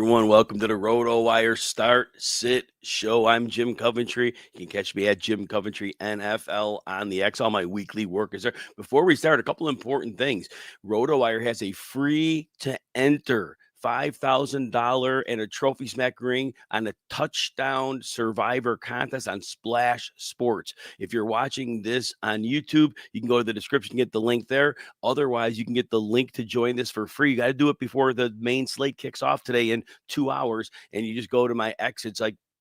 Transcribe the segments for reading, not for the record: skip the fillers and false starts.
everyone. Welcome to the RotoWire Start Sit Show. I'm Jim Coventry. You can catch me at Jim Coventry NFL on the X. All my weekly work is there. Before we start, a couple important things. RotoWire has a free to enter $5,000 and a trophy smack ring on a touchdown survivor contest on Splash Sports. If you're watching this on YouTube, you can go to the description, get the link there. Otherwise, you can get the link to join this for free. You got to do it before the main slate kicks off today in 2 hours. And you just go to my X.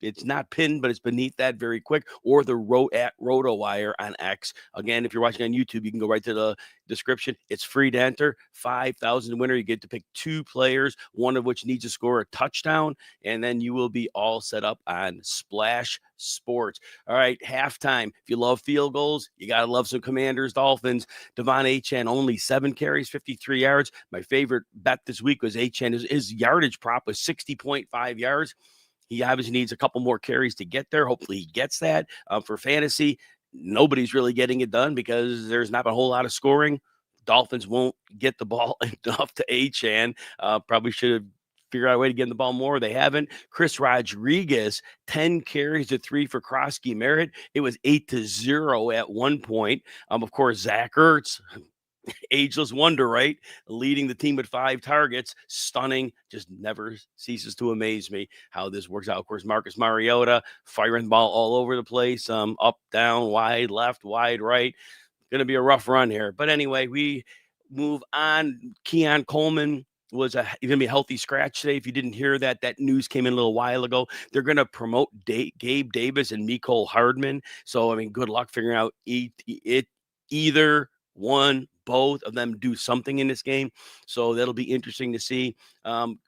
It's not pinned, but it's beneath that very quick, or the at RotoWire on X. Again, if you're watching on YouTube, you can go right to the description. It's free to enter. 5,000 winner. You get to pick 2 players, one of which needs to score a touchdown, and then you will be all set up on Splash Sports. All right, halftime. If you love field goals, you got to love some Commanders, Dolphins. Devon Achane, only 7 carries, 53 yards. My favorite bet this week was Achane. His yardage prop was 60.5 yards. He obviously needs a couple more carries to get there. Hopefully he gets that. For fantasy, nobody's really getting it done because there's not a whole lot of scoring. Dolphins won't get the ball enough to Achane. Probably should have figured out a way to get the ball more. They haven't. Chris Rodriguez, 10 carries to 3 for Krosky Merritt. It was 8-0 at one point. Of course, Zach Ertz, ageless wonder, right? Leading the team with 5 targets. Stunning. Just never ceases to amaze me how this works out. Of course, Marcus Mariota firing the ball all over the place. Up, down, wide, left, wide, right. Going to be a rough run here. But anyway, we move on. Keon Coleman was going to be a healthy scratch today. If you didn't hear that, that news came in a little while ago. They're going to promote Gabe Davis and Mecole Hardman. So, I mean, good luck figuring out either one, both of them do something in this game. So that'll be interesting to see.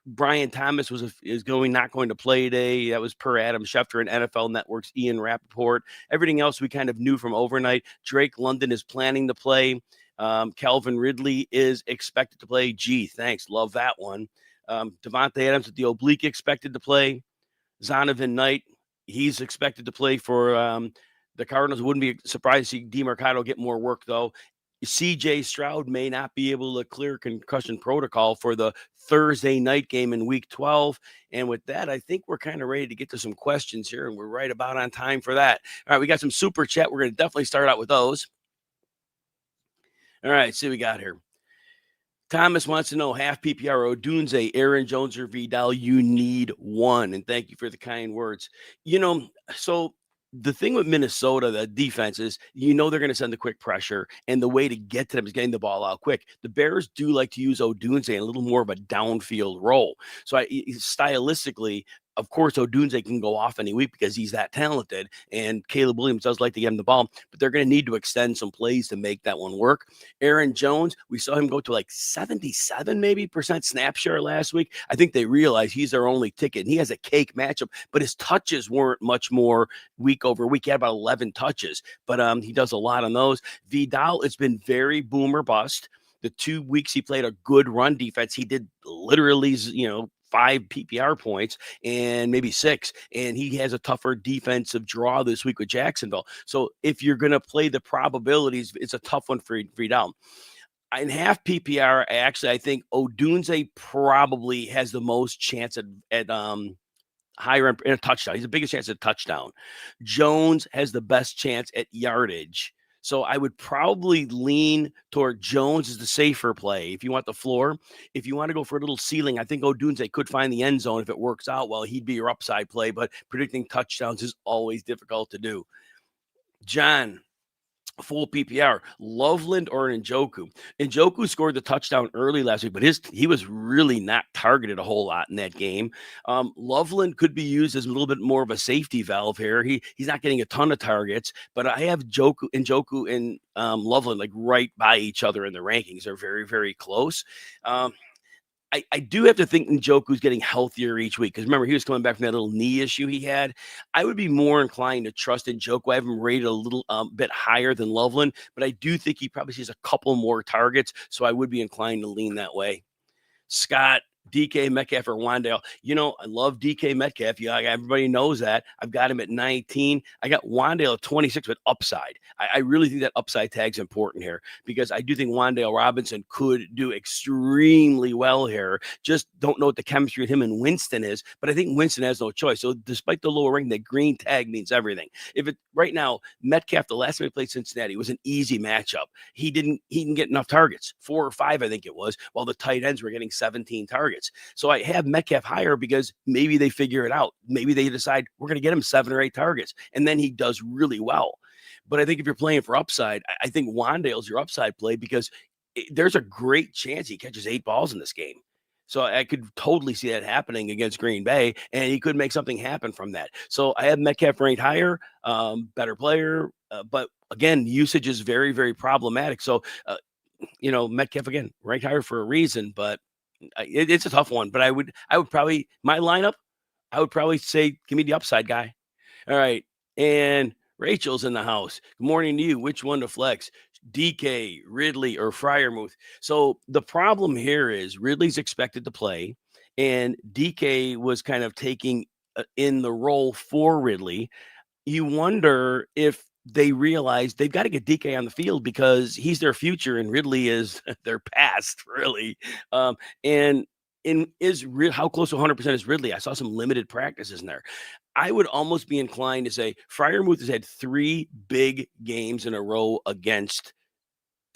Brian Thomas is not going to play today. That was per Adam Schefter and NFL Network's Ian Rappaport. Everything else we kind of knew from overnight. Drake London is planning to play. Calvin Ridley is expected to play. Gee, thanks. Love that one. Devontae Adams with the oblique expected to play. Zonovan Knight, he's expected to play for the Cardinals. Wouldn't be surprised to see DeMarcado get more work, though. CJ Stroud may not be able to clear concussion protocol for the Thursday night game in week 12. And with that, I think we're kind of ready to get to some questions here, and we're right about on time for that. All right, we got some super chat. We're going to definitely start out with those. All right, see what we got here. Thomas wants to know, half PPR, Odunze, Aaron Jones, or Vidal, you need one. And thank you for the kind words. So the thing with Minnesota, the defense is, they're going to send the quick pressure, and the way to get to them is getting the ball out quick. The Bears do like to use Odunze in a little more of a downfield role. So stylistically, of course, Odunze can go off any week because he's that talented, and Caleb Williams does like to get him the ball, but they're going to need to extend some plays to make that one work. Aaron Jones, we saw him go to like 77 maybe % snap share last week. I think they realize he's their only ticket, and he has a cake matchup, but his touches weren't much more week over week. He had about 11 touches, but he does a lot on those. Vidal, it's been very boom or bust. The 2 weeks he played a good run defense, he did literally, 5 PPR points and maybe 6. And he has a tougher defensive draw this week with Jacksonville. So if you're going to play the probabilities, it's a tough one for Vidal. In half PPR, actually, I think Odunze probably has the most chance at higher in a touchdown. He's the biggest chance at a touchdown. Jones has the best chance at yardage. So I would probably lean toward Jones as the safer play if you want the floor. If you want to go for a little ceiling, I think Odunze could find the end zone if it works out well. He'd be your upside play, but predicting touchdowns is always difficult to do. John, full PPR, Loveland or Njoku? Njoku scored the touchdown early last week, but he was really not targeted a whole lot in that game. Loveland could be used as a little bit more of a safety valve here. He's not getting a ton of targets, but I have Njoku and Loveland like right by each other in the rankings. They're very, very close. I do have to think Njoku's getting healthier each week because remember, he was coming back from that little knee issue he had. I would be more inclined to trust Njoku. I have him rated a little bit higher than Loveland, but I do think he probably sees a couple more targets, so I would be inclined to lean that way. Scott, DK Metcalf or Wandale. I love DK Metcalf. Yeah, everybody knows that. I've got him at 19. I got Wandale at 26 with upside. I really think that upside tag's important here because I do think Wandale Robinson could do extremely well here. Just don't know what the chemistry with him and Winston is, but I think Winston has no choice. So despite the lower rank, the green tag means everything. If it right now, Metcalf, the last time he played Cincinnati, was an easy matchup. He didn't get enough targets, 4 or 5, I think it was, while the tight ends were getting 17 targets. So I have Metcalf higher because maybe they figure it out. Maybe they decide we're going to get him 7 or 8 targets, and then he does really well. But I think if you're playing for upside, I think Wandale's your upside play because there's a great chance he catches 8 balls in this game. So I could totally see that happening against Green Bay, and he could make something happen from that. So I have Metcalf ranked higher, better player, but again, usage is very, very problematic. So, Metcalf again ranked higher for a reason, but it's a tough one. But I would probably my lineup. I would probably say give me the upside guy. All right, and Rachel's in the house. Good morning to you. Which one to flex? DK, Ridley, or Fryermuth? So the problem here is Ridley's expected to play, and DK was kind of taking in the role for Ridley. You wonder if they realize they've got to get DK on the field because he's their future and Ridley is their past, really. And how close to 100% is Ridley? I saw some limited practices in there. I would almost be inclined to say Fryermuth has had 3 big games in a row against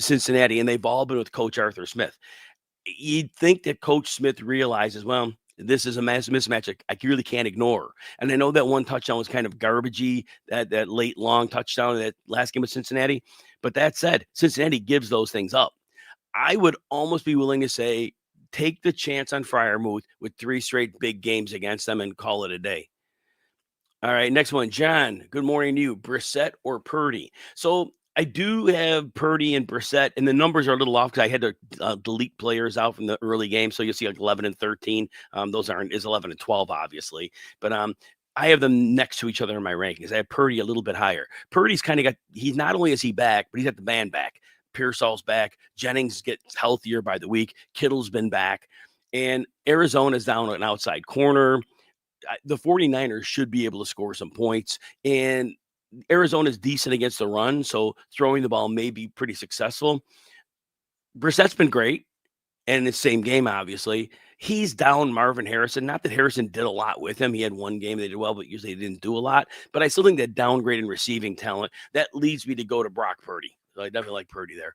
Cincinnati, and they've all been with Coach Arthur Smith. You'd think that Coach Smith realizes, well, this is a mismatch I really can't ignore. And I know that one touchdown was kind of garbagey, that late long touchdown, that last game with Cincinnati. But that said, Cincinnati gives those things up. I would almost be willing to say, take the chance on Fryermuth with 3 straight big games against them and call it a day. All right, next one, John. Good morning to you. Brissett or Purdy? So I do have Purdy and Brissett, and the numbers are a little off because I had to delete players out from the early game. So you'll see like 11 and 13. Those is 11 and 12, obviously. But I have them next to each other in my rankings. I have Purdy a little bit higher. Purdy's kind of he's not only is he back, but he's got the band back. Pearsall's back. Jennings gets healthier by the week. Kittle's been back. And Arizona's down an outside corner. The 49ers should be able to score some points. And Arizona's decent against the run, so throwing the ball may be pretty successful. Brissett's been great, and in the same game, obviously. He's down Marvin Harrison. Not that Harrison did a lot with him. He had one game they did well, but usually they didn't do a lot. But I still think that downgrade in receiving talent, that leads me to go to Brock Purdy. So I definitely like Purdy there.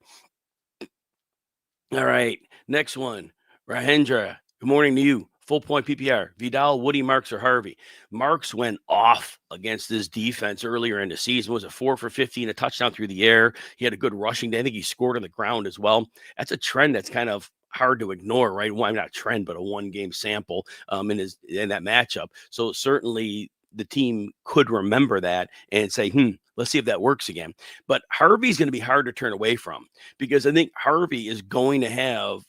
All right, next one. Rahendra, good morning to you. Full point PPR, Vidal, Woody, Marks, or Harvey. Marks went off against this defense earlier in the season. Was a 4 for 15, a touchdown through the air. He had a good rushing day. I think he scored on the ground as well. That's a trend that's kind of hard to ignore, right? Well, not a trend, but a 1-game sample in that matchup. So certainly the team could remember that and say, let's see if that works again. But Harvey's going to be hard to turn away from because I think Harvey is going to have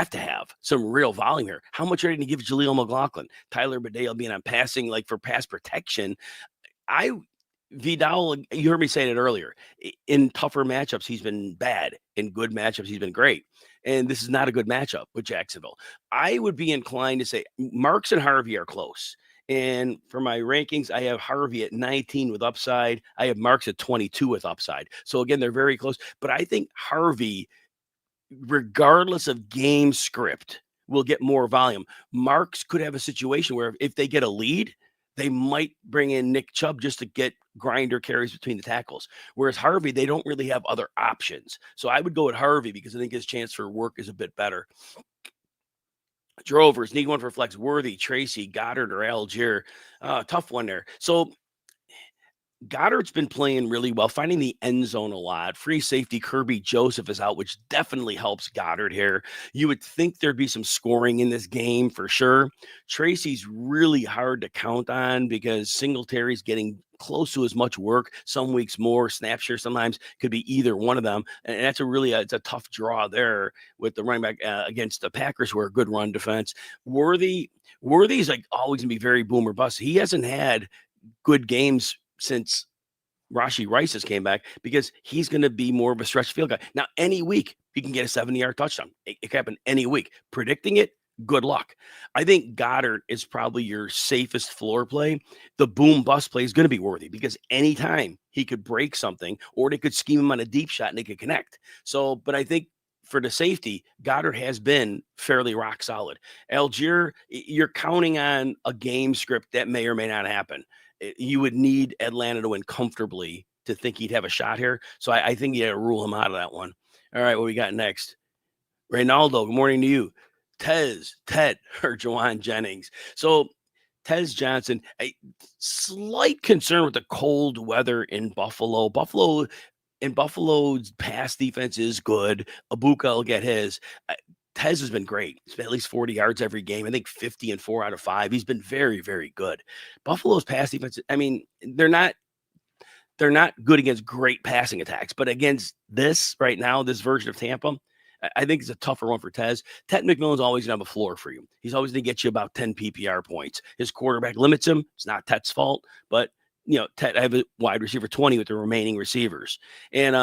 to have some real volume here. How much are you going to give Jaleel McLaughlin? Tyler Badale being on passing, like for pass protection. Vidal, you heard me saying it earlier. In tougher matchups, he's been bad. In good matchups, he's been great. And this is not a good matchup with Jacksonville. I would be inclined to say Marks and Harvey are close. And for my rankings, I have Harvey at 19 with upside. I have Marks at 22 with upside. So again, they're very close. But I think Harvey, regardless of game script, will get more volume. Marks could have a situation where if they get a lead, they might bring in Nick Chubb just to get grinder carries between the tackles. Whereas Harvey, they don't really have other options. So I would go with Harvey because I think his chance for work is a bit better. Drovers, need one for flex. Worthy, Tracy, Goddard, or Algier. Tough one there. So Goddard's been playing really well, finding the end zone a lot. Free safety Kirby Joseph is out, which definitely helps Goddard here. You would think there'd be some scoring in this game for sure. Tracy's really hard to count on because Singletary's getting close to as much work. Some weeks more. Snap share sometimes could be either one of them. And that's it's a tough draw there with the running back against the Packers, who are a good run defense. Worthy's like always going to be very boom or bust. He hasn't had good games since Rashee Rice has came back because he's going to be more of a stretch field guy. Now, any week, he can get a 70-yard touchdown. It can happen any week. Predicting it, good luck. I think Goddard is probably your safest floor play. The boom bust play is going to be worthy because anytime he could break something or they could scheme him on a deep shot and they could connect. So, but I think for the safety, Goddard has been fairly rock solid. Algier, you're counting on a game script that may or may not happen. You would need Atlanta to win comfortably to think he'd have a shot here. So I think you got to rule him out of that one. All right, what we got next? Reynaldo, good morning to you. Ted, or Jawan Jennings. So Tez Johnson, a slight concern with the cold weather in Buffalo. Buffalo's pass defense is good. Abuka will get his. Tez has been great. He's been at least 40 yards every game. I think 50 and 4 out of 5. He's been very, very good. Buffalo's pass defense, I mean, they're not good against great passing attacks, but against this right now, this version of Tampa, I think it's a tougher one for Tez. Ted McMillan's always going to have a floor for you. He's always going to get you about 10 PPR points. His quarterback limits him. It's not Ted's fault, but Ted, I have a wide receiver 20 with the remaining receivers. And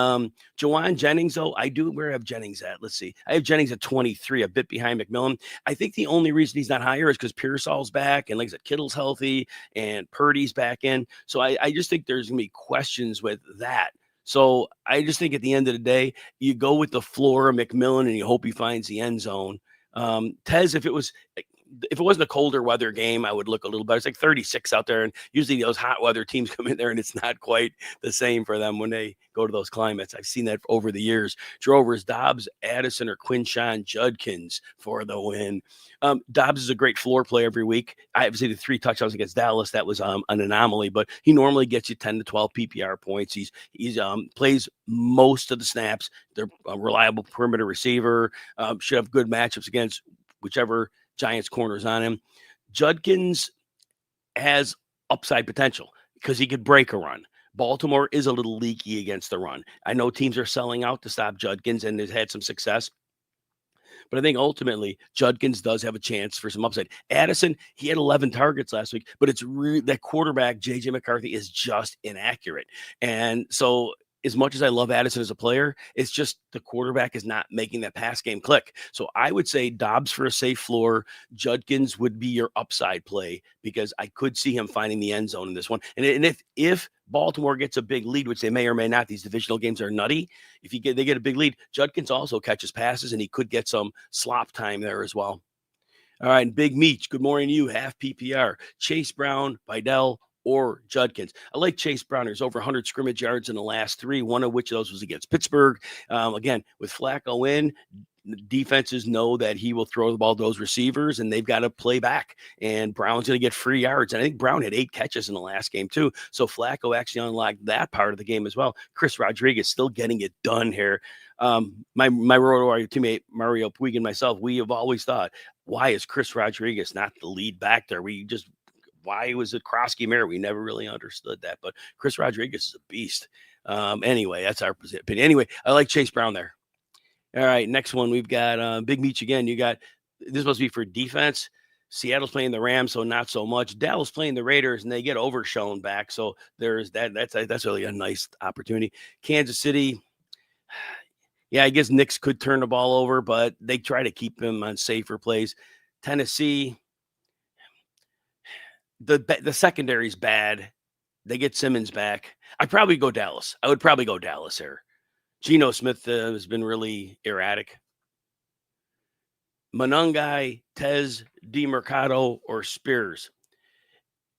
Jawan Jennings, though, where I have Jennings at? Let's see. I have Jennings at 23, a bit behind McMillan. I think the only reason he's not higher is because Pearsall's back and like I said, Kittle's healthy and Purdy's back in. So I just think there's going to be questions with that. So I just think at the end of the day, you go with the floor of McMillan and you hope he finds the end zone. Tez, if it wasn't a colder weather game, I would look a little better. It's like 36 out there, and usually those hot weather teams come in there, and it's not quite the same for them when they go to those climates. I've seen that over the years. Drovers, Dobbs, Addison, or Quinshawn Judkins for the win. Dobbs is a great floor play every week. I obviously the 3 touchdowns against Dallas, that was an anomaly, but he normally gets you 10 to 12 PPR points. He's plays most of the snaps. They're a reliable perimeter receiver. Should have good matchups against whichever Giants corners on him. Judkins has upside potential because he could break a run. Baltimore is a little leaky against the run. I know teams are selling out to stop Judkins and has had some success. But I think ultimately Judkins does have a chance for some upside. Addison, he had 11 targets last week, but it's really that quarterback, JJ McCarthy, is just inaccurate. And so as much as I love Addison as a player, it's just the quarterback is not making that pass game click. So I would say Dobbs for a safe floor. Judkins would be your upside play because I could see him finding the end zone in this one. And if Baltimore gets a big lead, which they may or may not, these divisional games are nutty. If they get a big lead, Judkins also catches passes and he could get some slop time there as well. All right, and Big Meach, good morning to you. Half PPR. Chase Brown, Vidal, or Judkins. I like Chase Brown. There's over 100 scrimmage yards in the last 3, one of which of those was against Pittsburgh. Again, with Flacco in, defenses know that he will throw the ball to those receivers, and they've got to play back. And Brown's going to get free yards. And I think Brown had 8 catches in the last game, too. So Flacco actually unlocked that part of the game as well. Chris Rodriguez still getting it done here. My RotoWire teammate, Mario Puig, and myself, we have always thought, why is Chris Rodriguez not the lead back there? Why was it Krosky Mare? We never really understood that, but Chris Rodriguez is a beast. Anyway, that's our opinion. Anyway, I like Chase Brown there. All right, next one we've got Big Meach again. You got this must be for defense. Seattle's playing the Rams, so not so much. Dallas playing the Raiders, and they get overshown back. So there's that. That's really a nice opportunity. Kansas City. Yeah, I guess Knicks could turn the ball over, but they try to keep him on safer plays. Tennessee. The secondary's bad. They get Simmons back. I'd probably go Dallas. I would probably go Dallas here. Geno Smith has been really erratic. Monangai, Tez, DeMercado, or Spears.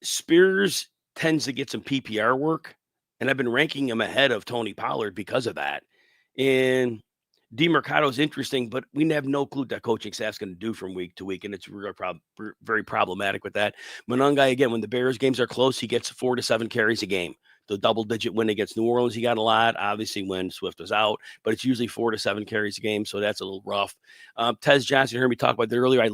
Spears tends to get some PPR work, and I've been ranking him ahead of Tony Pollard because of that. And DeMercado is interesting, but we have no clue what that coaching staff's going to do from week to week, and it's very problematic with that. Monangai, again, when the Bears games are close, he gets 4 to 7 carries a game. The double-digit win against New Orleans, he got a lot, obviously, when Swift was out, but it's usually 4 to 7 carries a game, so that's a little rough. Tez Johnson, you heard me talk about that earlier.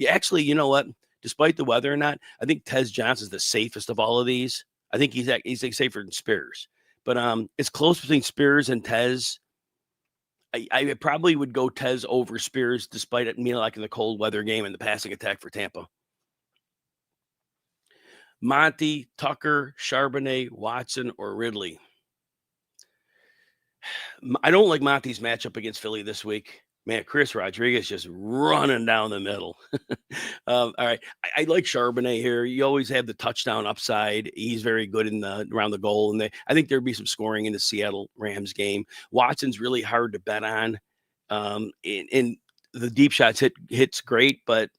Actually, you know what? Despite the weather or not, I think Tez Johnson's the safest of all of these. I think he's safer than Spears. But it's close between Spears and Tez. I probably would go Tez over Spears, despite it, like in the cold weather game and the passing attack for Tampa. Monty, Tucker, Charbonnet, Watson, or Ridley. I don't like Monty's matchup against Philly this week. Man, Chris Rodriguez just running down the middle. All right. I like Charbonnet here. You always have the touchdown upside. He's very good in the around the goal. And I think there'd be some scoring in the Seattle Rams game. Watson's really hard to bet on. And the deep shots hits great, but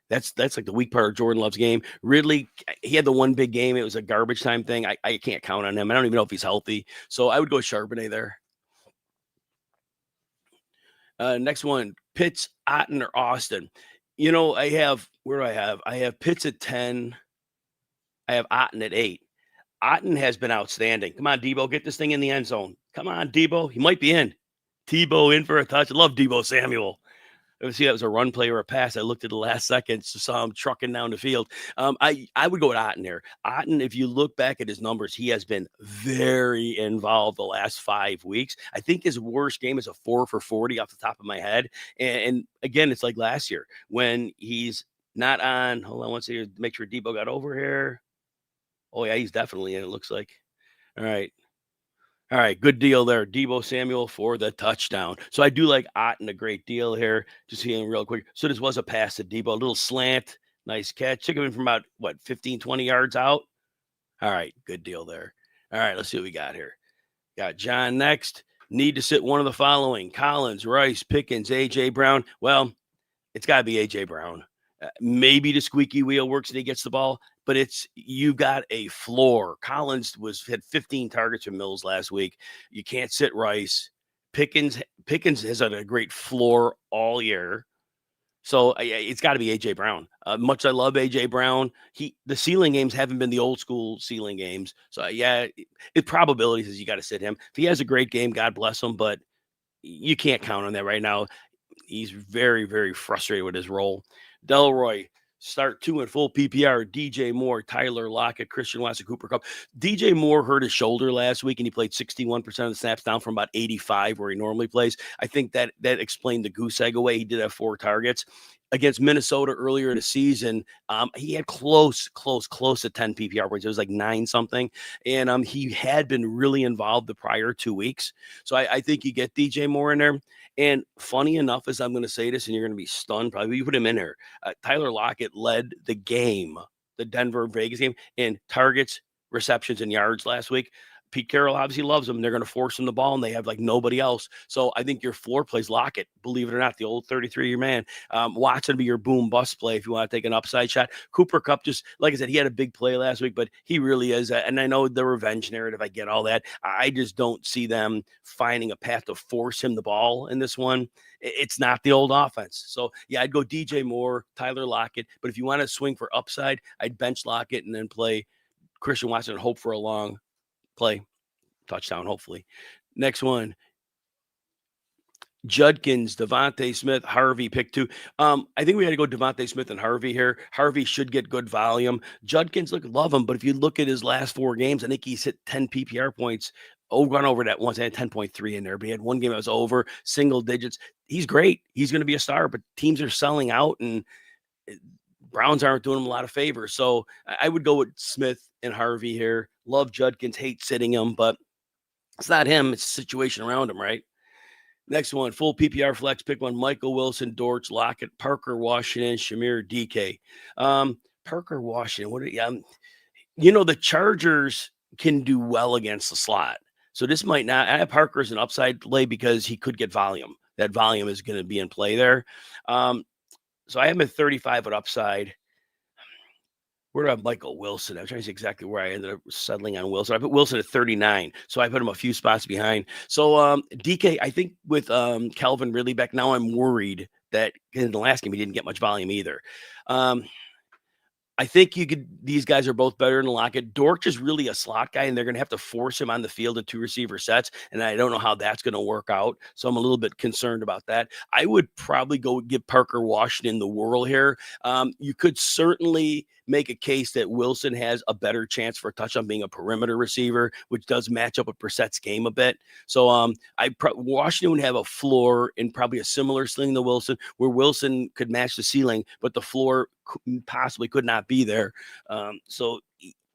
that's like the weak part of Jordan Love's game. Ridley, he had the one big game. It was a garbage time thing. I can't count on him. I don't even know if he's healthy. So I would go Charbonnet there. Next one, Pitts, Otten, or Austin. I have where do I have? I have Pitts at 10. I have Otten at 8. Otten has been outstanding. Come on, Debo, get this thing in the end zone. Come on, Debo. He might be in. Tebow in for a touch. I love Debo Samuel. Let's see, that was a run play or a pass. I looked at the last seconds, saw him trucking down the field. I would go with Otten there. Otten, if you look back at his numbers, he has been very involved the last 5 weeks. I think his worst game is a 4 for 40 off the top of my head. And again, it's like last year when he's not on. Hold on, let's see, make sure Debo got over here. Oh yeah, he's definitely in. It looks like. All right. All right, good deal there. Debo Samuel for the touchdown. So I do like Otten a great deal here. Just seeing real quick. So this was a pass to Debo, a little slant. Nice catch. Took him from about, 15, 20 yards out? All right, good deal there. All right, let's see what we got here. Got John next. Need to sit one of the following: Collins, Rice, Pickens, A.J. Brown. Well, it's got to be A.J. Brown. Maybe the squeaky wheel works and he gets the ball, but you got a floor. Collins had 15 targets from Mills last week. You can't sit Rice. Pickens has had a great floor all year. So it's got to be A.J. Brown. Much I love A.J. Brown, the ceiling games haven't been the old school ceiling games. So yeah, it probabilities is you got to sit him. If he has a great game, God bless him, but you can't count on that right now. He's very, very frustrated with his role. Delroy, start 2 in full PPR. DJ Moore, Tyler Lockett, Christian Watson, Cooper Kupp. DJ Moore hurt his shoulder last week, and he played 61% of the snaps, down from about 85 where he normally plays. I think that explained the goose egg away. He did have 4 targets. Against Minnesota earlier in the season, he had close to 10 PPR points. It was like 9 something. And he had been really involved the prior 2 weeks. So I think you get DJ Moore in there. And funny enough, as I'm going to say this, and you're going to be stunned, probably you put him in there. Tyler Lockett led the game, the Denver Vegas game, in targets, receptions, and yards last week. Pete Carroll obviously loves him. They're going to force him the ball, and they have like nobody else. So I think your floor plays Lockett, believe it or not, the old 33-year man. Watson be your boom bust play if you want to take an upside shot. Cooper Kupp, just like I said, he had a big play last week, but he really is. And I know the revenge narrative, I get all that. I just don't see them finding a path to force him the ball in this one. It's not the old offense. So yeah, I'd go DJ Moore, Tyler Lockett. But if you want to swing for upside, I'd bench Lockett and then play Christian Watson and hope for a long play touchdown, hopefully. Next one, Judkins, Devontae Smith, Harvey, pick 2. I think we got to go Devontae Smith and Harvey here. Harvey should get good volume. Judkins, love him, but if you look at his last 4 games, I think he's hit 10 PPR points. Gone over that once. I had 10.3 in there, but he had one game that was over single digits. He's great. He's going to be a star, but teams are selling out, and Browns aren't doing him a lot of favors. So I would go with Smith and Harvey here. Love Judkins, hate sitting him, but it's not him. It's the situation around him, right? Next one, full PPR flex. Pick one: Michael Wilson, Dortch, Lockett, Parker Washington, Shamir, DK. Parker Washington. The Chargers can do well against the slot. So this might not. I have Parker as an upside play because he could get volume. That volume is going to be in play there. So I have him at 35 at upside. Where do I have Michael Wilson? I'm trying to see exactly where I ended up settling on Wilson. I put Wilson at 39, so I put him a few spots behind. So DK, I think with Calvin Ridley back now, I'm worried that in the last game he didn't get much volume either. I think these guys are both better than Lockett. Dortch is really a slot guy, and they're going to have to force him on the field in 2 receiver sets, and I don't know how that's going to work out. So I'm a little bit concerned about that. I would probably go give Parker Washington the whirl here. You could certainly make a case that Wilson has a better chance for a touchdown being a perimeter receiver, which does match up with Brissett's game a bit. So Washington would have a floor in probably a similar ceiling to Wilson, where Wilson could match the ceiling, but the floor possibly could not be there.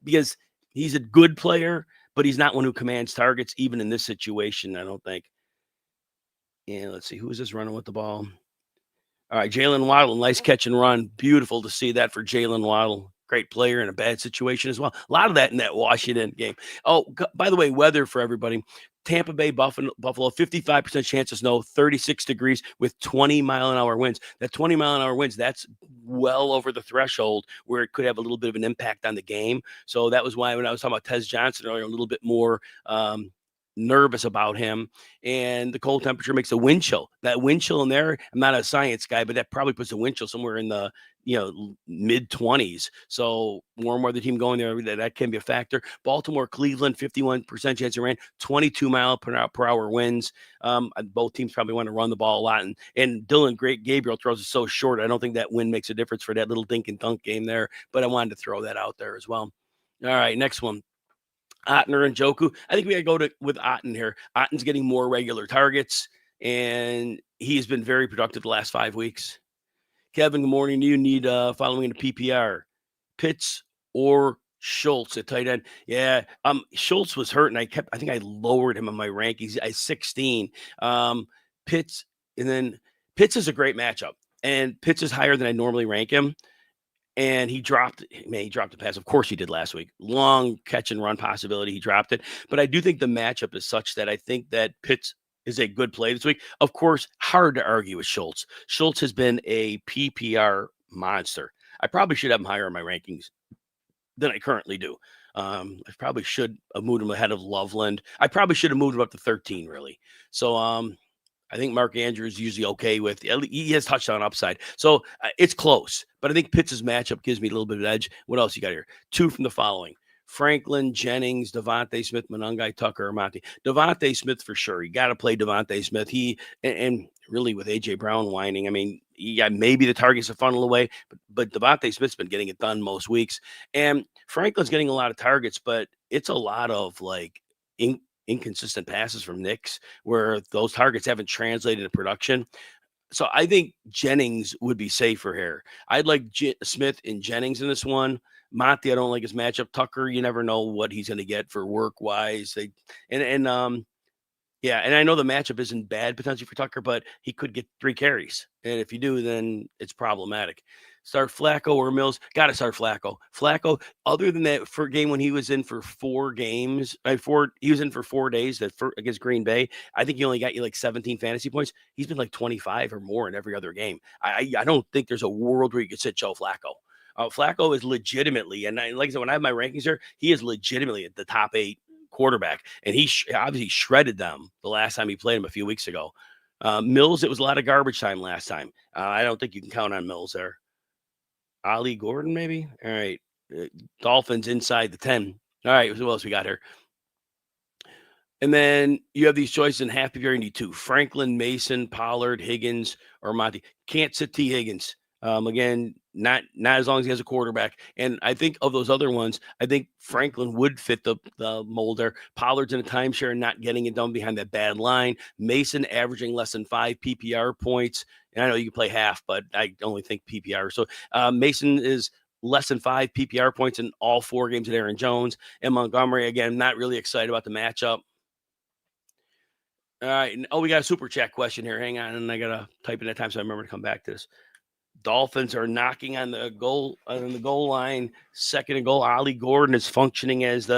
Because he's a good player, but he's not one who commands targets, even in this situation, I don't think. And let's see, who is this running with the ball? All right, Jalen Waddle, nice catch and run. Beautiful to see that for Jalen Waddle. Great player in a bad situation as well. A lot of that in that Washington game. Oh, by the way, weather for everybody. Tampa Bay, Buffalo, 55% chance of snow, 36 degrees with 20-mile-an-hour winds. That 20-mile-an-hour winds, that's well over the threshold where it could have a little bit of an impact on the game. So that was why when I was talking about Tez Johnson earlier, a little bit more nervous about him. And the cold temperature makes a wind chill. That wind chill in there, I'm not a science guy, but that probably puts a wind chill somewhere in the mid 20s. So warm weather team going there, that can be a factor. Baltimore, Cleveland, 51% chance of rain, 22-mile-per-hour winds. Both teams probably want to run the ball a lot. And Dylan Gabriel throws it so short. I don't think that wind makes a difference for that little dink and dunk game there. But I wanted to throw that out there as well. All right, next one. Ottner and Joku. I think we got to go with Otten here. Otten's getting more regular targets, and he has been very productive the last 5 weeks. Kevin, good morning. You need following in the PPR. Pitts or Schultz at tight end. Yeah, Schultz was hurt, and I think I lowered him on my rankings. I 16. Pitts, and then Pitts is a great matchup, and Pitts is higher than I normally rank him. And he dropped the pass. Of course he did last week. Long catch and run possibility. He dropped it. But I do think the matchup is such that I think that Pitts is a good play this week. Of course, hard to argue with Schultz. Schultz has been a PPR monster. I probably should have him higher in my rankings than I currently do. I probably should have moved him ahead of Loveland. I probably should have moved him up to 13, really. So I think Mark Andrews is usually okay with. He has touchdown upside. So it's close. But I think Pitts' matchup gives me a little bit of an edge. What else you got here? 2 from the following. Franklin, Jennings, Devontae Smith, Monangai, Tucker, Monty. Devontae Smith for sure. You got to play Devontae Smith. And really with A.J. Brown whining, I mean, maybe the targets are funnel away, but Devontae Smith's been getting it done most weeks. And Franklin's getting a lot of targets, but it's a lot of like inconsistent passes from Knicks where those targets haven't translated to production. So I think Jennings would be safer here. I'd like Smith and Jennings in this one. Monty, I don't like his matchup. Tucker, you never know what he's going to get for work wise. And I know the matchup isn't bad potentially for Tucker, but he could get 3 carries. And if you do, then it's problematic. Start Flacco or Mills. Got to start Flacco. Flacco, other than that for game when he was in for 4 games, he was in for 4 days against Green Bay. I think he only got you like 17 fantasy points. He's been like 25 or more in every other game. I don't think there's a world where you could sit Joe Flacco. Flacco is legitimately, and like I said, when I have my rankings here, he is legitimately at the top 8 quarterback, and he obviously shredded them the last time he played him a few weeks ago. Mills, it was a lot of garbage time last time. I don't think you can count on Mills there. Ali Gordon, maybe? All right. Dolphins inside the 10. All right. Who else we got here? And then you have these choices in half PPR. You need 2. Franklin, Mason, Pollard, Higgins, or Monty. Can't sit T. Higgins. Again, not as long as he has a quarterback. And I think of those other ones, I think Franklin would fit the mold there. Pollard's in a timeshare and not getting it done behind that bad line. Mason averaging less than 5 PPR points. And I know you can play half, but I only think PPR. So Mason is less than 5 PPR points in all 4 games at Aaron Jones. And Montgomery, again, not really excited about the matchup. All right. We got a super chat question here. Hang on. And I got to type in that time so I remember to come back to this. Dolphins are knocking on the goal line, 2nd and goal. Ali Gordon is functioning as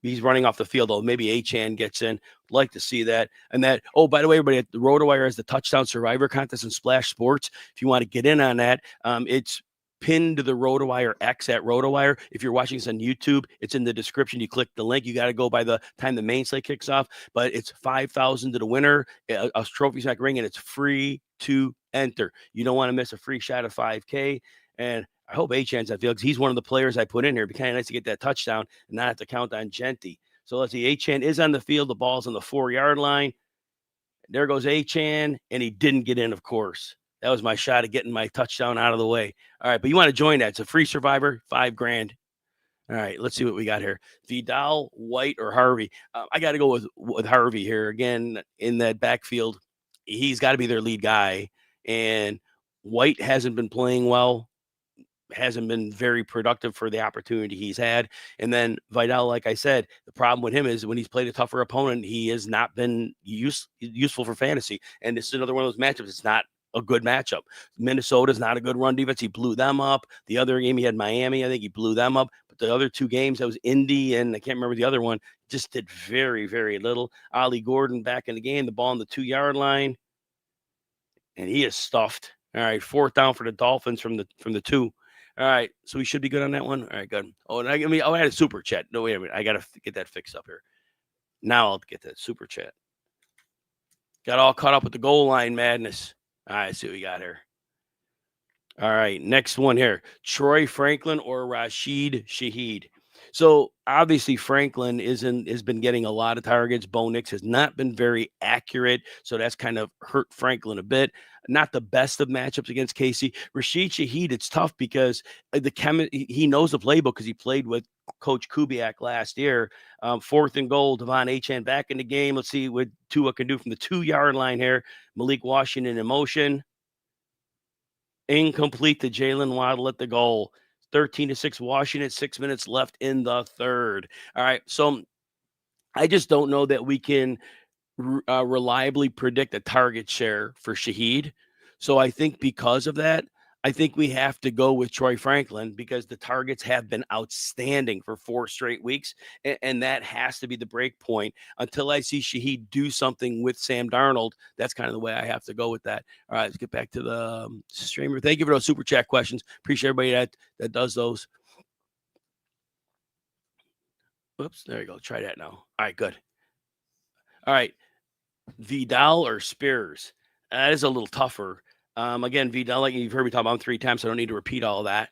he's running off the field, though. Maybe Achane gets in. Like to see that. And that, by the way, everybody, at the RotoWire has the Touchdown Survivor Contest in Splash Sports. If you want to get in on that, it's pinned to the RotoWire X at RotoWire. If you're watching this on YouTube, it's in the description. You click the link. You got to go by the time the main slate kicks off. But it's $5,000 to the winner, a trophy sack ring, and it's free to enter. You don't want to miss a free shot of $5K. And I hope Achane's that field because he's one of the players I put in here. It'd be kind of nice to get that touchdown and not have to count on Genty. So let's see. Achane is on the field. The ball's on the 4-yard line. There goes Achane, and he didn't get in, of course. That was my shot at getting my touchdown out of the way. All right, but you want to join that. It's a free survivor, $5,000. All right, let's see what we got here. Vidal, White, or Harvey. I got to go with Harvey here. Again, in that backfield, he's got to be their lead guy. And White hasn't been playing well. hasn't been very productive for the opportunity he's had. And then Vidal, like I said, the problem with him is when he's played a tougher opponent, he has not been useful for fantasy. And this is another one of those matchups. It's not a good matchup. Minnesota's not a good run defense. He blew them up. The other game he had Miami, I think he blew them up. But the other two games, that was Indy and I can't remember the other one, just did very, very little. Ollie Gordon back in the game, the ball on the 2-yard line, and he is stuffed. All right, 4th down for the Dolphins from the 2. All right, so we should be good on that one. All right, good. Oh, and I had a super chat. No, wait a minute. I got to get that fixed up here. Now I'll get that super chat. Got all caught up with the goal line madness. All right, see what we got here. All right, next one here. Troy Franklin or Rashid Shaheed. So obviously Franklin has been getting a lot of targets. Bo Nix has not been very accurate, so that's kind of hurt Franklin a bit. Not the best of matchups against Casey. Rashid Shaheed, it's tough because he knows the playbook because he played with Coach Kubiak last year. 4th and goal, Devon Achane back in the game. Let's see what Tua can do from the 2-yard line here. Malik Washington in motion. Incomplete to Jalen Waddle at the goal. 13-6 Washington, 6 minutes left in the third. All right, so I just don't know that we can reliably predict a target share for Shaheed. So I think because of that, I think we have to go with Troy Franklin because the targets have been outstanding for 4 straight weeks. And that has to be the break point until I see Shaheed do something with Sam Darnold. That's kind of the way I have to go with that. All right, let's get back to the streamer. Thank you for those super chat questions. Appreciate everybody that does those. Whoops, there you go. Try that now. All right, good. All right. Vidal or Spears? That is a little tougher. Again, Vidal, like you've heard me talk about him 3 times, so I don't need to repeat all of that.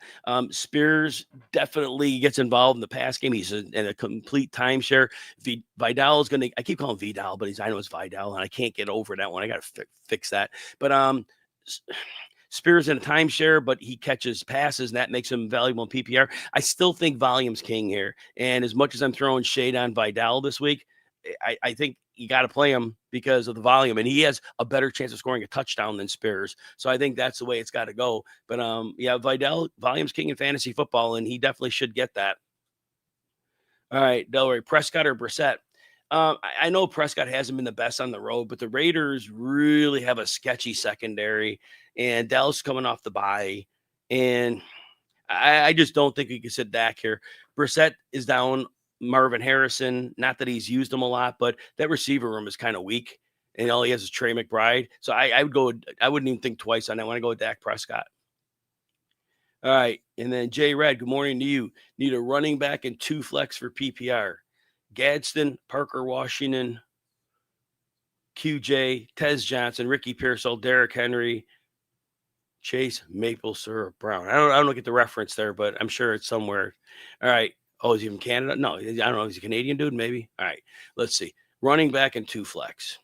Spears definitely gets involved in the pass game. He's in a complete timeshare. Vidal is going to, I keep calling him Vidal, but I know it's Vidal, and I can't get over that one. I got to fix that. But Spears in a timeshare, but he catches passes, and that makes him valuable in PPR. I still think volume's king here. And as much as I'm throwing shade on Vidal this week, I think you got to play him because of the volume, and he has a better chance of scoring a touchdown than Spears. So I think that's the way it's got to go. But yeah, Vidal, volume's king in fantasy football, and he definitely should get that. All right, Delray, Prescott or Brissett? I know Prescott hasn't been the best on the road, but the Raiders really have a sketchy secondary, and Dallas coming off the bye, and I just don't think you can sit Dak here. Brissett is down. Marvin Harrison, not that he's used him a lot, but that receiver room is kind of weak, and all he has is Trey McBride. So I would go. I wouldn't even think twice on that. I want to go with Dak Prescott. All right, and then Jay Red. Good morning to you. Need a running back and 2 flex for PPR. Gadsden, Parker Washington, QJ, Tez Johnson, Ricky Pearsall, Derrick Henry, Chase Maple Syrup Brown. I don't get the reference there, but I'm sure it's somewhere. All right. Oh, is he from Canada? No, I don't know. Is he a Canadian dude? Maybe. All right. Let's see. Running back and 2 flex.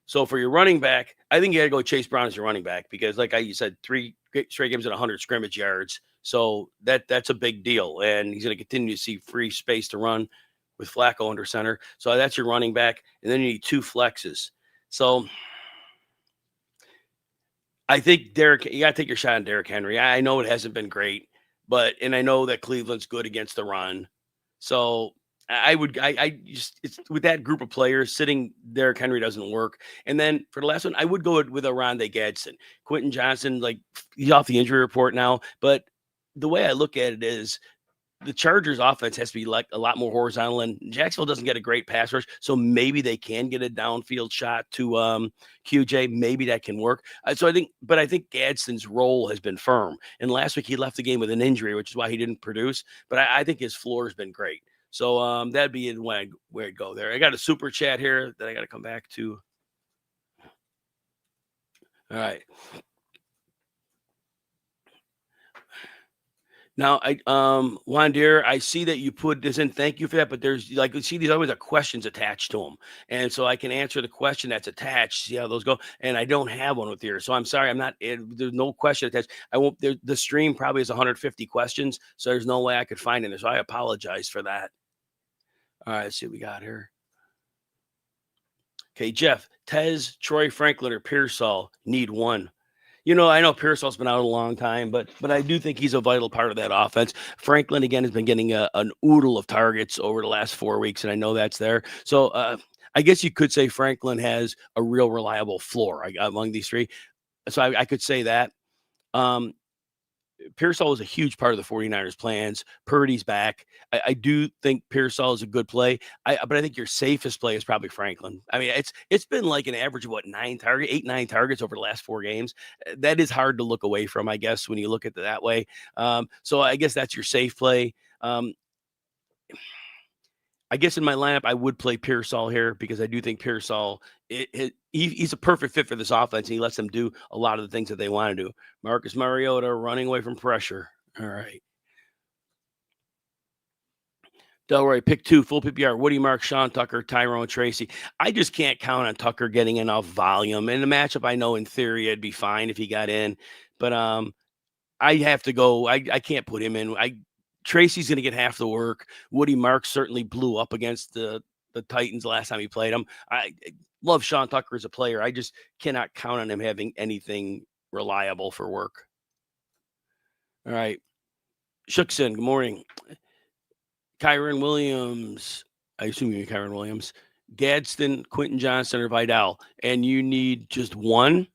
So for your running back, I think you got to go Chase Brown as your running back because, like you said, 3 straight games at 100 scrimmage yards. So that's a big deal, and he's going to continue to see free space to run with Flacco under center. So that's your running back, and then you need 2 flexes. So I think you got to take your shot on Derrick Henry. I know it hasn't been great, and I know that Cleveland's good against the run. So I just, it's with that group of players, sitting Derrick Henry doesn't work. And then for the last one, I would go with Rondé Gadsden. Quentin Johnson, like, he's off the injury report now, but the way I look at it is the Chargers offense has to be like a lot more horizontal, and Jacksonville doesn't get a great pass rush. So maybe they can get a downfield shot to QJ. Maybe that can work. I think Gadsden's role has been firm. And last week he left the game with an injury, which is why he didn't produce. But I think his floor has been great. So that'd be where I'd go there. I got a super chat here that I got to come back to. All right. Now, Juan Deere, I see that you put this in. Thank you for that. But there's see, these always are questions attached to them, and so I can answer the question that's attached. See how those go. And I don't have one with yours, so I'm sorry. There's no question attached. I won't. The stream probably has 150 questions, so there's no way I could find it. So I apologize for that. All right, let's see what we got here. Okay, Jeff, Tez, Troy Franklin, or Pearsall need one. I know Pearsall's been out a long time, but I do think he's a vital part of that offense. Franklin again has been getting an oodle of targets over the last 4 weeks, and I know that's there. So I guess you could say Franklin has a real reliable floor among these three. So I could say that. Um, Pearsall is a huge part of the 49ers plans. Purdy's back. I do think Pearsall is a good play. But I think your safest play is probably Franklin. I mean, it's been like an average of what 9 targets over the last 4 games. That is hard to look away from, I guess, when you look at it that way. So I guess that's your safe play. I guess in my lineup, I would play Pearsall here because I do think Pearsall, he's a perfect fit for this offense. And he lets them do a lot of the things that they want to do. Marcus Mariota running away from pressure. All right. Delroy, pick 2, full PPR. Woody Mark, Sean Tucker, Tyrone Tracy. I just can't count on Tucker getting enough volume. In the matchup, I know in theory it'd be fine if he got in. But I have to go. I can't put him in. Tracy's going to get half the work. Woody Marks certainly blew up against the Titans last time he played them. I love Sean Tucker as a player. I just cannot count on him having anything reliable for work. All right. Shookson, good morning. Kyron Williams. I assume you mean Kyron Williams. Gadsden, Quentin Johnson, or Vidal. And you need just one?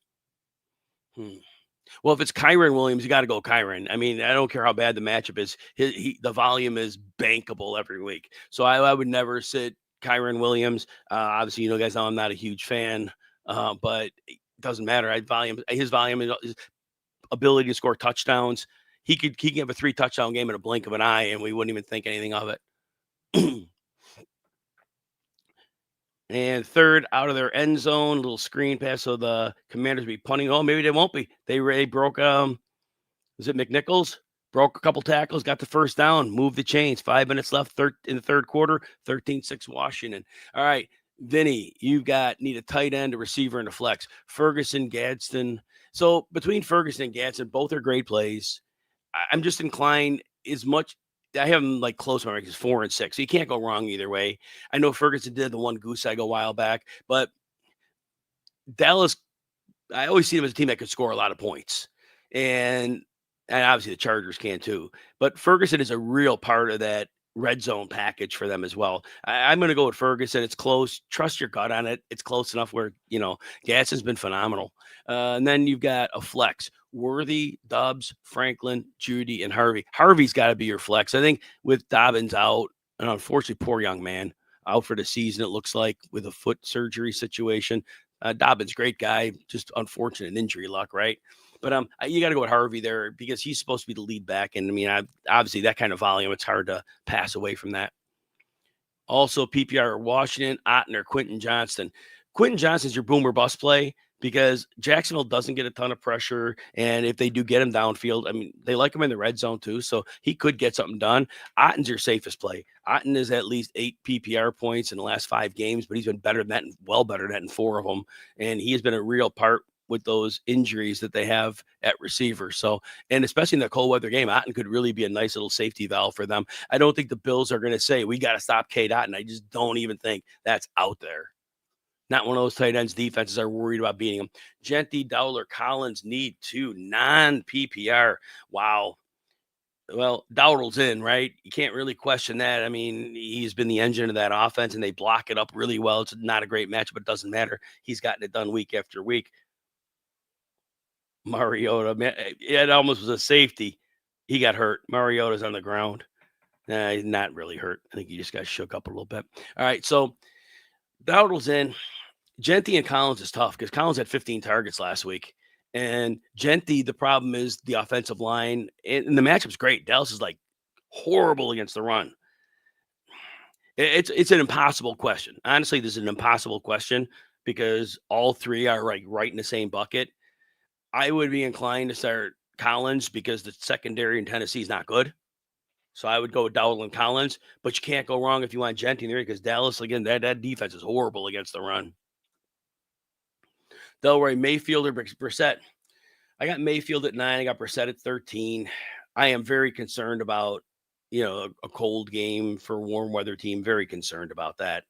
Well, if it's Kyron Williams, you got to go Kyron. I mean, I don't care how bad the matchup is. The volume is bankable every week. So I would never sit Kyron Williams. Obviously, guys know I'm not a huge fan, but it doesn't matter. His volume, his ability to score touchdowns. He can have a 3-touchdown game in a blink of an eye, and we wouldn't even think anything of it. And third, out of their end zone, little screen pass. So the Commanders be punting. Oh, maybe they won't be. They broke. Was it McNichols? Broke a couple tackles, got the first down, moved the chains. 5 minutes left in the third quarter, 13-6 Washington. All right, Vinny, need a tight end, a receiver, and a flex. Ferguson, Gadsden. So between Ferguson and Gadsden, both are great plays. I'm just inclined as much. I have them like close my rankings 4 and 6. So you can't go wrong either way. I know Ferguson did the one goose egg a while back, but Dallas, I always see them as a team that could score a lot of points. And obviously the Chargers can too. But Ferguson is a real part of that red zone package for them as well. I'm going to go with Ferguson. It's close. Trust your gut on it. It's close enough where, Gadsden's been phenomenal. And then you've got a flex. Worthy, Dobbs, Franklin, Judy, and Harvey. Harvey's got to be your flex. I think with Dobbins out, and unfortunately, poor young man, out for the season, it looks like, with a foot surgery situation. Dobbins, great guy, just unfortunate injury luck, right? But you got to go with Harvey there because he's supposed to be the lead back. And I mean, obviously that kind of volume, it's hard to pass away from that. Also, PPR Washington, Otten, or Quentin Johnston. Quentin Johnston's your boomer bust play because Jacksonville doesn't get a ton of pressure. And if they do get him downfield, I mean, they like him in the red zone too. So he could get something done. Otten's your safest play. Otten is at least 8 PPR points in the last 5 games, but he's been better than that, and well better than that in 4 of them. And he has been a real part with those injuries that they have at receiver. So, and especially in the cold weather game, Otten could really be a nice little safety valve for them. I don't think the Bills are going to say, we got to stop Cade Otten. I just don't even think that's out there. Not one of those tight ends defenses are worried about beating them. Genty, Dowler, Collins need 2 non-PPR. Wow. Well, Dowdle's in, right? You can't really question that. I mean, he's been the engine of that offense, and they block it up really well. It's not a great match, but it doesn't matter. He's gotten it done week after week. Mariota, man, it almost was a safety. He got hurt. Mariota's on the ground. Nah, he's not really hurt. I think he just got shook up a little bit. All right, so Dowdle's in. Genty and Collins is tough because Collins had 15 targets last week. And Genty, the problem is the offensive line. And the matchup's great. Dallas is like horrible against the run. It's an impossible question. Honestly, this is an impossible question because all 3 are right in the same bucket. I would be inclined to start Collins because the secondary in Tennessee is not good. So I would go with Dowdle and Collins, but you can't go wrong if you want Genty in there because Dallas, again, that defense is horrible against the run. Delroy, Mayfield or Brissett. I got Mayfield at 9. I got Brissett at 13. I am very concerned about, a cold game for a warm weather team. Very concerned about that.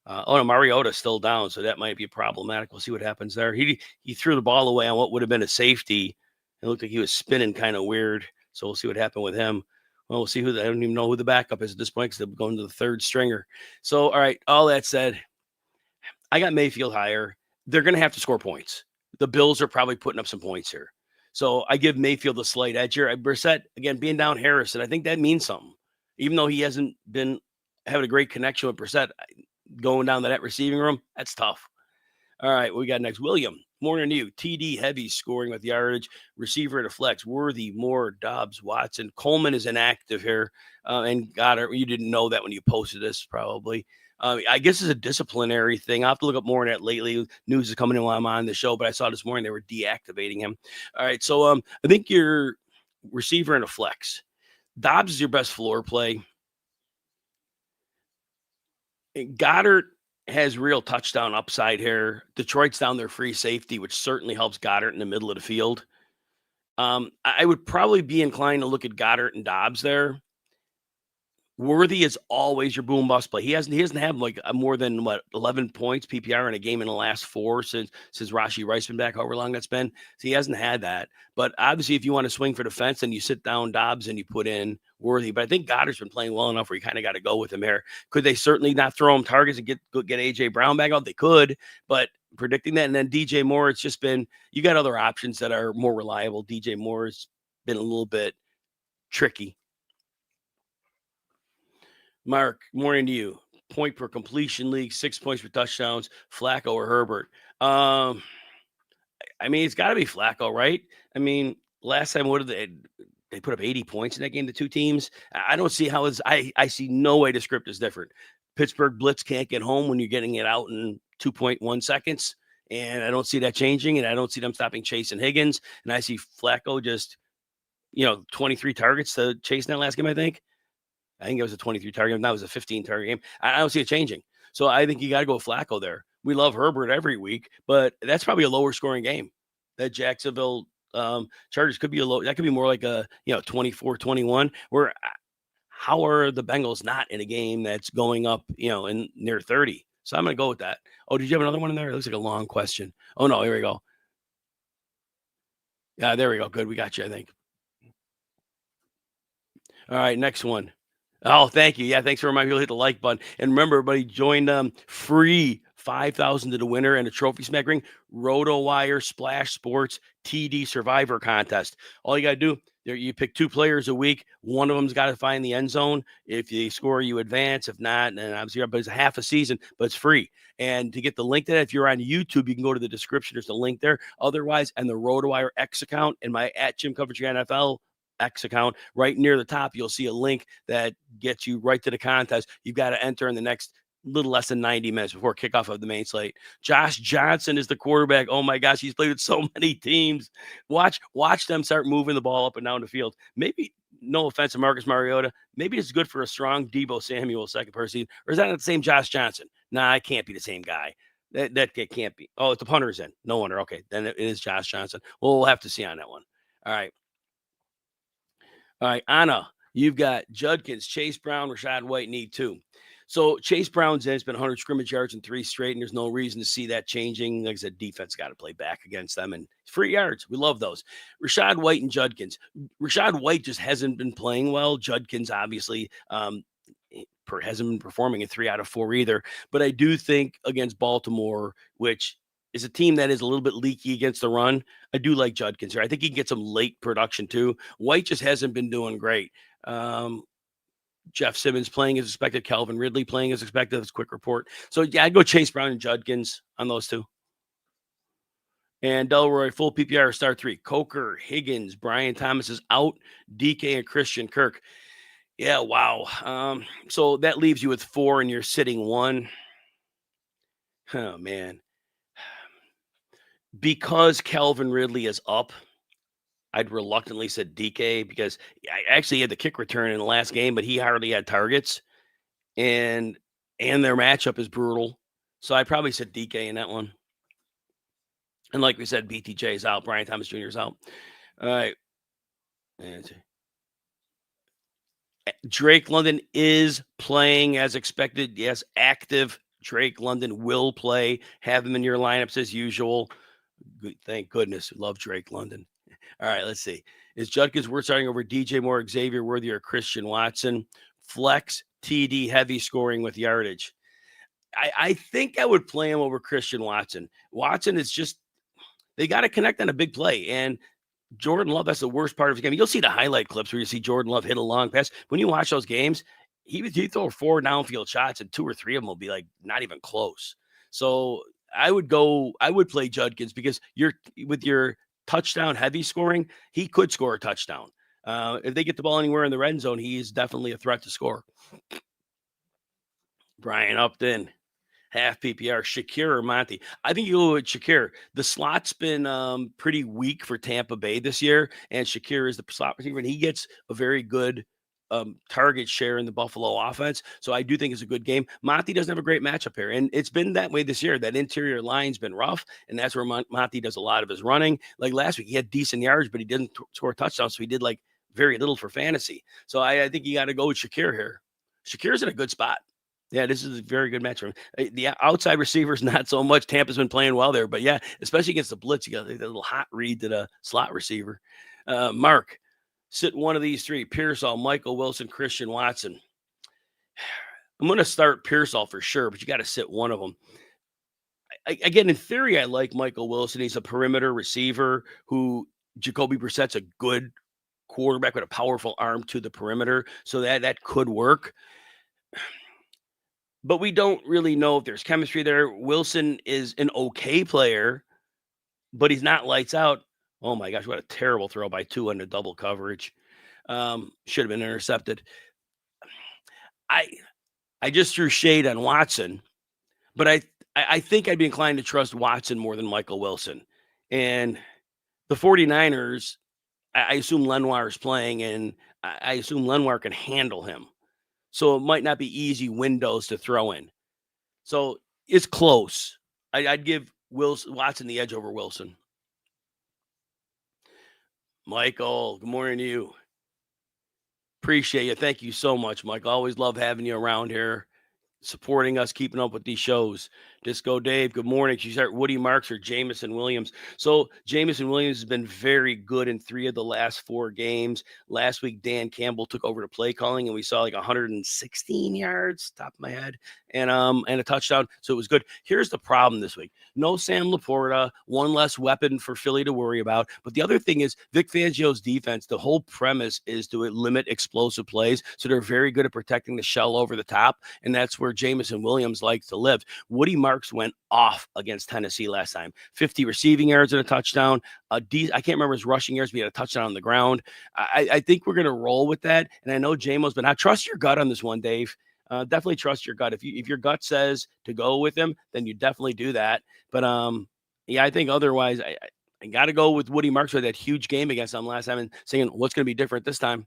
Oh, no, Mariota's still down, so that might be problematic. We'll see what happens there. He threw the ball away on what would have been a safety. It looked like he was spinning kind of weird. So we'll see what happened with him. Well, we'll see who I don't even know who the backup is at this point because they're going to the third stringer. So, all right, all that said, I got Mayfield higher. They're going to have to score points. The Bills are probably putting up some points here. So I give Mayfield a slight edge here. Brissett, again, being down Harrison, I think that means something. Even though he hasn't been having a great connection with Brissett, going down to that receiving room, that's tough. All right, we got next. William, morning to you. TD heavy scoring with yardage. Receiver at a flex. Worthy, Moore, Dobbs, Watson. Coleman is inactive here. And Goddard, you didn't know that when you posted this, probably. I guess it's a disciplinary thing. I'll have to look up more on that lately. News is coming in while I'm on the show, but I saw this morning they were deactivating him. All right, so I think your receiver and a flex. Dobbs is your best floor play. Goddard has real touchdown upside here. Detroit's down their free safety, which certainly helps Goddard in the middle of the field. I would probably be inclined to look at Goddard and Dobbs there. Worthy is always your boom bust play. He doesn't have like more than 11 points PPR in a game in the last 4 since Rashee Rice been back, however long that's been. So he hasn't had that. But obviously, if you want to swing for the fence, then you sit down Dobbs and you put in Worthy. But I think Goddard's been playing well enough where you kind of got to go with him here. Could they certainly not throw him targets and get AJ Brown back out? They could, but predicting that. And then DJ Moore, it's just been you got other options that are more reliable. DJ Moore's been a little bit tricky. Mark, morning to you. Point per completion league, 6 points for touchdowns, Flacco or Herbert. I mean, it's got to be Flacco, right? I mean, last time, what did they put up 80 points in that game, the two teams? I don't see how I see no way the script is different. Pittsburgh blitz can't get home when you're getting it out in 2.1 seconds. And I don't see that changing. And I don't see them stopping Chase and Higgins. And I see Flacco just, 23 targets to Chase in that last game, I think. I think it was a 23 target game. That was a 15 target game. I don't see it changing. So I think you got to go Flacco there. We love Herbert every week, but that's probably a lower scoring game. That Jacksonville Chargers could be that could be more like a 24-21. Where how are the Bengals not in a game that's going up in near 30? So I'm going to go with that. Oh, did you have another one in there? It looks like a long question. Oh no, here we go. Yeah, there we go. Good, we got you. I think. All right, next one. Oh, thank you. Yeah, thanks for reminding me to hit the like button. And remember, everybody, join free 5,000 to the winner and a trophy smack ring. RotoWire Splash Sports TD Survivor Contest. All you got to do, you pick 2 players a week. One of them's got to find the end zone. If you score, you advance. If not, then obviously, but it's half a season, but it's free. And to get the link to that, if you're on YouTube, you can go to the description. There's a link there. Otherwise, and the RotoWire X account and my @JimCoventry NFL X account, right near the top, you'll see a link that gets you right to the contest. You've got to enter in the next little less than 90 minutes before kickoff of the main slate. Josh Johnson is the quarterback. Oh my gosh, he's played with so many teams. Watch them start moving the ball up and down the field. Maybe, no offense to Marcus Mariota, maybe it's good for a strong Deebo Samuel second person. Or is that not the same Josh Johnson? Nah, it can't be the same guy. That can't be. Oh, it's the punter's in. No wonder. Okay, then it is Josh Johnson. Well, we'll have to see on that one. All right. All right, Anna, you've got Judkins, Chase Brown, Rachaad White need 2. So Chase Brown's in. It's been 100 scrimmage yards in 3 straight, and there's no reason to see that changing. Like I said, defense got to play back against them, and free yards. We love those. Rachaad White and Judkins. Rachaad White just hasn't been playing well. Judkins, obviously, hasn't been performing in 3 out of 4 either. But I do think against Baltimore, which is a team that is a little bit leaky against the run, I do like Judkins here. I think he can get some late production too. White just hasn't been doing great. Jeff Simmons playing as expected. Calvin Ridley playing as expected. That's a quick report. So yeah, I'd go Chase Brown and Judkins on those 2. And Delroy, full PPR, start 3. Coker, Higgins, Brian Thomas is out. DK and Christian Kirk. Yeah, wow. So that leaves you with 4 and you're sitting 1. Oh, man. Because Calvin Ridley is up, I'd reluctantly said DK because I actually had the kick return in the last game, but he hardly had targets. And their matchup is brutal. So I probably said DK in that one. And like we said, BTJ is out. Brian Thomas Jr. is out. All right. Drake London is playing as expected. Yes, active Drake London will play. Have him in your lineups as usual. Good, thank goodness. Love Drake London. All right, let's see. Is Judkins worth starting over DJ Moore, Xavier Worthy, or Christian Watson? Flex, TD, heavy scoring with yardage. I think I would play him over Christian Watson. Watson is just, they got to connect on a big play. And Jordan Love, that's the worst part of his game. You'll see the highlight clips where you see Jordan Love hit a long pass. When you watch those games, he throw 4 downfield shots and 2 or 3 of them will be like not even close. So I would play Judkins because with your touchdown heavy scoring, he could score a touchdown. If they get the ball anywhere in the red zone, he is definitely a threat to score. Brian Upton. Half PPR, Shakir or Monty. I think you go with Shakir. The slot's been pretty weak for Tampa Bay this year, and Shakir is the slot receiver, and he gets a very good target share in the Buffalo offense. So I do think it's a good game. Monty doesn't have a great matchup here, and it's been that way this year. That interior line's been rough, and that's where Monty does a lot of his running. Like last week, he had decent yards, but he didn't score touchdowns, so he did like very little for fantasy. So I think you got to go with Shakir here. Shakir's in a good spot. Yeah, this is a very good match for him. The outside receivers, not so much. Tampa's been playing well there, but yeah, especially against the blitz, you got a little hot read to the slot receiver. Mark, sit one of these 3: Pearsall, Michael Wilson, Christian Watson. I'm going to start Pearsall for sure, but you got to sit one of them. Again, in theory, I like Michael Wilson. He's a perimeter receiver who Jacoby Brissett's a good quarterback with a powerful arm to the perimeter, so that could work. But we don't really know if there's chemistry there. Wilson is an okay player, but he's not lights out. Oh my gosh, what a terrible throw by 2 under double coverage. Should have been intercepted. I just threw shade on Watson, but I think I'd be inclined to trust Watson more than Michael Wilson. And the 49ers, I assume Lenoir is playing, and I assume Lenoir can handle him. So it might not be easy windows to throw in. So it's close. I'd give Watson the edge over Wilson. Michael, good morning to you. Appreciate you. Thank you so much, Mike. Always love having you around here, supporting us, keeping up with these shows. Disco Dave, good morning. Should you start Woody Marks or Jamison Williams? So Jamison Williams has been very good in 3 of the last 4 games. Last week, Dan Campbell took over the play calling, and we saw like 116 yards, top of my head, and a touchdown. So it was good. Here's the problem this week. No Sam Laporta, one less weapon for Philly to worry about. But the other thing is Vic Fangio's defense, the whole premise is to limit explosive plays. So they're very good at protecting the shell over the top. And that's where Jamison Williams likes to live. Woody Marks went off against Tennessee last time. 50 receiving yards and a touchdown. I can't remember his rushing yards, but he had a touchdown on the ground. I think we're going to roll with that. And I know Jamo's, but I trust your gut on this one, Dave. Definitely trust your gut. If your gut says to go with him, then you definitely do that. But yeah, I think otherwise, I got to go with Woody Marks with that huge game against them last time and saying what's going to be different this time.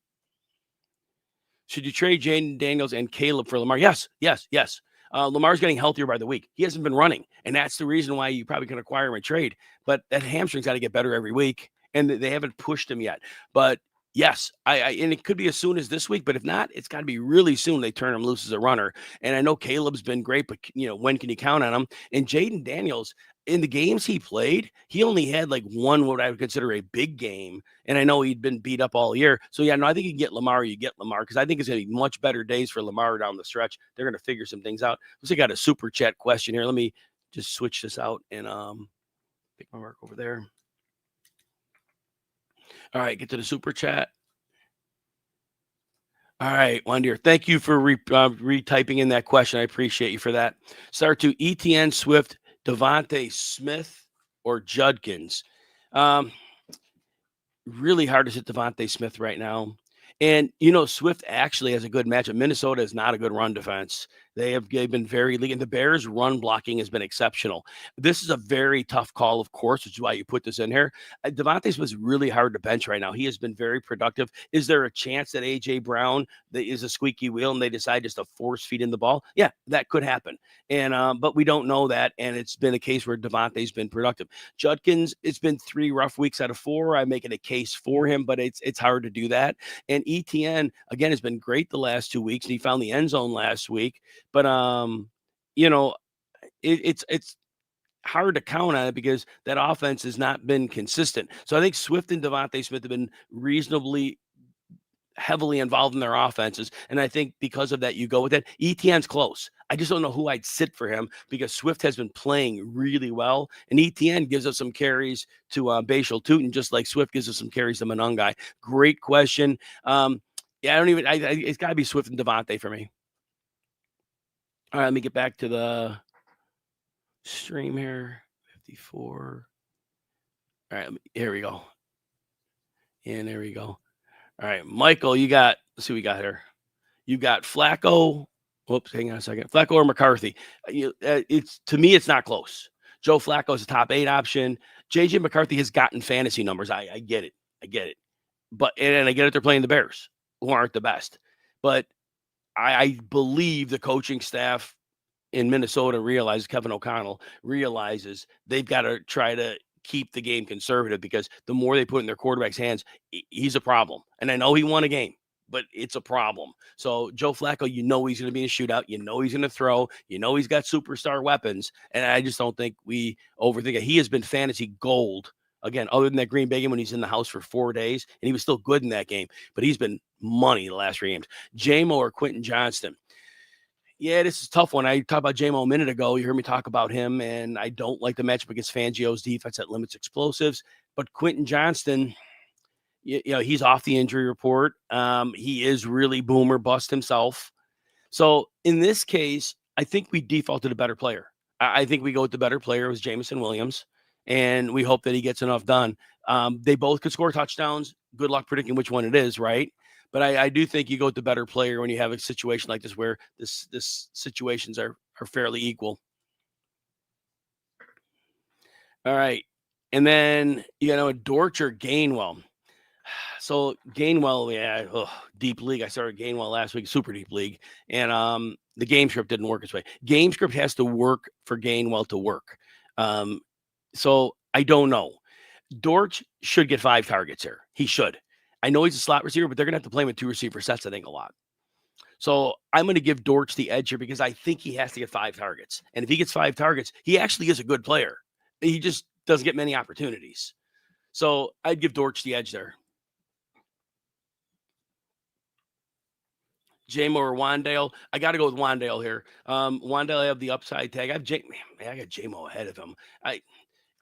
Should you trade Jaden Daniels and Caleb for Lamar? Yes. Lamar's getting healthier by the week. He hasn't been running, and that's the reason why you probably can acquire him and trade. But that hamstring's got to get better every week, and they haven't pushed him yet. But yes, and it could be as soon as this week, but if not, it's got to be really soon they turn him loose as a runner. And I know Caleb's been great, but when can you count on him? And Jaden Daniels, in the games he played, he only had like one what I would consider a big game. And I know he'd been beat up all year. So yeah, no, I think you get Lamar, because I think it's going to be much better days for Lamar down the stretch. They're going to figure some things out. So I got a super chat question here. Let me just switch this out and pick my mark over there. All right, get to the super chat. All right, Wandier, thank you for retyping in that question. I appreciate you for that. Start to ETN Swift, Devontae Smith, or Judkins. Really hard to sit Devontae Smith right now. And, Swift actually has a good matchup. Minnesota is not a good run defense. They've been very league, and the Bears' run blocking has been exceptional. This is a very tough call, of course, which is why you put this in here. Devontae Smith is really hard to bench right now. He has been very productive. Is there a chance that A.J. Brown is a squeaky wheel and they decide just to force feed in the ball? Yeah, that could happen. And but we don't know that, and it's been a case where Devontae's been productive. Judkins, it's been 3 rough weeks out of 4. I'm making a case for him, but it's hard to do that. And ETN, again, has been great the last 2 weeks, and he found the end zone last week. But, it's hard to count on it because that offense has not been consistent. So I think Swift and Devontae Smith have been reasonably heavily involved in their offenses. And I think because of that, you go with it. ETN's close. I just don't know who I'd sit for him because Swift has been playing really well. And ETN gives us some carries to Bashal Tootin, just like Swift gives us some carries to Monungai. Great question. Yeah, I don't even, it's got to be Swift and Devontae for me. All right, let me get back to the stream here. 54. All right, here we go. And there we go. All right, Michael, let's see what we got here. You got Flacco. Whoops, hang on a second. Flacco or McCarthy. To me, it's not close. Joe Flacco is a top 8 option. JJ McCarthy has gotten fantasy numbers. I get it. But and I get it. They're playing the Bears, who aren't the best. But I believe the coaching staff in Minnesota Kevin O'Connell realizes they've got to try to keep the game conservative because the more they put in their quarterback's hands, he's a problem. And I know he won a game, but it's a problem. So Joe Flacco, he's going to be in a shootout. He's going to throw. He's got superstar weapons. And I just don't think we overthink it. He has been fantasy gold. Again, other than that Green Bay game when he's in the house for 4 days, and he was still good in that game, but he's been money the last 3 games. JMO or Quentin Johnston. Yeah, this is a tough one. I talked about JMO a minute ago. You heard me talk about him, and I don't like the matchup against Fangio's defense that limits explosives. But Quentin Johnston, he's off the injury report. He is really boomer bust himself. So in this case, I think we defaulted a better player. I think we go with the better player. It was Jameson Williams, and we hope that he gets enough done. They both could score touchdowns. Good luck predicting which one it is, right? But I do think you go with the better player when you have a situation like this where this situations are fairly equal. All right. And then, Dortch or Gainwell. So Gainwell, deep league. I started Gainwell last week, super deep league. And the game script didn't work its way. Game script has to work for Gainwell to work. So I don't know. Dortch should get 5 targets here. He should. I know he's a slot receiver, but they're going to have to play him in 2 receiver sets, I think, a lot. So I'm going to give Dortch the edge here because I think he has to get 5 targets. And if he gets 5 targets, he actually is a good player. He just doesn't get many opportunities. So I'd give Dortch the edge there. JMO or Wandale. I got to go with Wandale here. Wandale, I have the upside tag. I got JMO ahead of him.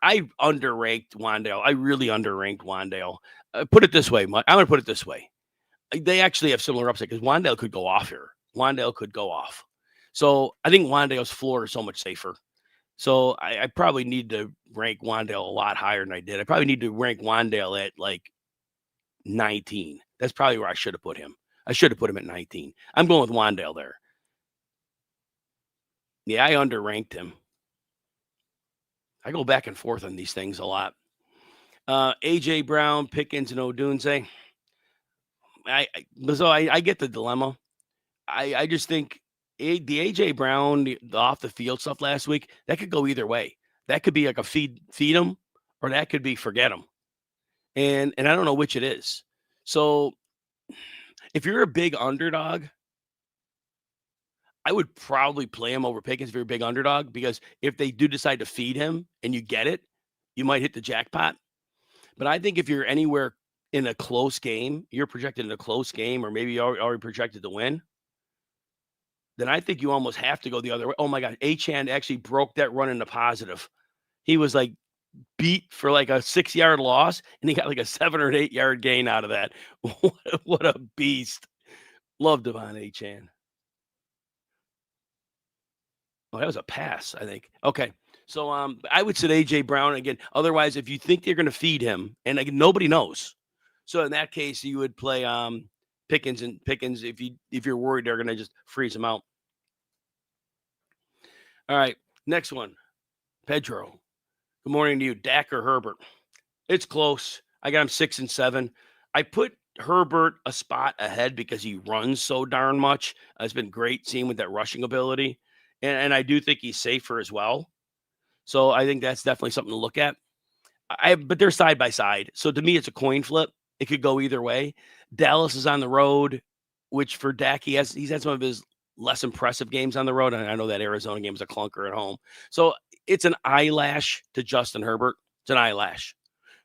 I underranked Wandale. I really underranked Wandale. Put it this way. I'm going to put it this way. They actually have similar upside because Wandale could go off here. Wandale could go off. So I think Wandale's floor is so much safer. So I probably need to rank Wandale a lot higher than I did. I probably need to rank Wandale at like 19. That's probably where I should have put him. I should have put him at 19. I'm going with Wandale there. Yeah, I underranked him. I go back and forth on these things a lot. A.J. Brown, Pickens, and Odunze. I get the dilemma. I just think the A.J. Brown, the off the field stuff last week, that could go either way. That could be like a feed him, or that could be forget him. And I don't know which it is. So if you're a big underdog, I would probably play him over Pickens if you're a big underdog, because if they do decide to feed him and you get it, you might hit the jackpot. But I think if you're anywhere in a close game, you're projected in a close game, or maybe you're already projected to win, then I think you almost have to go the other way. Oh my God, Achane actually broke that run into positive. He was like beat for like a 6-yard loss, and he got like a 7 or 8 yard gain out of that. What a beast. Love Devon Achane. Oh, that was a pass, I think. Okay. So I would say A.J. Brown again. Otherwise, if you think they're going to feed him, and again, nobody knows. So in that case, you would play Pickens if you're worried they're going to just freeze him out. All right, next one. Pedro. Good morning to you. Dak or Herbert? It's close. I got him 6 and 7. I put Herbert a spot ahead because he runs so darn much. It's been great seeing with that rushing ability. And I do think he's safer as well. So I think that's definitely something to look at. But they're side by side. So to me, it's a coin flip. It could go either way. Dallas is on the road, which for Dak, he's had some of his less impressive games on the road. And I know that Arizona game was a clunker at home. So it's an eyelash to Justin Herbert. It's an eyelash.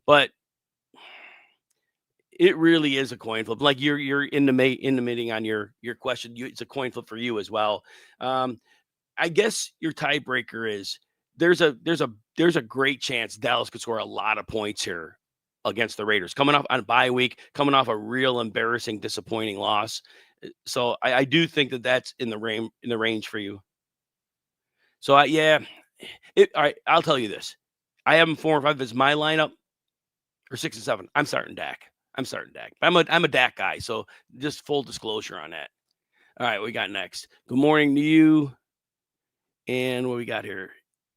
But it really is a coin flip. Like you're in the meeting on your question. It's a coin flip for you as well. I guess your tiebreaker is there's a great chance Dallas could score a lot of points here against the Raiders, coming off on bye week, coming off a real embarrassing, disappointing loss. So I do think that that's in the range for you. So all right. I'll tell you this: I have them 4 and 5 as my lineup, or 6 and 7. I'm starting Dak. I'm a Dak guy. So just full disclosure on that. All right, what we got next? Good morning to you. And what we got here?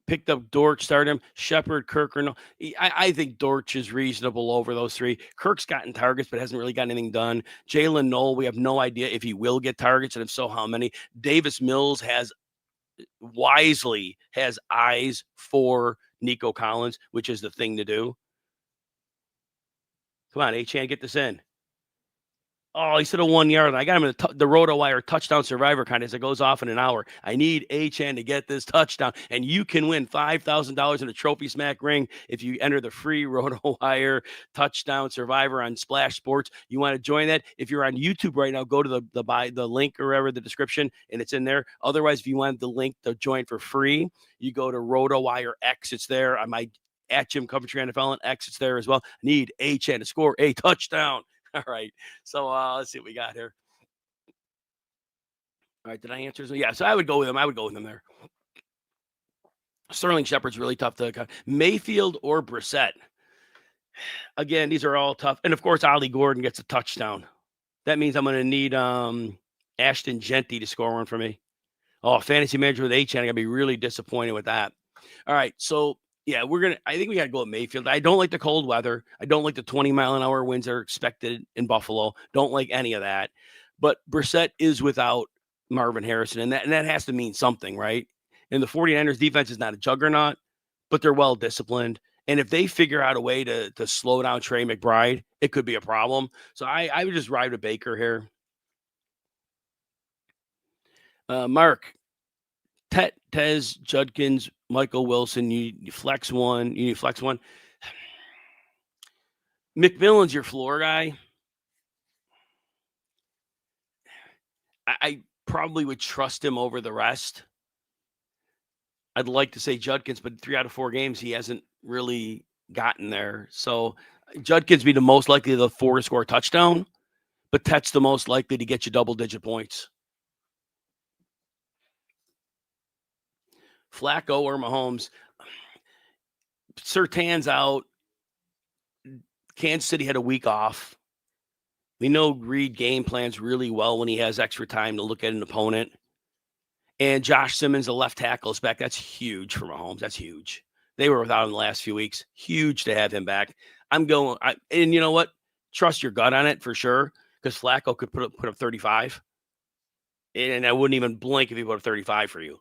Picked up Dortch, started him. Shepard, Kirk, or no. I think Dortch is reasonable over those 3. Kirk's gotten targets, but hasn't really got anything done. Jalen Noel, we have no idea if he will get targets, and if so, how many. Davis Mills wisely has eyes for Nico Collins, which is the thing to do. Come on, A-Chan, get this in. Oh, he said a 1 yard. I got him in the RotoWire touchdown survivor contest that goes off in an hour. I need A-Chan to get this touchdown, and you can win $5,000 in a Trophy Smack ring if you enter the free RotoWire touchdown survivor on Splash Sports. You want to join that? If you're on YouTube right now, go to the link or wherever the description, and it's in there. Otherwise, if you want the link to join for free, you go to RotoWire X. It's there. I might at Jim Coventry NFL and X. It's there as well. I need A-Chan to score a touchdown. All right. So let's see what we got here. All right. Did I answer? So, yeah. So I would go with him. There. Sterling Shepard's really tough to cut. Mayfield or Brissett. Again, these are all tough. And of course, Ollie Gordon gets a touchdown. That means I'm going to need Ashton Genty to score one for me. Oh, fantasy manager with H-Chan. I'm going to be really disappointed with that. All right. So, yeah, I think we got to go with Mayfield. I don't like the cold weather. I don't like the 20-mile-an-hour winds that are expected in Buffalo. Don't like any of that. But Brissett is without Marvin Harrison, and that has to mean something, right? And the 49ers defense is not a juggernaut, but they're well disciplined. And if they figure out a way to slow down Trey McBride, it could be a problem. So I would just ride with Baker here. Mark, Tez, Judkins, Michael Wilson, you flex one. McMillan's your floor guy. I probably would trust him over the rest. I'd like to say Judkins, but 3 out of 4 games, he hasn't really gotten there. So Judkins be the most likely to score a touchdown, but Tet's the most likely to get you double-digit points. Flacco or Mahomes. Surtain's out. Kansas City had a week off. We know Reed game plans really well when he has extra time to look at an opponent. And Josh Simmons, the left tackle, is back. That's huge for Mahomes. That's huge. They were without him the last few weeks. Huge to have him back. And you know what? Trust your gut on it for sure, because Flacco could put up 35. And I wouldn't even blink if he put up 35 for you.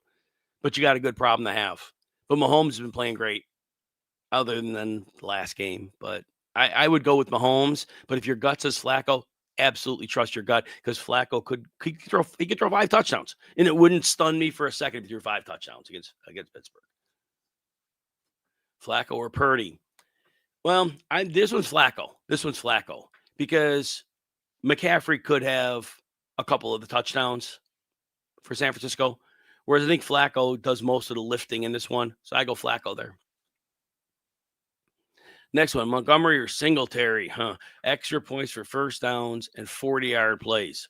But you got a good problem to have. But Mahomes has been playing great other than the last game. But I would go with Mahomes. But if your gut says Flacco, absolutely trust your gut, because Flacco could throw 5 touchdowns. And it wouldn't stun me for a second if he threw 5 touchdowns against Pittsburgh. Flacco or Purdy. Well, this one's Flacco because McCaffrey could have a couple of the touchdowns for San Francisco, whereas I think Flacco does most of the lifting in this one. So I go Flacco there. Next one, Montgomery or Singletary, extra points for first downs and 40-yard plays.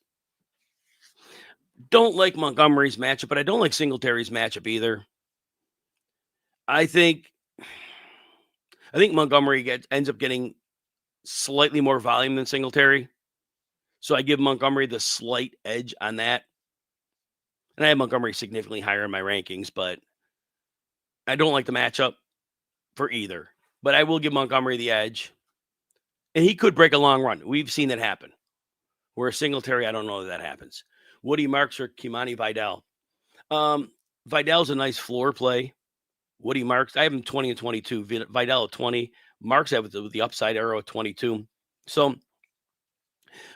Don't like Montgomery's matchup, but I don't like Singletary's matchup either. I think Montgomery ends up getting slightly more volume than Singletary. So I give Montgomery the slight edge on that. And I have Montgomery significantly higher in my rankings, but I don't like the matchup for either. But I will give Montgomery the edge. And he could break a long run. We've seen that happen. Where Singletary, I don't know that happens. Woody Marks or Kimani Vidal. Vidal's a nice floor play. Woody Marks, I have him 20 and 22. Vidal at 20. Marks have with the upside arrow at 22. So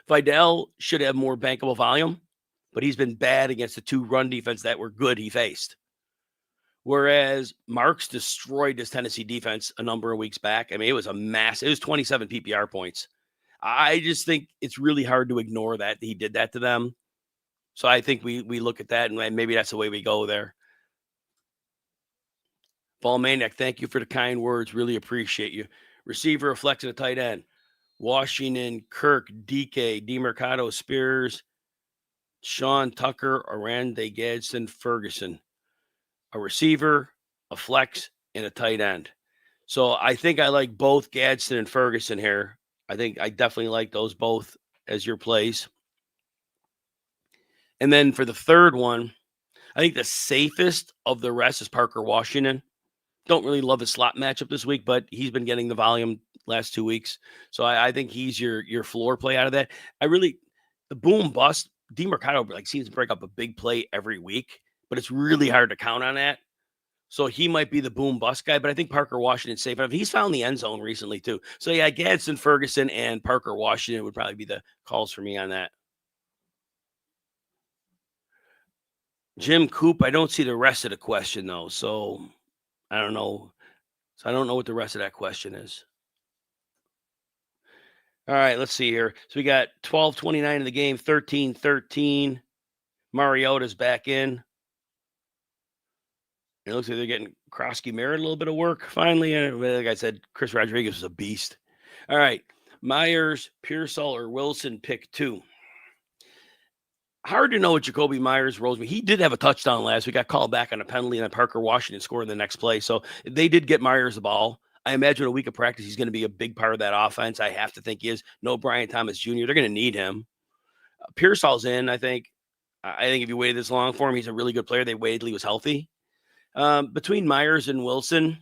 Vidal should have more bankable volume, but he's been bad against the 2 run defense that were good he faced. Whereas Marks destroyed this Tennessee defense a number of weeks back. I mean, it was a mass. It was 27 PPR points. I just think it's really hard to ignore that he did that to them. So I think we look at that, and maybe that's the way we go there. Ball Maniac, thank you for the kind words. Really appreciate you. Receiver, flex, and a tight end. Washington, Kirk, DK, DeMercado, Spears, Sean Tucker, Aranda, Gadsden, Ferguson. A receiver, a flex, and a tight end. So I think I like both Gadsden and Ferguson here. I think I definitely like those both as your plays. And then for the third one, I think the safest of the rest is Parker Washington. Don't really love his slot matchup this week, but he's been getting the volume last 2 weeks. So I think he's your floor play out of that. The boom bust, DeMercado seems to break up a big play every week, but it's really hard to count on that. So he might be the boom bust guy, but I think Parker Washington's safe enough. He's found the end zone recently too. So yeah, Gadsden, Ferguson, and Parker Washington would probably be the calls for me on that. Jim Coop, I don't see the rest of the question though. So I don't know. So I don't know what the rest of that question is. All right, let's see here. So we got 12-29 in the game, 13-13. Mariota's back in. It looks like they're getting Krosky Merritt a little bit of work finally. And like I said, Chris Rodriguez was a beast. All right, Myers, Pearsall, or Wilson, pick 2. Hard to know what Jacoby Myers rolls me. He did have a touchdown last week. Got called back on a penalty, and then Parker Washington scored in the next play. So they did get Myers the ball. I imagine a week of practice, he's going to be a big part of that offense. I have to think he is. No Brian Thomas Jr. They're going to need him. Pearsall's in, I think. I think if you waited this long for him, he's a really good player. They waited till he was healthy. Between Myers and Wilson,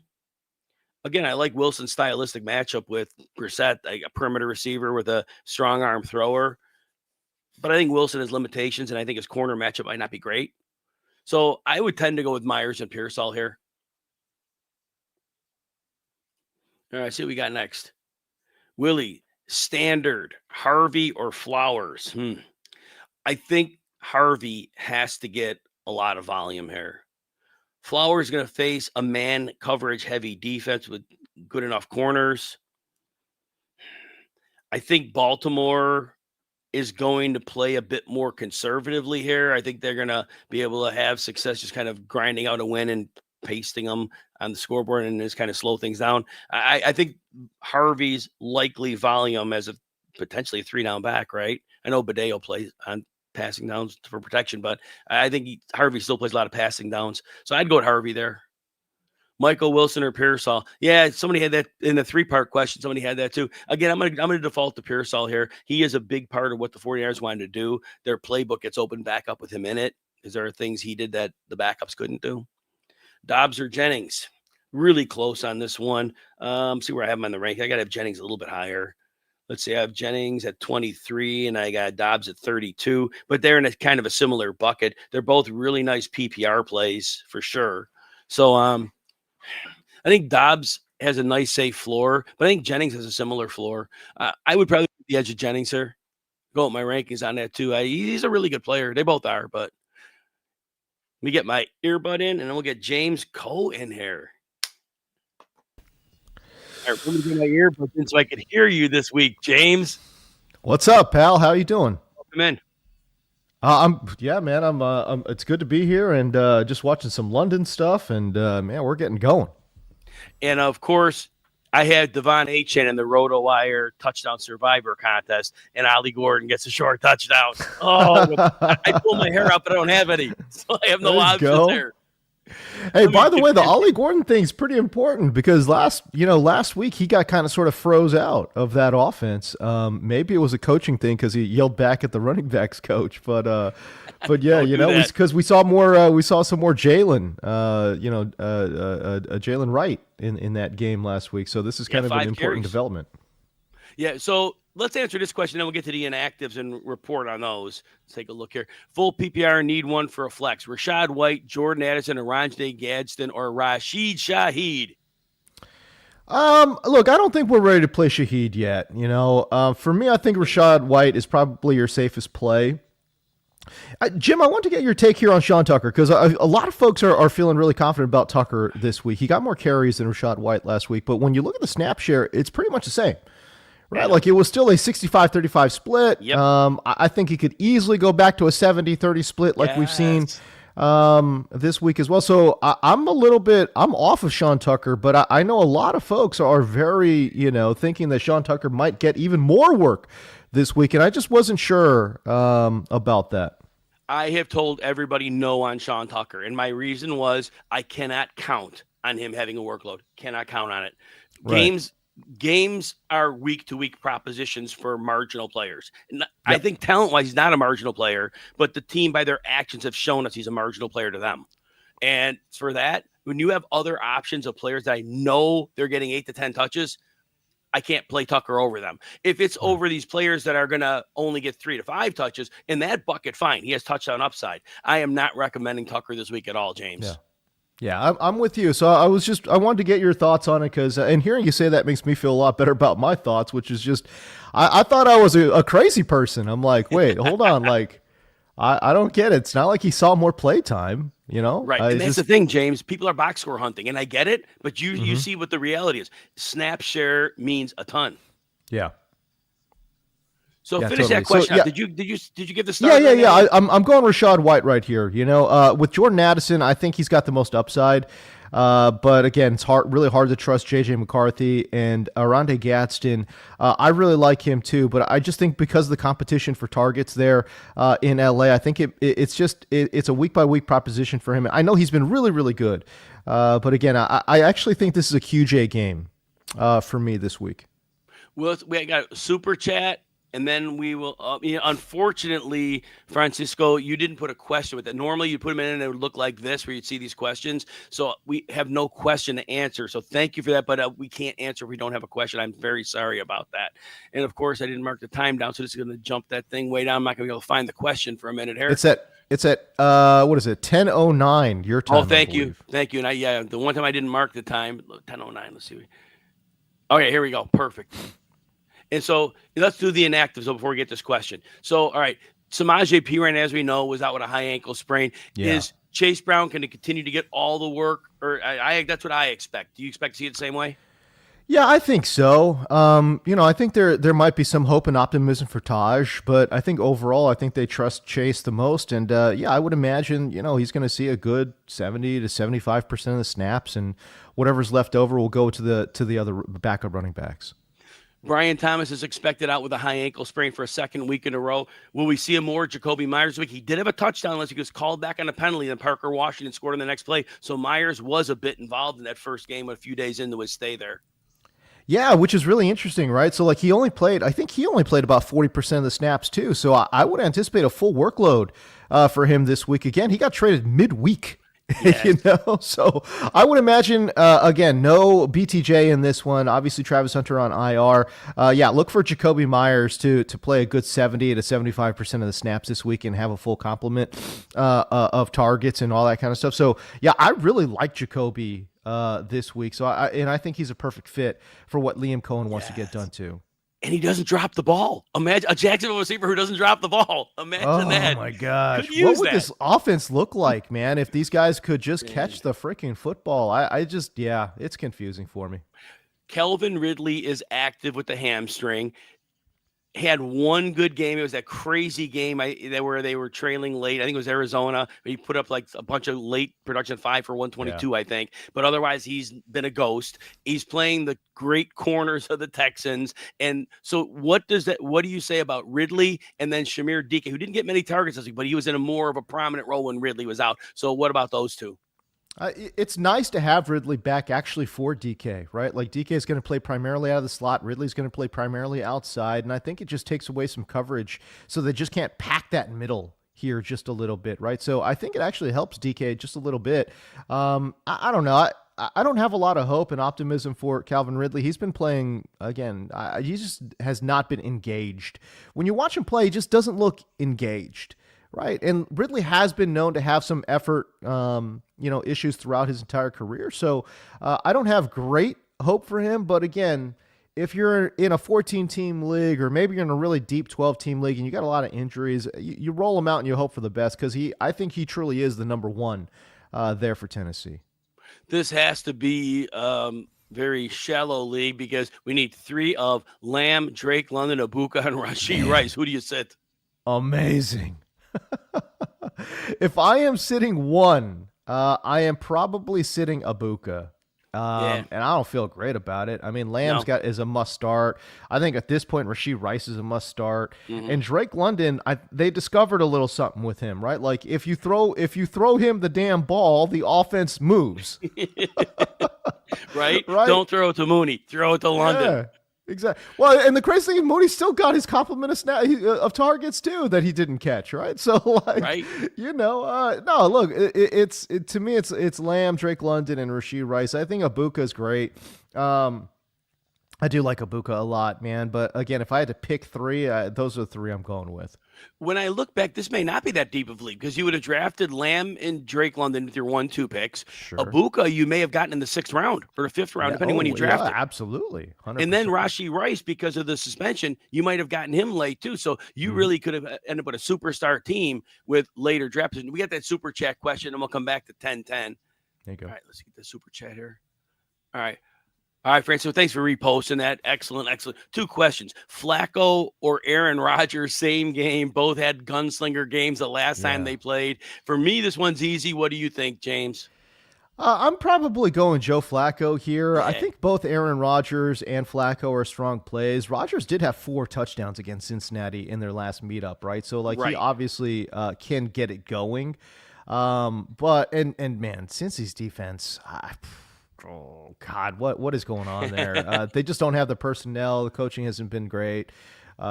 again, I like Wilson's stylistic matchup with Brissett, a perimeter receiver with a strong arm thrower. But I think Wilson has limitations, and I think his corner matchup might not be great. So I would tend to go with Myers and Pearsall here. All right, see what we got next. Willie, Standard, Harvey, or Flowers? I think Harvey has to get a lot of volume here. Flowers is going to face a man coverage heavy defense with good enough corners. I think Baltimore is going to play a bit more conservatively here. I think they're going to be able to have success just kind of grinding out a win and pasting them on the scoreboard and just kind of slow things down. I think Harvey's likely volume as a potentially a 3-down back, right? I know Badeo plays on passing downs for protection, but I think Harvey still plays a lot of passing downs. So I'd go with Harvey there. Michael Wilson or Pearsall? Yeah, somebody had that in the 3-part question. Somebody had that too. Again, I'm gonna default to Pearsall here. He is a big part of what the 49ers wanted to do. Their playbook gets opened back up with him in it because there are things he did that the backups couldn't do. Dobbs or Jennings? Really close on this one. See where I have him on the rank. I got to have Jennings a little bit higher. Let's see, I have Jennings at 23 and I got Dobbs at 32, but they're in a kind of a similar bucket. They're both really nice PPR plays for sure. So I think Dobbs has a nice safe floor, but I think Jennings has a similar floor. I would probably put the edge of Jennings here. Go with my rankings on that too. He's a really good player. They both are, but let me get my earbud in and then we'll get James Koh in here. All right, let me get my earbuds in so I could hear you this week, James. What's up, pal? How you doing? Welcome in. I'm it's good to be here and just watching some London stuff and man, we're getting going. And of course, I had Devon Achane in the RotoWire touchdown survivor contest, and Ollie Gordon gets a short touchdown. Oh, I pull my hair out, but I don't have any, so I have no options there. Hey, by the way, the Ollie Gordon thing's pretty important because last week he got kind of sort of froze out of that offense. Maybe it was a coaching thing because he yelled back at the running backs coach, but yeah, because we saw some more Jalen, Jalen Wright in that game last week. So this is kind of an important development. Yeah, so let's answer this question, then we'll get to the inactives and report on those. Let's take a look here. Full PPR, need one for a flex. Rachaad White, Jordan Addison, Oronde Gadsden, or Rashid Shaheed? Look, I don't think we're ready to play Shaheed yet. For me, I think Rachaad White is probably your safest play. Jim, I want to get your take here on Sean Tucker because a lot of folks are feeling really confident about Tucker this week. He got more carries than Rashad White last week, but when you look at the snap share, it's pretty much the same. Right, like it was still a 65-35 split. Yep. I think he could easily go back to a 70-30 split like we've seen this week as well. So I'm off of Sean Tucker, but I know a lot of folks are very, thinking that Sean Tucker might get even more work this week, and I just wasn't sure about that. I have told everybody no on Sean Tucker, and my reason was I cannot count on him having a workload. Cannot count on it. Right. Games are week-to-week propositions for marginal players. And I think talent-wise, he's not a marginal player, but the team, by their actions, have shown us he's a marginal player to them. And for that, when you have other options of players that I know they're getting 8 to 10 touches, I can't play Tucker over them. If it's over these players that are going to only get 3 to 5 touches, in that bucket, fine. He has touchdown upside. I am not recommending Tucker this week at all, James. Yeah, I'm with you. So I wanted to get your thoughts on it because, and hearing you say that makes me feel a lot better about my thoughts, which is just, I thought I was a crazy person. I'm like, wait, hold on. Like, I don't get it. It's not like he saw more play time, Right. And that's the thing, James. People are box score hunting, and I get it, but you see what the reality is. Snap share means a ton. Yeah. So finish that question. So, did you give the start? Yeah. I'm going Rashad White right here. With Jordan Addison, I think he's got the most upside. But again, it's really hard to trust JJ McCarthy and Arande Gadsden. I really like him too, but I just think because of the competition for targets there in LA, I think it's a week by week proposition for him. I know he's been really, really good. But again, I actually think this is a QJ game for me this week. Well, we got a super chat. And then we will, unfortunately, Francisco, you didn't put a question with it. Normally, you put them in and it would look like this, where you'd see these questions. So we have no question to answer. So thank you for that. But we can't answer if we don't have a question. I'm very sorry about that. And of course, I didn't mark the time down. So this is going to jump that thing way down. I'm not going to be able to find the question for a minute here. It's at what is it? 10:09 your time. Oh, thank you. And the one time I didn't mark the time, 10:09. Let's see. Okay, here we go. Perfect. And so let's do the inactives before we get this question. So, all right, Samaje Perine, as we know, was out with a high ankle sprain. Yeah. Is Chase Brown going to continue to get all the work? Or that's what I expect. Do you expect to see it the same way? Yeah, I think so. I think there might be some hope and optimism for Taj, but I think overall, I think they trust Chase the most. And I would imagine, he's going to see a good 70 to 75% of the snaps, and whatever's left over will go to the other backup running backs. Brian Thomas is expected out with a high ankle sprain for a second week in a row. Will we see him more? Jacoby Myers this week. He did have a touchdown unless he was called back on a penalty, and Parker Washington scored on the next play. So Myers was a bit involved in that first game a few days into his stay there. Yeah, which is really interesting, right? So like he only played about 40% of the snaps too. So I would anticipate a full workload for him this week. Again, he got traded midweek. Yes. So I would imagine, again, no BTJ in this one. Obviously, Travis Hunter on IR. Look for Jacoby Myers to play a good 70 to 75% of the snaps this week and have a full complement of targets and all that kind of stuff. So, yeah, I really like Jacoby this week. So I think he's a perfect fit for what Liam Cohen wants to get done too. And he doesn't drop the ball. Imagine a Jacksonville receiver who doesn't drop the ball. Imagine that. Oh, my gosh. What would this offense look like, man, if these guys could just catch the freaking football? It's confusing for me. Calvin Ridley is active with the hamstring. Had one good game. It was that crazy game where they were trailing late. I think it was Arizona. He put up like a bunch of late production, 5 for 122, I think. But otherwise, he's been a ghost. He's playing the great corners of the Texans. And so what do you say about Ridley and then Shamir DK, who didn't get many targets this week, but he was in a more of a prominent role when Ridley was out. So what about those two? It's nice to have Ridley back actually for DK, right? Like DK is going to play primarily out of the slot. Ridley's going to play primarily outside. And I think it just takes away some coverage so they just can't pack that middle here just a little bit, right? So I think it actually helps DK just a little bit. I don't know. I don't have a lot of hope and optimism for Calvin Ridley. He's been playing, again, he just has not been engaged. When you watch him play, he just doesn't look engaged. Right. And Ridley has been known to have some effort, issues throughout his entire career. So I don't have great hope for him. But again, if you're in a 14-team league, or maybe you're in a really deep 12-team league and you got a lot of injuries, you roll him out and you hope for the best, because I think he truly is the number one there for Tennessee. This has to be very shallow league, because we need 3 of Lamb, Drake London, Ibuka, and Rashee Rice. Who do you sit? Amazing. If I am sitting one, I am probably sitting Ibuka. And I don't feel great about it. I mean, Lamb's is a must start. I think at this point, Rashee Rice is a must start. Mm-hmm. And Drake London, they discovered a little something with him, right? Like if you throw him the damn ball, the offense moves. right? Don't throw it to Mooney. Throw it to London. Yeah. Exactly. Well, and the crazy thing is, Mooney still got his complement of targets too that he didn't catch, right? So, like, no, look, to me, it's Lamb, Drake London, and Rashee Rice. I think Ibuka is great. I do like Ibuka a lot, man. But again, if I had to pick 3, those are the 3 I'm going with. When I look back, this may not be that deep of a league, because you would have drafted Lamb and Drake London with your 1-2 picks. Sure. Ibuka, you may have gotten in the 6th round or the 5th round, depending when you drafted. Yeah, absolutely. 100%. And then Rashee Rice, because of the suspension, you might have gotten him late too. So you really could have ended up with a superstar team with later drafts. And we got that super chat question, and we'll come back to 10-10. There you go. All right, let's get the super chat here. All right, Francis. So thanks for reposting that. Excellent. 2 questions. Flacco or Aaron Rodgers, same game. Both had gunslinger games the last time they played. For me, this one's easy. What do you think, James? I'm probably going Joe Flacco here. I think both Aaron Rodgers and Flacco are strong plays. Rodgers did have 4 touchdowns against Cincinnati in their last meetup, right? So, he obviously can get it going. But man, Cincy's defense, oh God, what is going on there? They just don't have the personnel. The coaching hasn't been great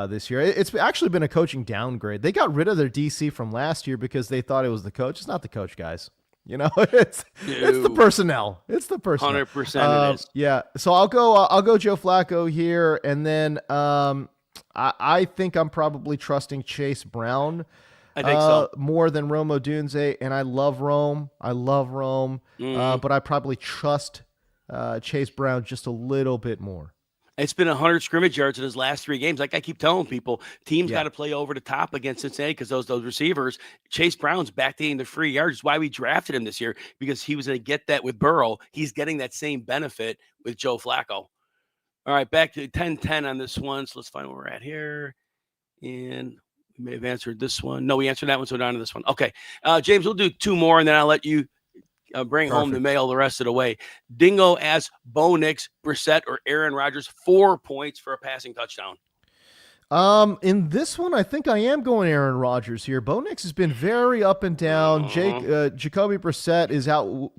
this year. It's actually been a coaching downgrade. They got rid of their DC from last year because they thought it was the coach. It's not the coach, guys. It's the personnel. It's the personnel. 100% it is. Yeah. So I'll go Joe Flacco here, and then I think I'm probably trusting Chase Brown. I think so. More than Rome Odunze, and I love Rome. But I probably trust Chase Brown just a little bit more. It's been 100 scrimmage yards in his last 3 games. Like I keep telling people, teams got to play over the top against Cincinnati, because those receivers. Chase Brown's back to getting the free yards. That's why we drafted him this year, because he was going to get that with Burrow. He's getting that same benefit with Joe Flacco. All right, back to 10-10 on this one. So let's find where we're at here. And we may have answered this one. No, we answered that one, so down to this one. Okay, James, we'll do 2 more, and then I'll let you bring home the mail the rest of the way. Dingo asks Bo Nix, Brissett, or Aaron Rodgers 4 points for a passing touchdown. In this one, I think I am going Aaron Rodgers here. Bo Nix has been very up and down. Jacoby Brissett is out,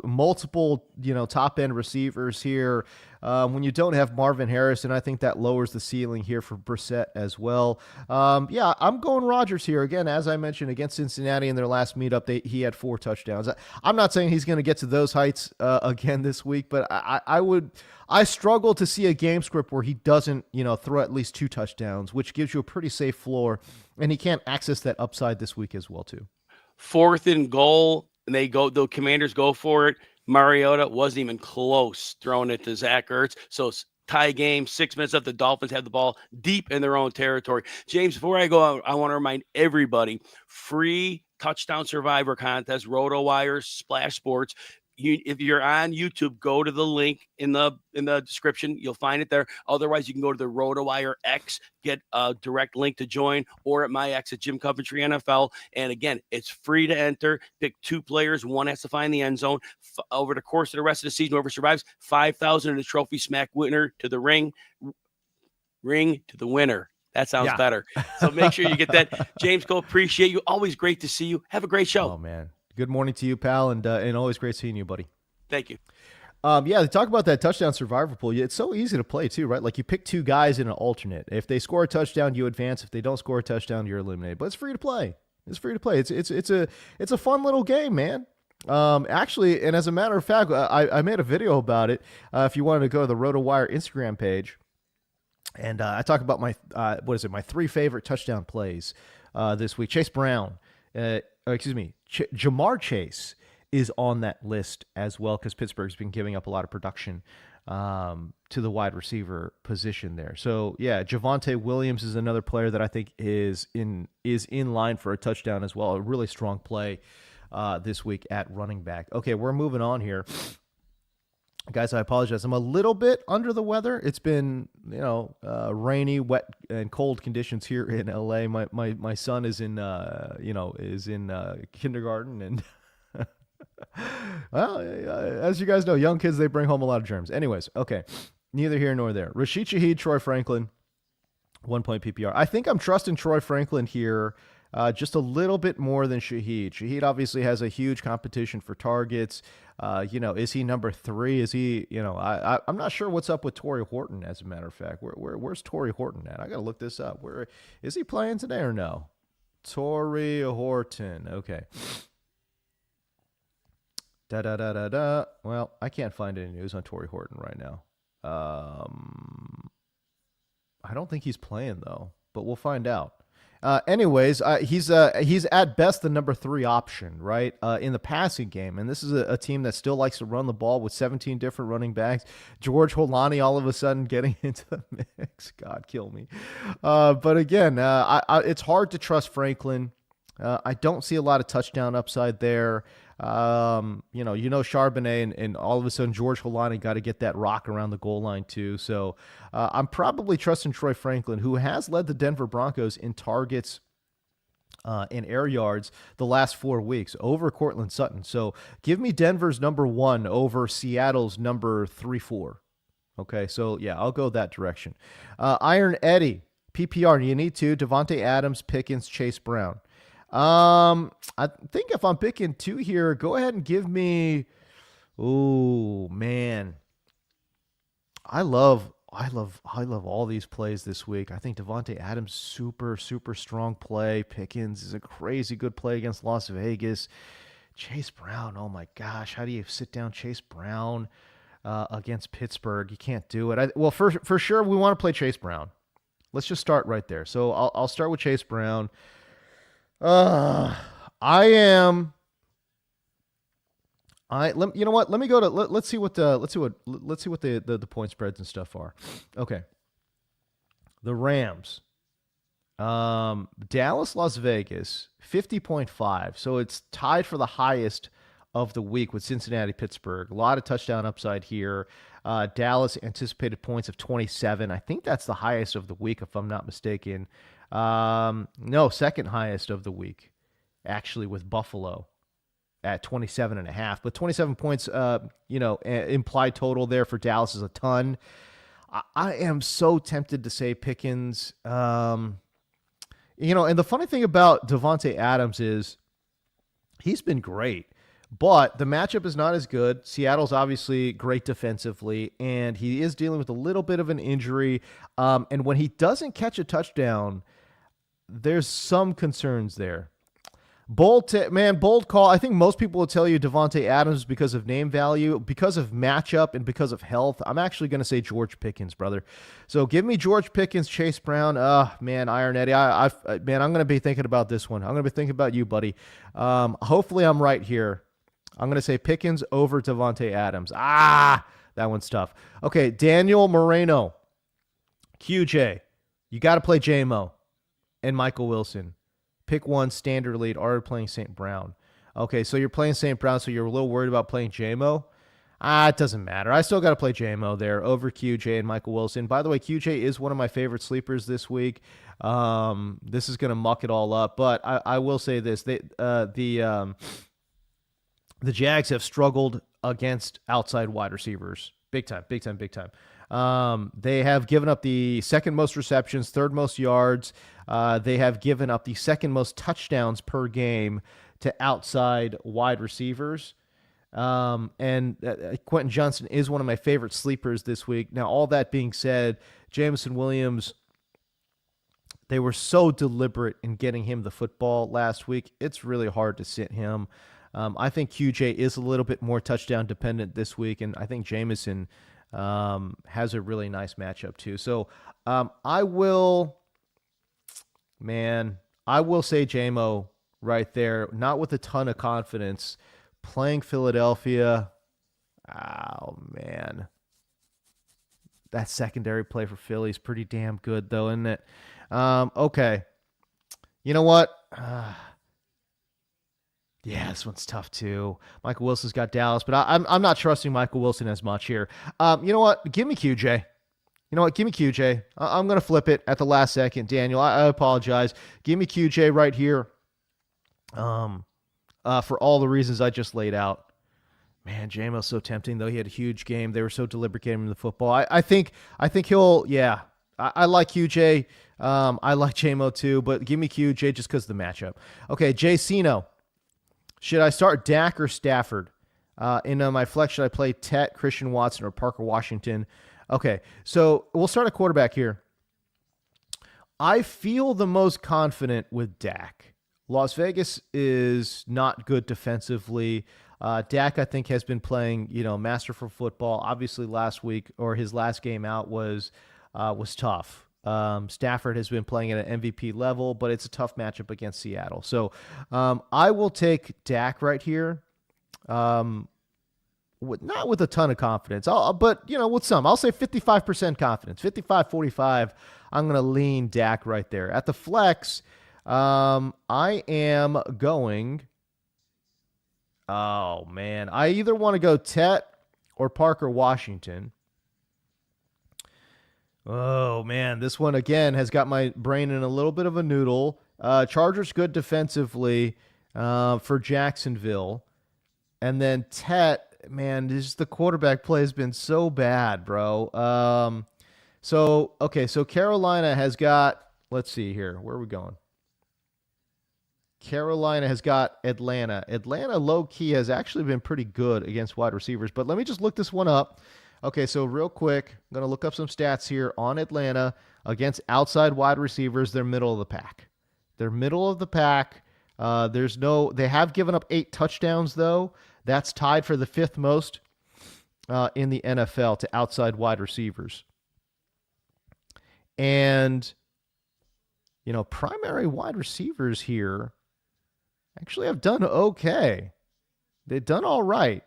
multiple, top end receivers here. When you don't have Marvin Harrison, I think that lowers the ceiling here for Brissett as well. I'm going Rodgers here. Again, as I mentioned, against Cincinnati in their last meetup, he had 4 touchdowns. I'm not saying he's going to get to those heights again this week, but I struggle to see a game script where he doesn't, throw at least 2 touchdowns, which gives you a pretty safe floor, and he can't access that upside this week as well too. 4th and goal, and the Commanders go for it. Mariota wasn't even close throwing it to Zach Ertz. So tie game, 6 minutes left. The Dolphins have the ball deep in their own territory. James, before I go, I want to remind everybody, free touchdown survivor contest, RotoWire, Splash Sports. If you're on YouTube, go to the link in the description. You'll find it there. Otherwise, you can go to the RotoWire X, get a direct link to join, or at my X at Jim Coventry NFL. And again, it's free to enter. Pick 2 players. One has to find the end zone. Over the course of the rest of the season, whoever survives, $5,000 in the trophy, smack winner to the ring to the winner. That sounds better. So make sure you get that. James Koh, appreciate you. Always great to see you. Have a great show. Oh, man. Good morning to you, pal, and always great seeing you, buddy. Thank you. They talk about that touchdown survivor pool. It's so easy to play too, right? Like you pick 2 guys in an alternate. If they score a touchdown, you advance. If they don't score a touchdown, you're eliminated. But it's free to play. It's a fun little game, man. Actually, and as a matter of fact, I made a video about it. If you wanted to go to the RotoWire Instagram page, and I talk about my my 3 favorite touchdown plays this week. Chase Brown. Jamar Chase is on that list as well, because Pittsburgh's been giving up a lot of production to the wide receiver position there. So yeah, Javonte Williams is another player that I think is in line for a touchdown as well. A really strong play this week at running back. Okay, we're moving on here. Guys, I apologize. I'm a little bit under the weather. It's been, rainy, wet, and cold conditions here in LA. My son is in, kindergarten, and well, as you guys know, young kids, they bring home a lot of germs. Anyways, okay, neither here nor there. Rashid Shaheed, Troy Franklin, 1 point PPR. I think I'm trusting Troy Franklin here just a little bit more than Shaheed. Shaheed obviously has a huge competition for targets. Is he number 3? Is he, I'm not sure what's up with Torrey Horton, as a matter of fact. Where's Torrey Horton at? I got to look this up. Where is he playing today or no? Torrey Horton. Okay. Da. Well, I can't find any news on Torrey Horton right now. I don't think he's playing though, but we'll find out. Anyways, he's at best the number 3 option, right? In the passing game. And this is a team that still likes to run the ball with 17 different running backs. George Holani all of a sudden getting into the mix. God, kill me. But again, it's hard to trust Franklin. I don't see a lot of touchdown upside there. Charbonnet and all of a sudden George Holani got to get that rock around the goal line too. So I'm probably trusting Troy Franklin, who has led the Denver Broncos in targets and air yards the last 4 weeks over Cortland Sutton. So give me Denver's number 1 over Seattle's number 3-4. Okay, so yeah, I'll go that direction. Iron Eddie, PPR, you need to. Devontae Adams, Pickens, Chase Brown. I think if I'm picking 2 here, go ahead and give me. Oh man, I love all these plays this week. I think Devontae Adams super strong play. Pickens is a crazy good play against Las Vegas. Chase Brown, oh my gosh, how do you sit down Chase Brown against Pittsburgh? You can't do it. Well, for sure, we want to play Chase Brown. Let's just start right there. So I'll start with Chase Brown. You know what? Let me go to let's see what the point spreads and stuff are. Okay. The Rams. Dallas, Las Vegas, 50.5. So it's tied for the highest of the week with Cincinnati, Pittsburgh. A lot of touchdown upside here. Dallas anticipated points of 27. I think that's the highest of the week, if I'm not mistaken. No, second highest of the week, actually, with Buffalo at 27.5. But 27 points, implied total there for Dallas is a ton. I am so tempted to say Pickens. And the funny thing about Devontae Adams is he's been great, but the matchup is not as good. Seattle's obviously great defensively, and he is dealing with a little bit of an injury. And when he doesn't catch a touchdown, there's some concerns there. Bold call. I think most people will tell you Devontae Adams because of name value, because of matchup, and because of health. I'm actually going to say George Pickens, brother. So give me George Pickens, Chase Brown. Iron Eddie. I'm going to be thinking about this one. I'm going to be thinking about you, buddy. Hopefully I'm right here. I'm going to say Pickens over Devontae Adams. That one's tough. Okay, Daniel Moreno, QJ. You got to play J-Mo and Michael Wilson. Pick one, standard lead, already playing St. Brown. Okay, so you're playing St. Brown, so you're a little worried about playing J-Mo? It doesn't matter. I still got to play J-Mo there over QJ and Michael Wilson. By the way, QJ is one of my favorite sleepers this week. This is going to muck it all up, but I will say this. The Jags have struggled against outside wide receivers. Big time. They have given up the second most receptions, third most yards. They have given up the second most touchdowns per game to outside wide receivers. And Quentin Johnson is one of my favorite sleepers this week. Now, all that being said, Jameson Williams, they were so deliberate in getting him the football last week. It's really hard to sit him. I think QJ is a little bit more touchdown dependent this week, and I think Jameson has a really nice matchup too. So I will say J-Mo right there, not with a ton of confidence. Playing Philadelphia, oh man, That secondary play for Philly is pretty damn good, though, isn't it? Okay. You know what? Yeah, this one's tough too. Michael Wilson's got Dallas, but I'm not trusting Michael Wilson as much here. You know what? Give me QJ. You know what? Give me QJ. I'm going to flip it at the last second. Daniel, I apologize. Give me QJ right here. For all the reasons I just laid out. Man, JMO's so tempting, though. He had a huge game. They were so deliberate getting him in the football. I think he'll, yeah. I like QJ. I like JMO too, but give me QJ just because of the matchup. Okay, Jay Cino. Should I start Dak or Stafford? In my flex, should I play Tet, Christian Watson, or Parker Washington? Okay, so we'll start a quarterback here. I feel the most confident with Dak. Las Vegas is not good defensively. Dak, I think, has been playing, masterful football. Obviously, last week or his last game out was tough. Stafford has been playing at an MVP level, but it's a tough matchup against Seattle. So I will take Dak right here. Not with a ton of confidence, but with some. I'll say 55% confidence, 55-45. I'm going to lean Dak right there. At the flex, I am going. Oh man, I either want to go Tet or Parker Washington. Oh man, this one again has got my brain in a little bit of a noodle. Chargers good defensively for Jacksonville, and then Tet, man, the quarterback play has been so bad, bro. So Carolina has got. Let's see here, where are we going? Carolina has got Atlanta. Atlanta, low-key, has actually been pretty good against wide receivers. But let me just look this one up. Okay, so real quick, I'm going to look up some stats here on Atlanta against outside wide receivers. They're middle of the pack. They have given up 8 touchdowns, though. That's tied for the 5th most in the NFL to outside wide receivers. And, primary wide receivers here actually have done okay. They've done all right.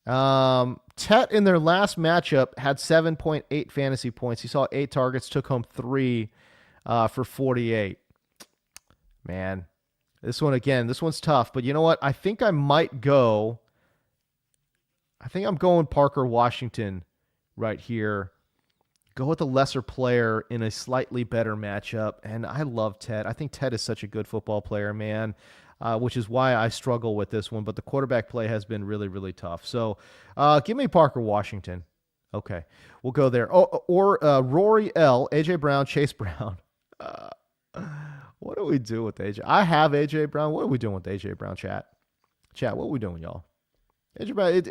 Tet in their last matchup had 7.8 fantasy points. He saw 8 targets, took home 3 for 48. Man, this one's tough. But you know what? I think I'm going Parker Washington right here. Go with the lesser player in a slightly better matchup. And I love Ted. I think Ted is such a good football player, man, which is why I struggle with this one. But the quarterback play has been really, really tough. So give me Parker Washington. Okay, we'll go there. Or Rory L., A.J. Brown, Chase Brown. What do we do with A.J.? I have A.J. Brown. What are we doing with A.J. Brown, chat? Chat, what are we doing, y'all? A.J. Brown,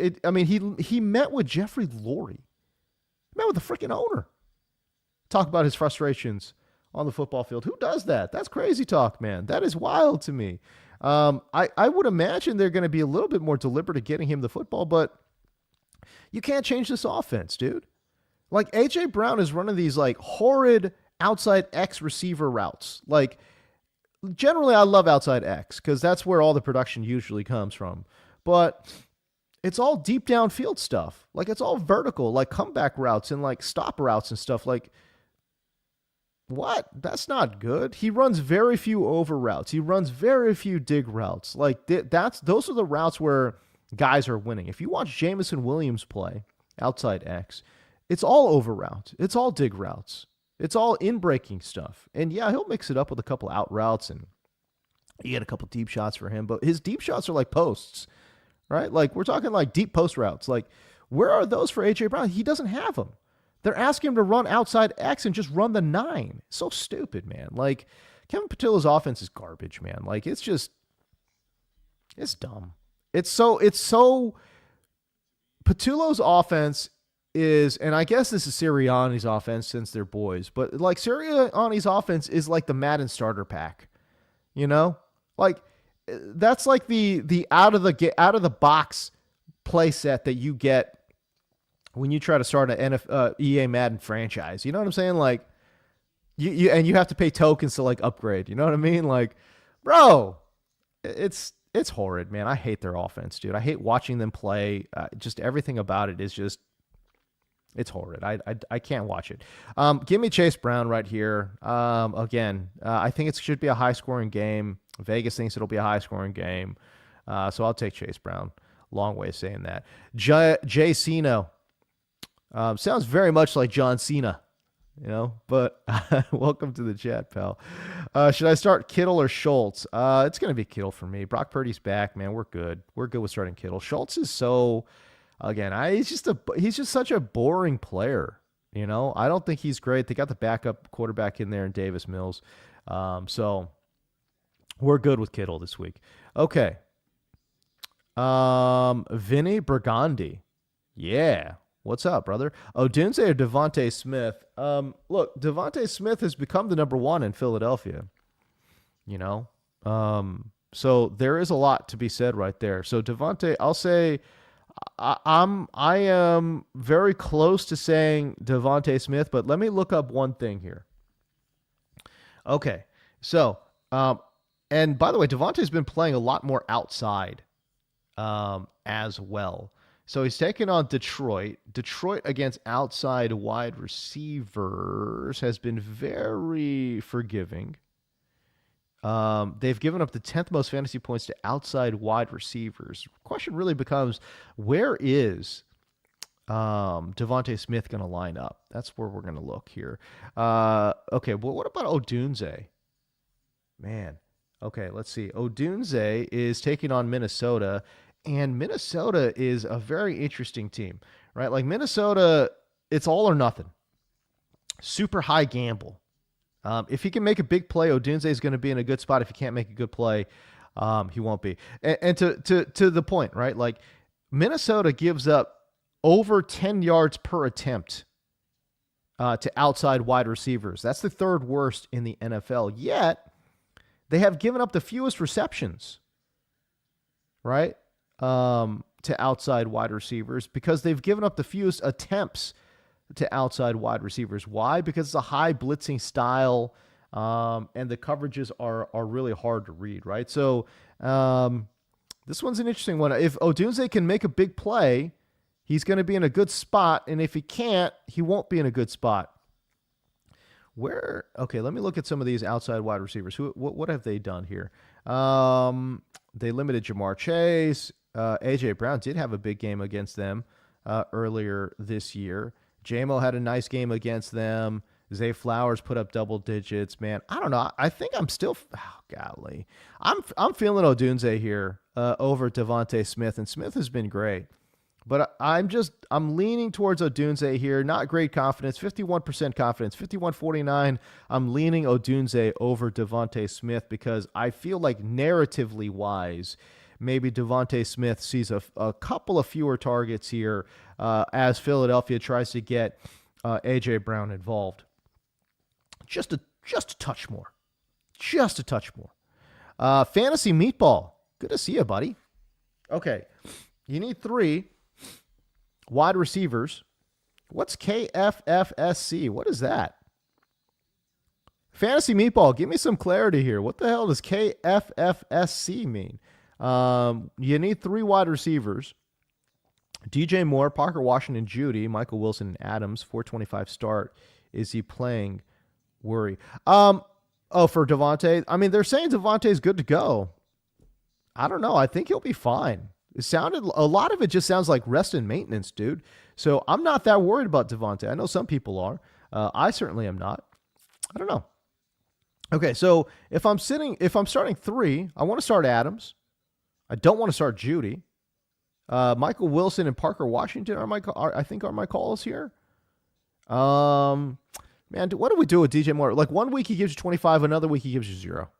he met with Jeffrey Lurie. He met with the freaking owner. Talk about his frustrations on the football field. Who does that? That's crazy talk, man. That is wild to me. I would imagine they're going to be a little bit more deliberate at getting him the football, but you can't change this offense, dude. Like, A.J. Brown is running these, like, horrid outside X receiver routes. Like, generally I love outside X because that's where all the production usually comes from. But it's all deep downfield stuff. Like, it's all vertical, like comeback routes and, like, stop routes and stuff. Like, what? That's not good. He runs very few over routes. He runs very few dig routes. Like, those are the routes where guys are winning. If you watch Jamison Williams play outside X, it's all over routes. It's all dig routes. It's all in-breaking stuff. And yeah, he'll mix it up with a couple out routes and you get a couple deep shots for him, but his deep shots are like posts, right? Like, we're talking like deep post routes. Like, where are those for A.J. Brown? He doesn't have them. They're asking him to run outside X and just run the 9. So stupid, man. Like, Kevin Patilla's offense is garbage, man. Like, it's dumb. It's so Patillo's offense is, and I guess this is Sirianni's offense since they're boys, but like Sirianni's offense is like the Madden starter pack, like that's like the out of the box play set that you get when you try to start an EA Madden franchise. You know what I'm saying? Like you have to pay tokens to like upgrade. You know what I mean? Like, bro, it's horrid, man. I hate their offense, dude. I hate watching them play. Just everything about it is just, It's horrid. I can't watch it. Give me Chase Brown right here. Again, I think it should be a high scoring game. Vegas thinks it'll be a high scoring game. So I'll take Chase Brown. Long way of saying that. Jay Ceno. Sounds very much like John Cena, but welcome to the chat, pal. Should I start Kittle or Schultz? It's going to be Kittle for me. Brock Purdy's back, man. We're good. We're good with starting Kittle. Schultz is he's just such a boring player. I don't think he's great. They got the backup quarterback in there in Davis Mills. So we're good with Kittle this week. Okay. Vinny Burgundy. Yeah. What's up, brother? Odunze or Devontae Smith? Look, Devontae Smith has become the number one in Philadelphia. So there is a lot to be said right there. So Devontae, I'll say I am very close to saying Devontae Smith, but let me look up one thing here. Okay. So, and by the way, Devontae's been playing a lot more outside as well. So he's taken on Detroit. Detroit against outside wide receivers has been very forgiving. They've given up the 10th most fantasy points to outside wide receivers. Question really becomes, where is Devontae Smith going to line up? That's where we're going to look here. Okay, well, what about Odunze? Man. Okay, let's see. Odunze is taking on Minnesota. And Minnesota is a very interesting team, right? Like Minnesota, it's all or nothing. Super high gamble. If he can make a big play, Odunze is going to be in a good spot. If he can't make a good play, he won't be. And to the point, right? Like Minnesota gives up over 10 yards per attempt to outside wide receivers. That's the third worst in the NFL. Yet they have given up the fewest receptions, right? To outside wide receivers because they've given up the fewest attempts to outside wide receivers. Why? Because it's a high blitzing style, and the coverages are really hard to read, right? So this one's an interesting one. If Odunze can make a big play, he's going to be in a good spot, and if he can't, he won't be in a good spot. Okay, let me look at some of these outside wide receivers. What have they done here? They limited Jamar Chase. A.J. Brown did have a big game against them earlier this year. J-Mo had a nice game against them. Zay Flowers put up double digits. Man, I don't know. I think I'm still golly. I'm feeling Odunze here over Devontae Smith, and Smith has been great. But I'm leaning towards Odunze here. Not great confidence, 51% confidence, 51-49. I'm leaning Odunze over Devontae Smith because I feel like narratively wise, maybe Devontae Smith sees a couple of fewer targets here as Philadelphia tries to get A.J. Brown involved. Just a touch more. Just a touch more. Fantasy Meatball. Good to see you, buddy. Okay. You need 3 wide receivers. What's KFFSC? What is that? Fantasy Meatball, give me some clarity here. What the hell does KFFSC mean? You need 3 wide receivers. DJ Moore, Parker Washington, Judy, Michael Wilson, and Adams. 425 start. Is he playing? Worry. For Devontae. I mean, they're saying Devontae's good to go. I don't know. I think he'll be fine. A lot of it just sounds like rest and maintenance, dude. So I'm not that worried about Devontae. I know some people are. I certainly am not. I don't know. Okay, so if I'm starting 3, I want to start Adams. I don't want to start Judy. Michael Wilson and Parker Washington are my calls here. Man, what do we do with DJ Moore? Like 1 week he gives you 25, another week he gives you 0.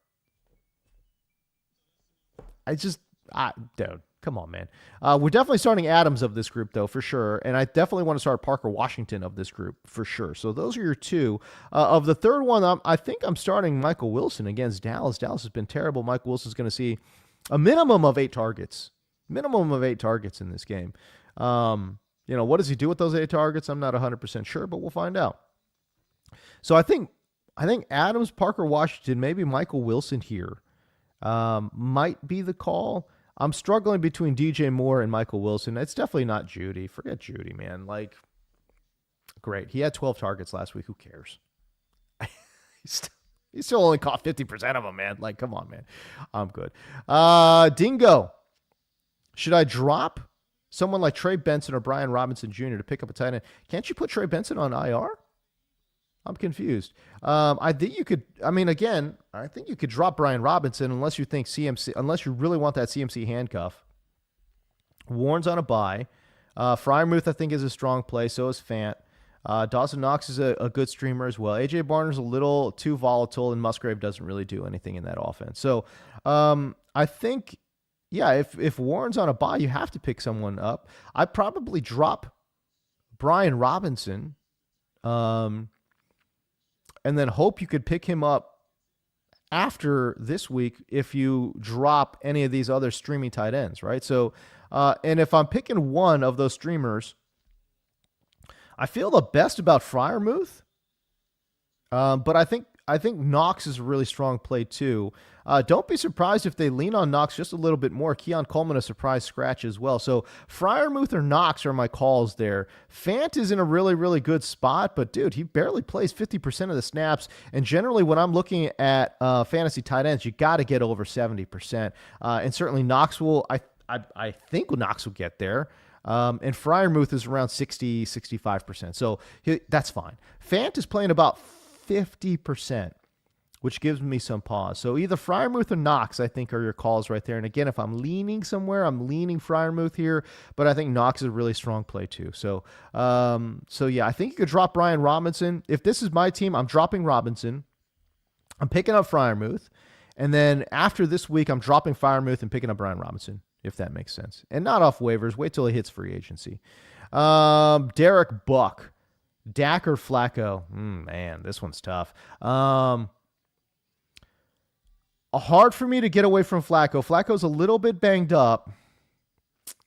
Dude, come on, man. We're definitely starting Adams of this group, though, for sure. And I definitely want to start Parker Washington of this group, for sure. So those are your 2. Of the third one, I think I'm starting Michael Wilson against Dallas. Dallas has been terrible. Michael Wilson's going to see a minimum of 8 targets. Minimum of 8 targets in this game. What does he do with those 8 targets? I'm not 100% sure, but we'll find out. So I think Adams, Parker Washington, maybe Michael Wilson here might be the call. I'm struggling between DJ Moore and Michael Wilson. It's definitely not Judy. Forget Judy, man. Like, great. He had 12 targets last week. Who cares? He still only caught 50% of them, man. Like, come on, man. I'm good. Dingo. Should I drop someone like Trey Benson or Brian Robinson Jr. to pick up a tight end? Can't you put Trey Benson on IR? I'm confused. I think you could. I mean, again, I think you could drop Brian Robinson unless you think CMC, unless you really want that CMC handcuff. Warren's on a bye. Freiermuth, I think, is a strong play. So is Fant. Dawson Knox is a good streamer as well. AJ Barner's a little too volatile, and Musgrave doesn't really do anything in that offense. So I think, yeah, if Warren's on a bye, you have to pick someone up. I'd probably drop Brian Robinson, and then hope you could pick him up after this week if you drop any of these other streaming tight ends, right? So, and if I'm picking one of those streamers, I feel the best about Freiermuth, but I think Knox is a really strong play too. Don't be surprised if they lean on Knox just a little bit more. Keon Coleman, a surprise scratch as well. So Freiermuth or Knox are my calls there. Fant is in a really, really good spot, but dude, he barely plays 50% of the snaps. And generally when I'm looking at fantasy tight ends, you got to get over 70%. And certainly Knox will, I think Knox will get there. And Freiermuth is around 60, 65%. So that's fine. Fant is playing about 50%, which gives me some pause. So either Freiermuth or Knox, I think, are your calls right there. And again, if I'm leaning somewhere, I'm leaning Freiermuth here, but I think Knox is a really strong play too. So yeah, I think you could drop Brian Robinson. If this is my team, I'm dropping Robinson. I'm picking up Freiermuth. And then after this week, I'm dropping Freiermuth and picking up Brian Robinson, if that makes sense. And not off waivers. Wait till he hits free agency. Derek Buck. Dak or Flacco? Man, this one's tough. Hard for me to get away from Flacco. Flacco's a little bit banged up.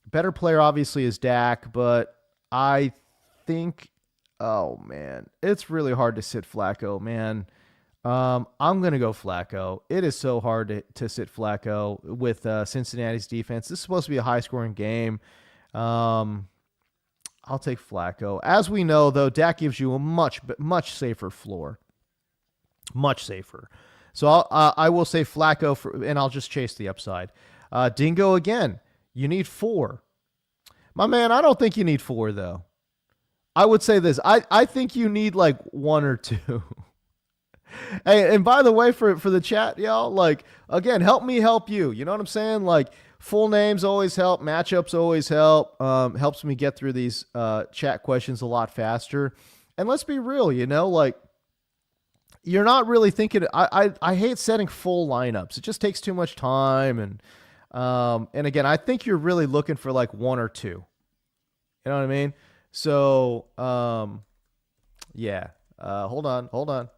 Better player, obviously, is Dak, but I think, oh, man, it's really hard to sit Flacco, man. I'm going to go Flacco. It is so hard to sit Flacco with Cincinnati's defense. This is supposed to be a high-scoring game. I'll take Flacco. As we know, though, Dak gives you a much safer floor. Much safer. So I will say Flacco, and I'll just chase the upside. Dingo again. You need 4. My man, I don't think you need 4, though. I would say this. I think you need like 1 or 2. Hey, and by the way, for the chat, y'all, like, again, help me help you. You know what I'm saying? Like, full names always help. Matchups always help. Helps me get through these chat questions a lot faster. And let's be real, you know, like, you're not really thinking. I hate setting full lineups. It just takes too much time. And again, I think you're really looking for like 1 or 2. You know what I mean? So, yeah. Hold on.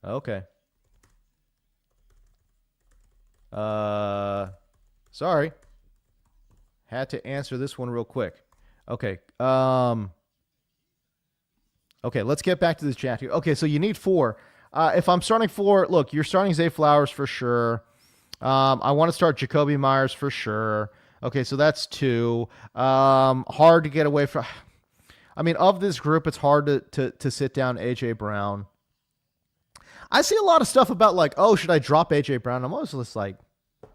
Okay. Sorry. Had to answer this one real quick. Okay. Okay, let's get back to this chat here. Okay, so you need 4. If I'm starting 4, look, you're starting Zay Flowers for sure. I want to start Jacoby Myers for sure. Okay, so that's 2. Hard to get away from. I mean, of this group, it's hard to sit down AJ Brown. I see a lot of stuff about like, oh, should I drop AJ Brown? I'm always just like,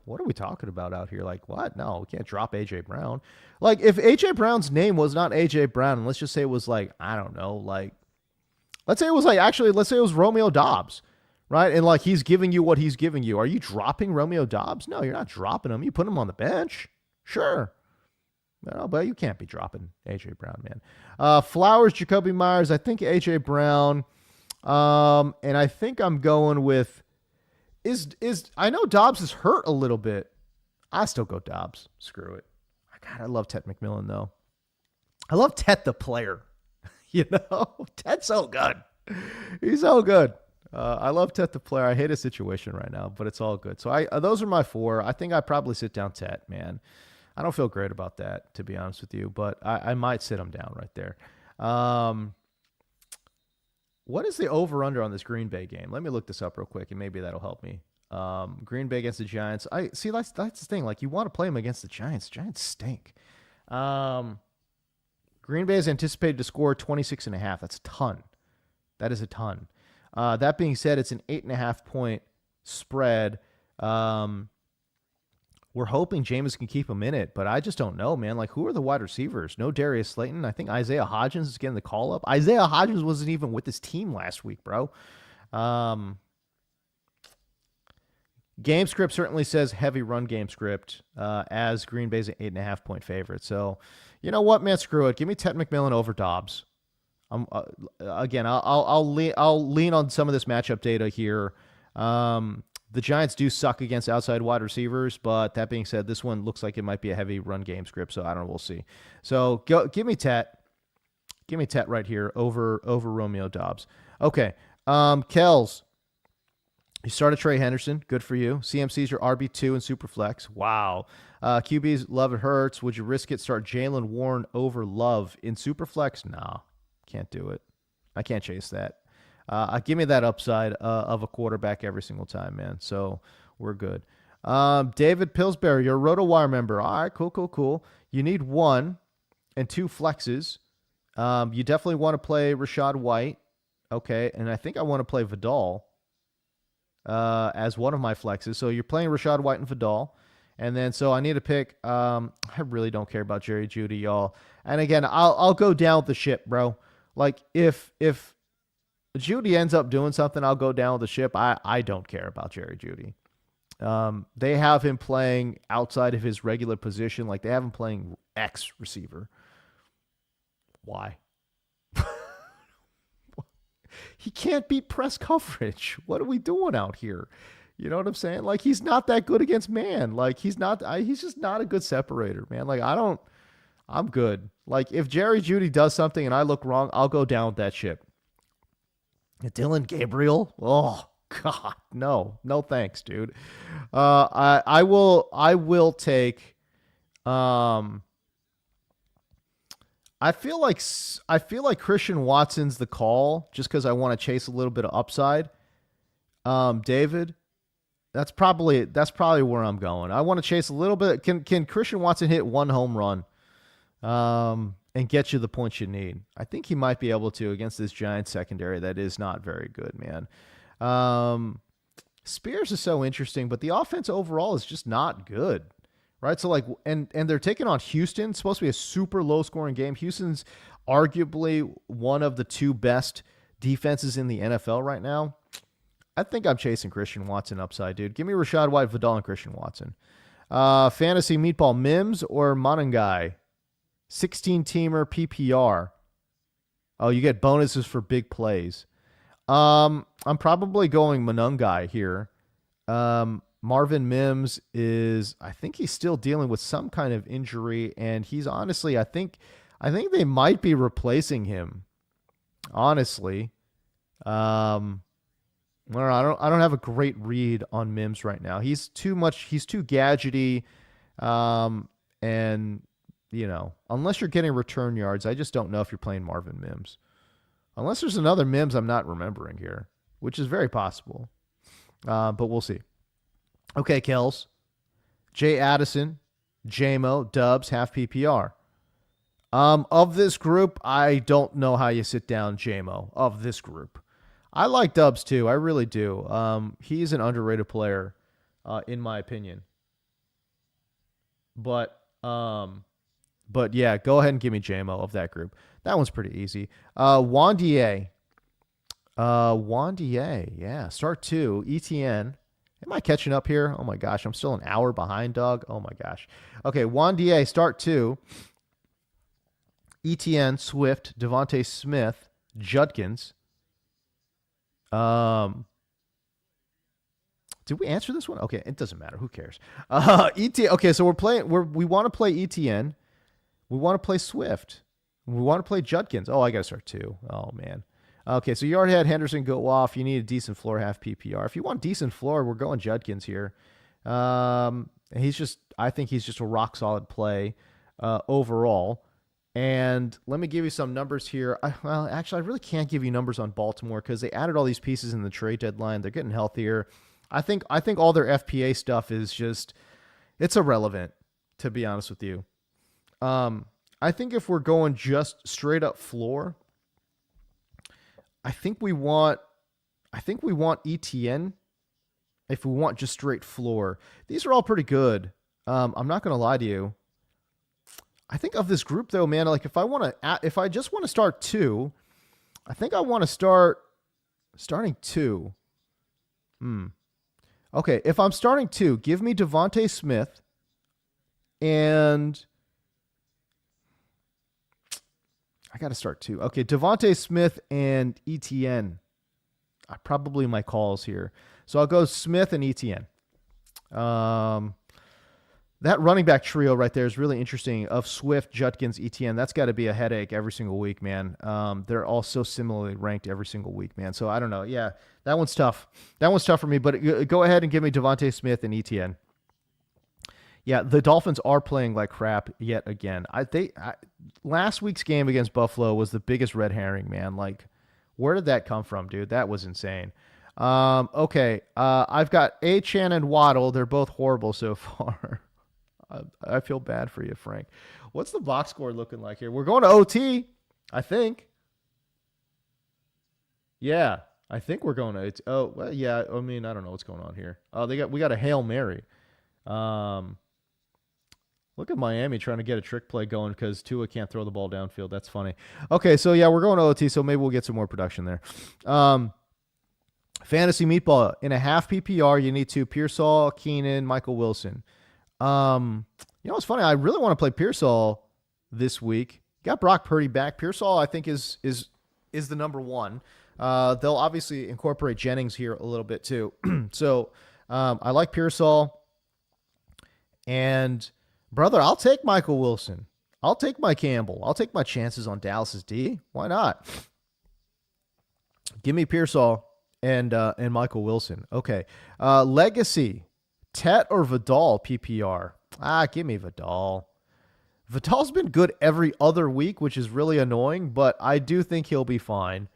what are we talking about out here? Like, what? No, we can't drop AJ Brown. Like, if AJ Brown's name was not AJ Brown, and let's just say it was like, I don't know, like, let's say it was Romeo Dobbs, right? And like, he's giving you what he's giving you. Are you dropping Romeo Dobbs? No, you're not dropping him. You put him on the bench. Sure. No, but you can't be dropping AJ Brown, man. Flowers, Jacoby Myers. I think AJ Brown. And I think I'm going with I know Dobbs is hurt a little bit. I still go Dobbs. Screw it. God, I love Ted McMillan though. I love Ted the player. You know, Ted's so good. He's so good. I love Ted the player. I hate his situation right now, but it's all good. So those are my 4. I think I probably sit down Ted, man. I don't feel great about that, to be honest with you, but I might sit him down right there. What is the over-under on this Green Bay game? Let me look this up real quick, and maybe that'll help me. Green Bay against the Giants. That's the thing. Like, you want to play them against the Giants. Giants stink. Green Bay is anticipated to score 26.5. That's a ton. That is a ton. That being said, it's an 8.5-point spread. We're hoping Jameis can keep him in it, but I just don't know, man. Like, who are the wide receivers? No Darius Slayton. I think Isaiah Hodgins is getting the call up. Isaiah Hodgins wasn't even with his team last week, bro. Game script certainly says heavy run game script as Green Bay's an 8.5-point favorite. So, you know what, man? Screw it. Give me Ted McMillan over Dobbs. Again, I'll lean on some of this matchup data here. The Giants do suck against outside wide receivers, but that being said, this one looks like it might be a heavy run game script, so I don't know. We'll see. So give me Tet. Give me Tet right here over Romeo Dobbs. Okay. Kells, you started Trey Henderson. Good for you. CMC's your RB2 in Superflex. Wow. QB's Love it hurts. Would you risk it? Start Jalen Warren over Love in Superflex? Nah, can't do it. I can't chase that. Give me that upside of a quarterback every single time, man. So we're good. David Pillsbury, you're a RotoWire member. All right, cool. You need 1 and 2 flexes. You definitely want to play Rashad White. Okay, and I think I want to play Vidal as one of my flexes. So you're playing Rashad White and Vidal. And then so I need to pick. I really don't care about Jerry Jeudy, y'all. And again, I'll go down with the ship, bro. Like if Jeudy ends up doing something, I'll go down with the ship. I don't care about Jerry Jeudy. They have him playing outside of his regular position. Like, they have him playing X receiver. Why? He can't beat press coverage. What are we doing out here? You know what I'm saying? Like, he's not that good against man. Like, he's just not a good separator, man. Like, I'm good. Like, if Jerry Jeudy does something and I look wrong, I'll go down with that ship. Dylan Gabriel? Oh God, no thanks, dude. I will take. I feel like Christian Watson's the call just because I want to chase a little bit of upside. David, that's probably where I'm going. I want to chase a little bit. Can Christian Watson hit 1 home run? And get you the points you need. I think he might be able to against this Giants secondary that is not very good, man. Spears is so interesting, but the offense overall is just not good, right? So like, and they're taking on Houston. It's supposed to be a super low scoring game. Houston's arguably one of the 2 best defenses in the NFL right now. I think I'm chasing Christian Watson upside, dude. Give me Rashad White, Vidal, and Christian Watson. Fantasy Meatball, Mims or Monangai? 16-teamer PPR. Oh, you get bonuses for big plays. I'm probably going Monangai here. Marvin Mims I think he's still dealing with some kind of injury, and he's honestly, I think they might be replacing him. Honestly, I don't have a great read on Mims right now. He's too gadgety, and you know, unless you're getting return yards, I just don't know if you're playing Marvin Mims. Unless there's another Mims I'm not remembering here, which is very possible. But we'll see. Okay, Kells. Jay Addison, JMO, Dubs, half PPR. Of this group, I don't know how you sit down JMO of this group. I like Dubs too. I really do. He's an underrated player, in my opinion. But yeah, go ahead and give me JMO of that group. That one's pretty easy. Wandier. Yeah. Start 2. ETN. Am I catching up here? Oh my gosh, I'm still an hour behind, dog. Oh my gosh. Okay, Wandier, start 2. ETN, Swift, Devontae Smith, Judkins. Did we answer this one? Okay, it doesn't matter. Who cares? Okay, so we want to play ETN. We want to play Swift. We want to play Judkins. Oh, I got to start 2. Oh, man. Okay, so you already had Henderson go off. You need a decent floor, half PPR. If you want decent floor, we're going Judkins here. I think he's just a rock solid play overall. And let me give you some numbers here. Actually, I really can't give you numbers on Baltimore because they added all these pieces in the trade deadline. They're getting healthier. I think all their FPA stuff is just, it's irrelevant, to be honest with you. I think if we're going just straight up floor, I think we want ETN. If we want just straight floor, these are all pretty good. I'm not gonna lie to you. I think of this group though, man. Like if I just want to start two, I think I want to starting two. Okay, if I'm starting two, give me Devontae Smith and I got to start two. Okay, Devontae Smith and ETN. Probably my calls here. So I'll go Smith and ETN. That running back trio right there is really interesting of Swift, Judkins, ETN. That's got to be a headache every single week, man. They're all so similarly ranked every single week, man. So I don't know. Yeah, that one's tough. That one's tough for me, but go ahead and give me Devontae Smith and ETN. Yeah, the Dolphins are playing like crap yet again. Last week's game against Buffalo was the biggest red herring, man. Like, where did that come from, dude? That was insane. Okay, I've got Achane and Waddle. They're both horrible so far. I feel bad for you, Frank. What's the box score looking like here? We're going to OT, I think. Yeah, I think we're going to. Oh, well, yeah. I mean, I don't know what's going on here. Oh, we got a Hail Mary. Look at Miami trying to get a trick play going because Tua can't throw the ball downfield. That's funny. Okay, so yeah, we're going to OT, so maybe we'll get some more production there. Fantasy Meatball. In a half PPR, you need to Pearsall, Keenan, Michael Wilson. You know what's funny? I really want to play Pearsall this week. Got Brock Purdy back. Pearsall, I think, is the number one. They'll obviously incorporate Jennings here a little bit too. So I like Pearsall. And brother, I'll take Michael Wilson. I'll take my Campbell. I'll take my chances on Dallas's D. Why not? Give me Pearsall and Michael Wilson. Okay. Legacy. Tet or Vidal PPR? Give me Vidal. Vidal's been good every other week, which is really annoying, but I do think he'll be fine.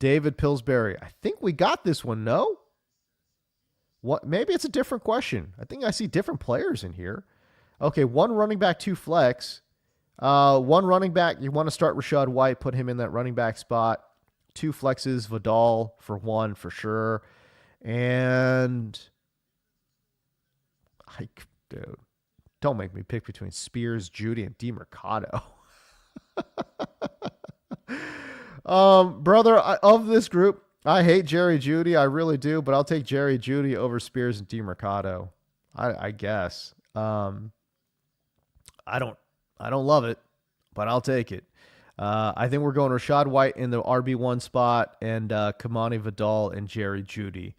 David Pillsbury. I think we got this one, no? What? Maybe it's a different question. I think I see different players in here. Okay, one running back, two flex. One running back, you want to start Rachaad White, put him in that running back spot. Two flexes, Vidal for one for sure. And dude, don't make me pick between Spears, Judy, and DeMercado. Brother, of this group, I hate Jerry Judy. I really do, but I'll take Jerry Judy over Spears and DeMercado. I guess. I don't love it, but I'll take it. I think we're going Rachaad White in the RB1 spot, and Kamani Vidal and Jerry Judy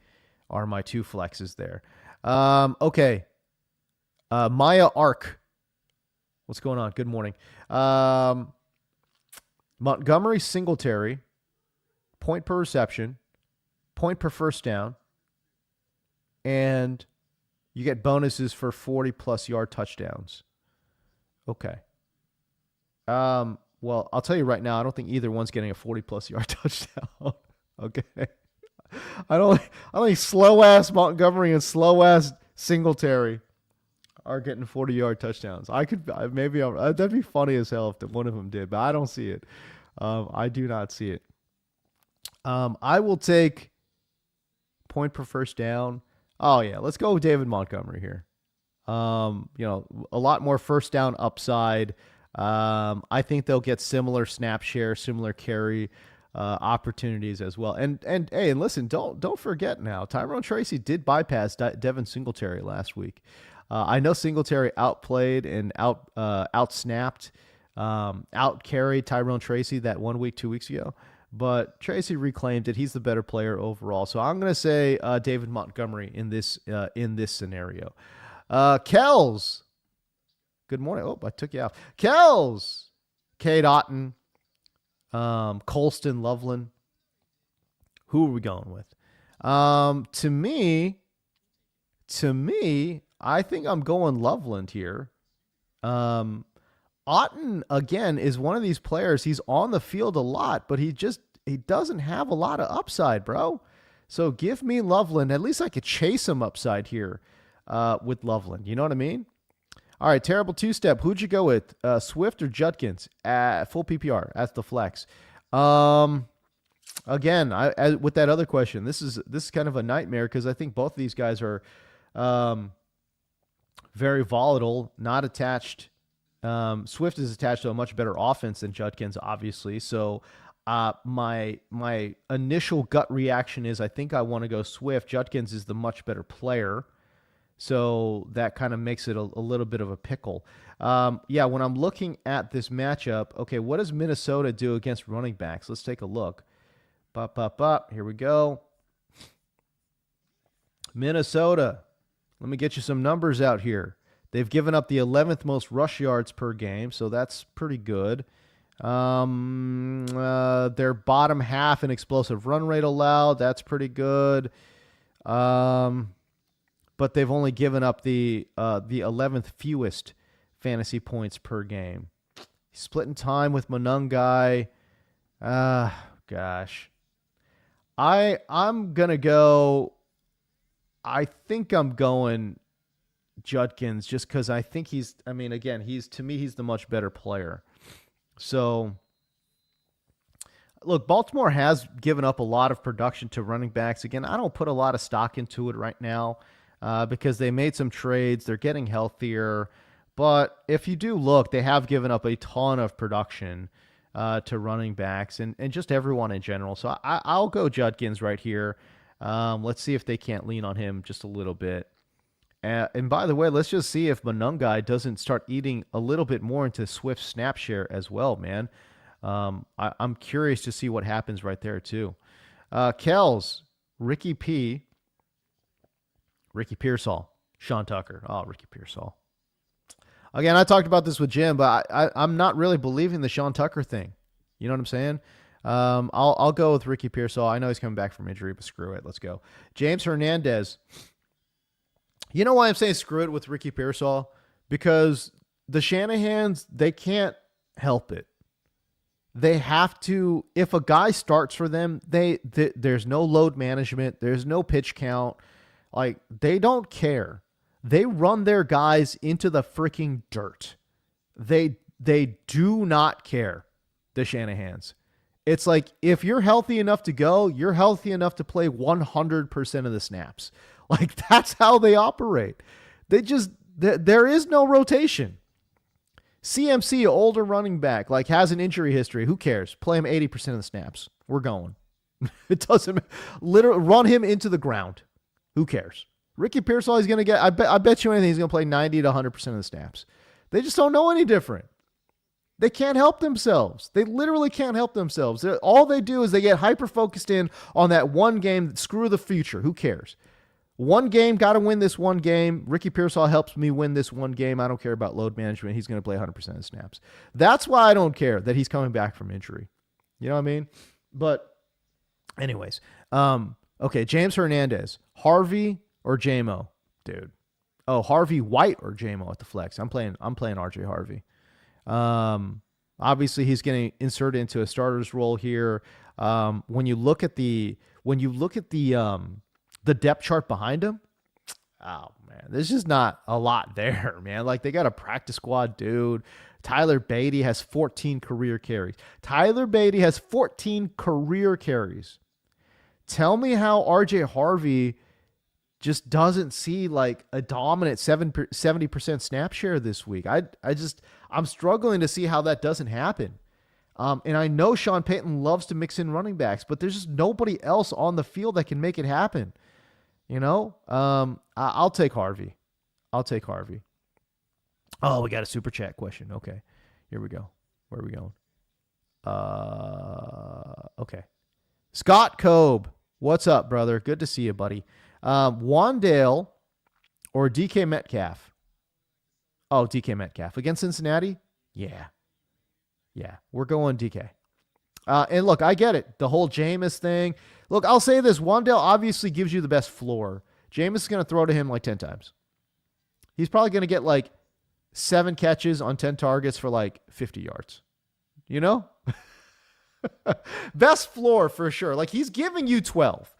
are my two flexes there. Okay. Maya Ark. What's going on? Good morning. Montgomery Singletary, point per reception, point per first down, and you get bonuses for 40-plus yard touchdowns. Okay. Well, I'll tell you right now, I don't think either one's getting a 40-plus yard touchdown. Okay. I don't think slow-ass Montgomery and slow-ass Singletary are getting 40-yard touchdowns. That'd be funny as hell if one of them did, but I don't see it. I do not see it. I will take point per first down. Oh yeah, let's go with David Montgomery here. A lot more first down upside. I think they'll get similar snap share, similar carry opportunities as well. And listen, don't forget now, Tyrone Tracy did bypass Devin Singletary last week. I know Singletary outplayed and outsnapped, out-carried Tyrone Tracy that 1 week, 2 weeks ago. But Tracy reclaimed it. He's the better player overall. So I'm going to say David Montgomery in this scenario. Kells. Good morning. Oh, I took you off. Kells. Cade Otton. Colston Loveland. Who are we going with? To me, I think I'm going Loveland here. Otton, again, is one of these players. He's on the field a lot, but he doesn't have a lot of upside, bro. So give me Loveland. At least I could chase him upside here with Loveland. You know what I mean? All right, terrible two-step. Who'd you go with? Swift or Judkins at full PPR? That's the flex. Again, with that other question, this is kind of a nightmare because I think both of these guys are very volatile, not attached. Swift is attached to a much better offense than Judkins, obviously. So my initial gut reaction is I think I want to go Swift. Judkins is the much better player. So that kind of makes it a little bit of a pickle. When I'm looking at this matchup, okay, what does Minnesota do against running backs? Let's take a look. Here we go. Minnesota. Let me get you some numbers out here. They've given up the 11th most rush yards per game, so that's pretty good. Their bottom half in explosive run rate allowed, that's pretty good. But they've only given up the 11th fewest fantasy points per game. Splitting time with Monungai. Gosh. I'm going to go, I think I'm going Judkins just because I think he's to me, he's the much better player. So, look, Baltimore has given up a lot of production to running backs. Again, I don't put a lot of stock into it right now. Because they made some trades. They're getting healthier. But if you do look, they have given up a ton of production to running backs and just everyone in general. So I'll go Judkins right here. Let's see if they can't lean on him just a little bit. And by the way, let's just see if Monungai doesn't start eating a little bit more into Swift's snap share as well, man. I'm curious to see what happens right there, too. Kells, Ricky Pearsall, Sean Tucker. Oh, Ricky Pearsall. Again, I talked about this with Jim, but I'm not really believing the Sean Tucker thing. You know what I'm saying? I'll go with Ricky Pearsall. I know he's coming back from injury, but screw it. Let's go. James Hernandez. You know why I'm saying screw it with Ricky Pearsall? Because the Shanahans, they can't help it. They have to, if a guy starts for them, there's no load management. There's no pitch count. Like, they don't care. They run their guys into the freaking dirt. They do not care, the Shanahans. It's like, if you're healthy enough to go, you're healthy enough to play 100% of the snaps. Like, that's how they operate. There is no rotation. CMC, older running back, like, has an injury history. Who cares? Play him 80% of the snaps. We're going. It doesn't, literally run him into the ground. Who cares? Ricky Pearsall is going to get, I bet you anything, he's going to play 90 to 100% of the snaps. They just don't know any different. They can't help themselves. They literally can't help themselves. All they do is they get hyper-focused in on that one game. Screw the future. Who cares? One game, got to win this one game. Ricky Pearsall helps me win this one game. I don't care about load management. He's going to play 100% of the snaps. That's why I don't care that he's coming back from injury. You know what I mean? But anyways, okay, James Hernandez, Harvey or JMO, dude. Oh, Harvey White or JMO at the flex. I'm playing RJ Harvey. Obviously he's getting inserted into a starter's role here. When you look at the depth chart behind him, oh man, there's just not a lot there, man. Like, they got a practice squad dude. Tyler Beatty has 14 career carries. Tell me how RJ Harvey just doesn't see like a dominant 70% snap share this week. I'm struggling to see how that doesn't happen. And I know Sean Payton loves to mix in running backs, but there's just nobody else on the field that can make it happen. You know, I'll take Harvey. Oh, we got a super chat question. Okay, here we go. Where are we going? Okay. Scott Cobe. What's up, brother? Good to see you, buddy. Wandale or DK Metcalf? Oh, DK Metcalf. Against Cincinnati? Yeah. We're going DK. And look, I get it. The whole Jameis thing. Look, I'll say this. Wandale obviously gives you the best floor. Jameis is going to throw to him like 10 times. He's probably going to get like 7 catches on 10 targets for like 50 yards. You know? Best floor for sure. Like, he's giving you 12.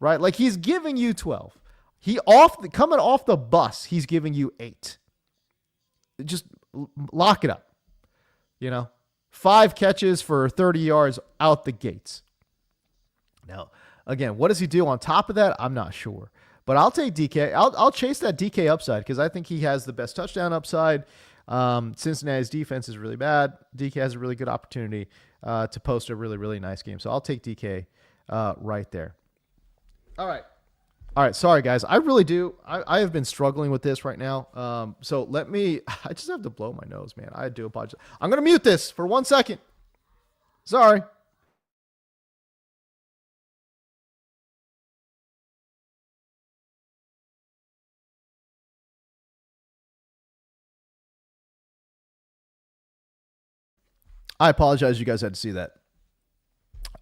right? Like he's giving you 12. Coming off the bus, he's giving you 8. Just lock it up. 5 catches for 30 yards out the gates. Now, again, what does he do on top of that? I'm not sure. But I'll take DK. I'll chase that DK upside because I think he has the best touchdown upside. Cincinnati's defense is really bad. DK has a really good opportunity to post a really, really nice game. So I'll take DK right there. All right. Sorry, guys. I really do. I have been struggling with this right now. So let me – I just have to blow my nose, man. I do apologize. I'm going to mute this for 1 second. Sorry. I apologize. You guys had to see that.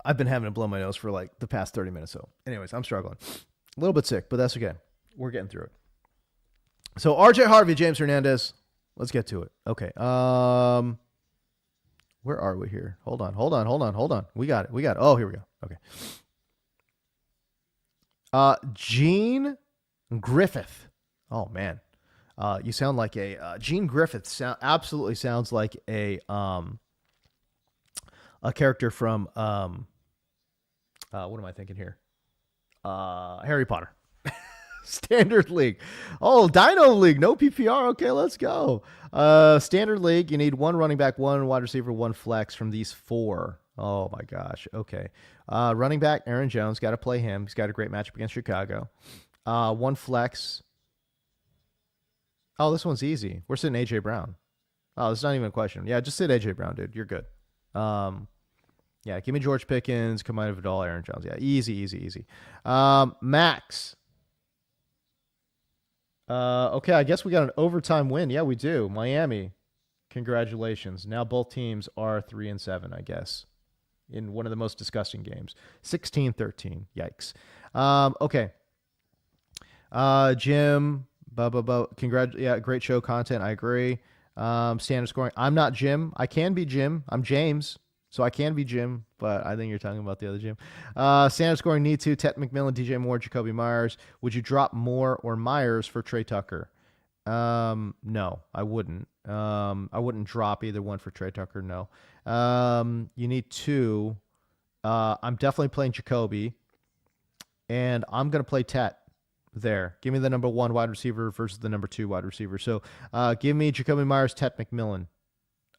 I've been having to blow my nose for like the past 30 minutes. So anyways, I'm struggling. A little bit sick, but that's okay. We're getting through it. So RJ Harvey, James Hernandez. Let's get to it. Okay. Where are we here? Hold on. We got it. Oh, here we go. Okay. Gene Griffith. Oh man. You sound like a Gene Griffith absolutely sounds like a character from what am I thinking here? Harry Potter. Standard League. Oh, Dino League. No PPR. Okay, let's go. Standard League. You need 1 running back, 1 wide receiver, 1 flex from these 4. Oh, my gosh. Okay. Running back, Aaron Jones. Got to play him. He's got a great matchup against Chicago. 1 flex. Oh, this one's easy. We're sitting A.J. Brown. Oh, it's not even a question. Yeah, just sit A.J. Brown, dude. You're good. Yeah, give me George Pickens, Kamani Vidal, Aaron Jones. Yeah, easy. Max. Okay, I guess we got an overtime win. Yeah, we do. Miami. Congratulations. Now both teams are 3-7, I guess, in one of the most disgusting games. 16-13. Yikes. Okay. Jim. Yeah, great show content. I agree. Standard scoring. I'm not Jim. I can be Jim. I'm James. So I can be Jim, but I think you're talking about the other Jim. Standard scoring need to. Tet McMillan, DJ Moore, Jacoby Myers. Would you drop Moore or Myers for Trey Tucker? No, I wouldn't. I wouldn't drop either one for Trey Tucker, no. You need 2. I'm definitely playing Jacoby, and I'm going to play Tet there. Give me the number 1 wide receiver versus the number 2 wide receiver. So give me Jacoby Myers, Tet McMillan.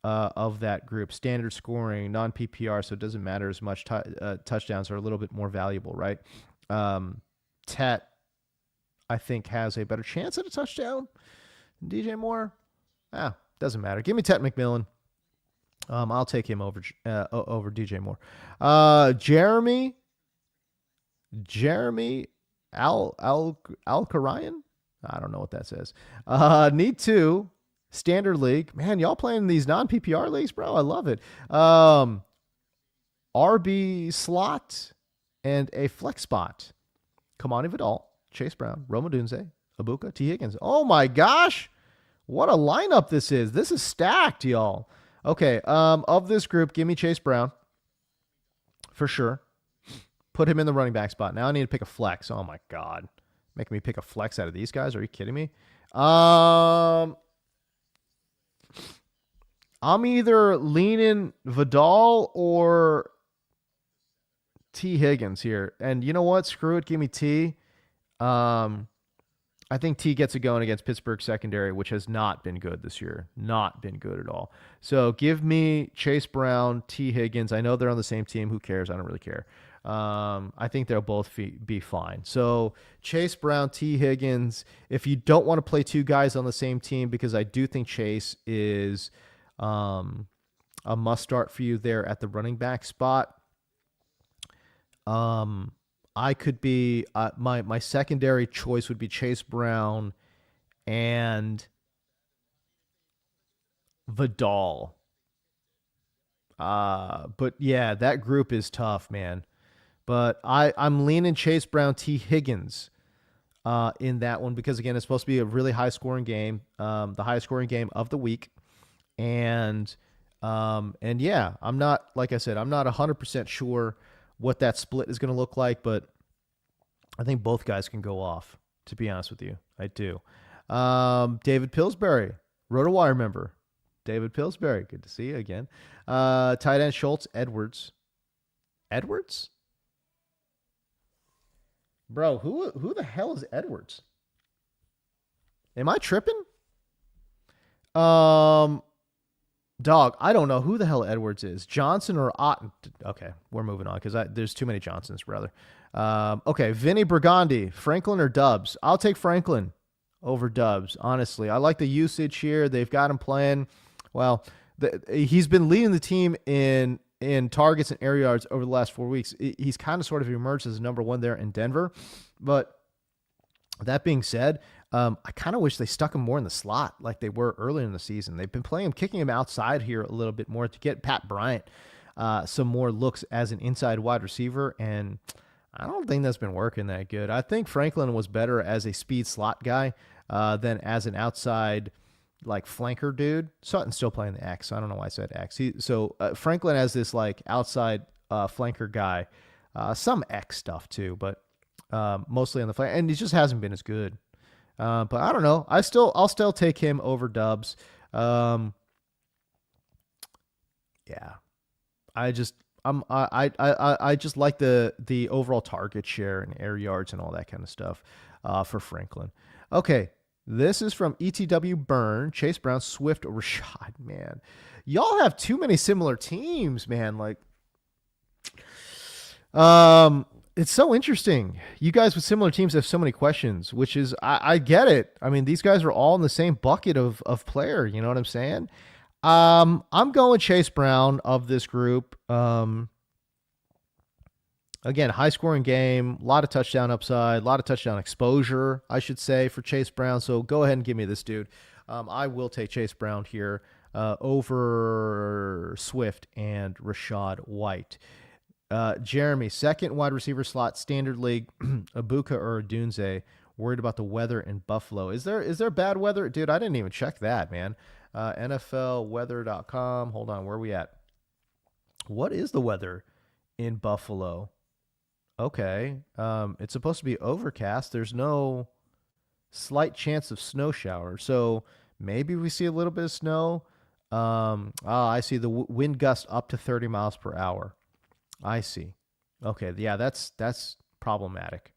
Of that group. Standard scoring, non-PPR, so it doesn't matter as much. Touchdowns are a little bit more valuable, right? Tet, I think, has a better chance at a touchdown. DJ Moore, doesn't matter. Give me Tet McMillan. I'll take him over DJ Moore. Jeremy Al-Karayan? I don't know what that says. Need 2. Standard League. Man, y'all playing these non-PPR leagues, bro? I love it. RB slot and a flex spot. Kamani Vidal, Chase Brown, Roma Dunze, Abuka, T. Higgins. Oh my gosh. What a lineup this is. This is stacked, y'all. Okay, of this group, give me Chase Brown. For sure. Put him in the running back spot. Now I need to pick a flex. Oh my God. Making me pick a flex out of these guys? Are you kidding me? I'm either leaning Vidal or T. Higgins here. And you know what? Screw it. Give me T. I think T gets it going against Pittsburgh secondary, which has not been good this year. Not been good at all. So give me Chase Brown, T. Higgins. I know they're on the same team. Who cares? I don't really care. I think they'll both be fine. So Chase Brown, T. Higgins. If you don't want to play 2 guys on the same team, because I do think Chase is a must start for you there at the running back spot. I could be my secondary choice would be Chase Brown and Vidal. But yeah, that group is tough, man. But I'm leaning Chase Brown, T. Higgins in that one because, again, it's supposed to be a really high-scoring game, the highest-scoring game of the week. And yeah, I'm not, like I said, I'm not 100% sure what that split is going to look like, but I think both guys can go off, to be honest with you. I do. David Pillsbury, RotoWire member. David Pillsbury, good to see you again. Tight end Schultz, Edwards. Edwards? Bro, who the hell is Edwards? Am I tripping? Dog, I don't know who the hell Edwards is. Johnson or Otten? Okay, we're moving on because there's too many Johnsons, brother. Okay, Vinny Burgundy, Franklin or Dubs? I'll take Franklin over Dubs, honestly. I like the usage here. They've got him playing. Well, he's been leading the team in targets and air yards over the last 4 weeks. He's kind of sort of emerged as number one there in Denver. But that being said, I kind of wish they stuck him more in the slot like they were earlier in the season. They've been playing him, kicking him outside here a little bit more to get Pat Bryant some more looks as an inside wide receiver, and I don't think that's been working that good. I think Franklin was better as a speed slot guy than as an outside like flanker dude. Sutton's still playing the X. I don't know why I said X. Franklin as this like outside flanker guy, some X stuff too, but mostly on the flank, and he just hasn't been as good. But I don't know. I'll still take him over Dubs. Yeah. I just like the overall target share and air yards and all that kind of stuff for Franklin. Okay. This is from ETW Burn, Chase Brown, Swift, Rashad. Man, y'all have too many similar teams, man. Like, it's so interesting. You guys with similar teams have so many questions, which is, I get it. I mean, these guys are all in the same bucket of player. You know what I'm saying? I'm going Chase Brown of this group. Again, high scoring game, a lot of touchdown upside, a lot of touchdown exposure, I should say, for Chase Brown. So go ahead and give me this dude. I will take Chase Brown here over Swift and Rashad White. Jeremy, second wide receiver slot, standard league, Ibuka or Odunze. Worried about the weather in Buffalo. Is there bad weather? Dude, I didn't even check that, man. NFLweather.com. Hold on, where are we at? What is the weather in Buffalo? Okay. It's supposed to be overcast. There's no slight chance of snow shower. So maybe we see a little bit of snow. I see the wind gust up to 30 miles per hour. I see. Okay. Yeah, that's problematic.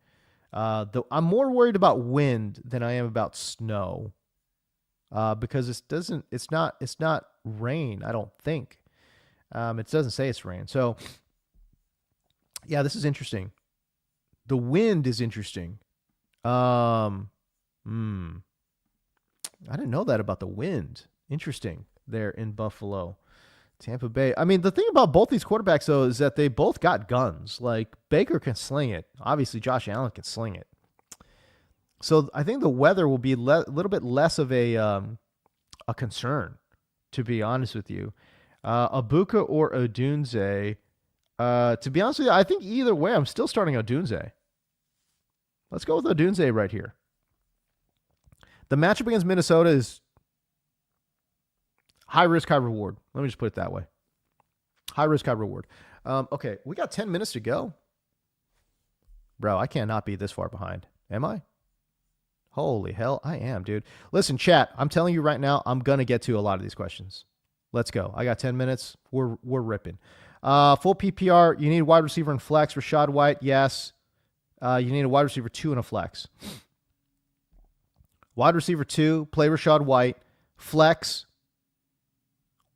I'm more worried about wind than I am about snow. Because it's not rain, I don't think. It doesn't say it's rain. So yeah, this is interesting. The wind is interesting. I didn't know that about the wind. Interesting there in Buffalo. Tampa Bay. I mean, the thing about both these quarterbacks, though, is that they both got guns. Like, Baker can sling it. Obviously, Josh Allen can sling it. So I think the weather will be a little bit less of a concern, to be honest with you. Ibuka or Odunze. To be honest with you, I think either way, I'm still starting Odunze. Let's go with Odunze right here. The matchup against Minnesota is high risk, high reward. Let me just put it that way. High risk, high reward. Okay, we got 10 minutes to go. Bro, I cannot be this far behind. Am I? Holy hell, I am, dude. Listen, chat, I'm telling you right now, I'm going to get to a lot of these questions. Let's go. I got 10 minutes. We're ripping. Full PPR, you need a wide receiver and flex. Rashad White, yes. You need a wide receiver 2 and a flex. Wide receiver 2, play Rashad White. Flex,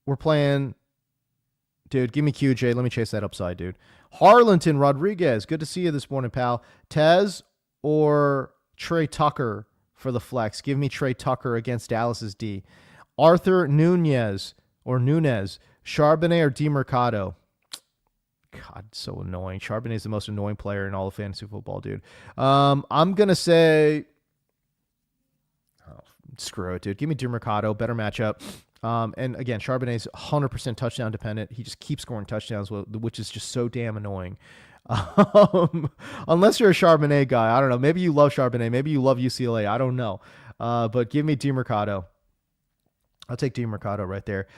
we're playing. Dude, give me QJ. Let me chase that upside, dude. Harlington Rodriguez, good to see you this morning, pal. Tez or Trey Tucker for the flex. Give me Trey Tucker against Dallas's D. Arthur Nunez, Charbonnet or DeMercado. God, so annoying. Charbonnet is the most annoying player in all of fantasy football, dude. I'm going to say, screw it, dude. Give me DeMercado, better matchup. And again, Charbonnet's 100% touchdown dependent. He just keeps scoring touchdowns, which is just so damn annoying. Unless you're a Charbonnet guy. I don't know. Maybe you love Charbonnet. Maybe you love UCLA. I don't know. But give me DeMercado. I'll take DeMercado right there.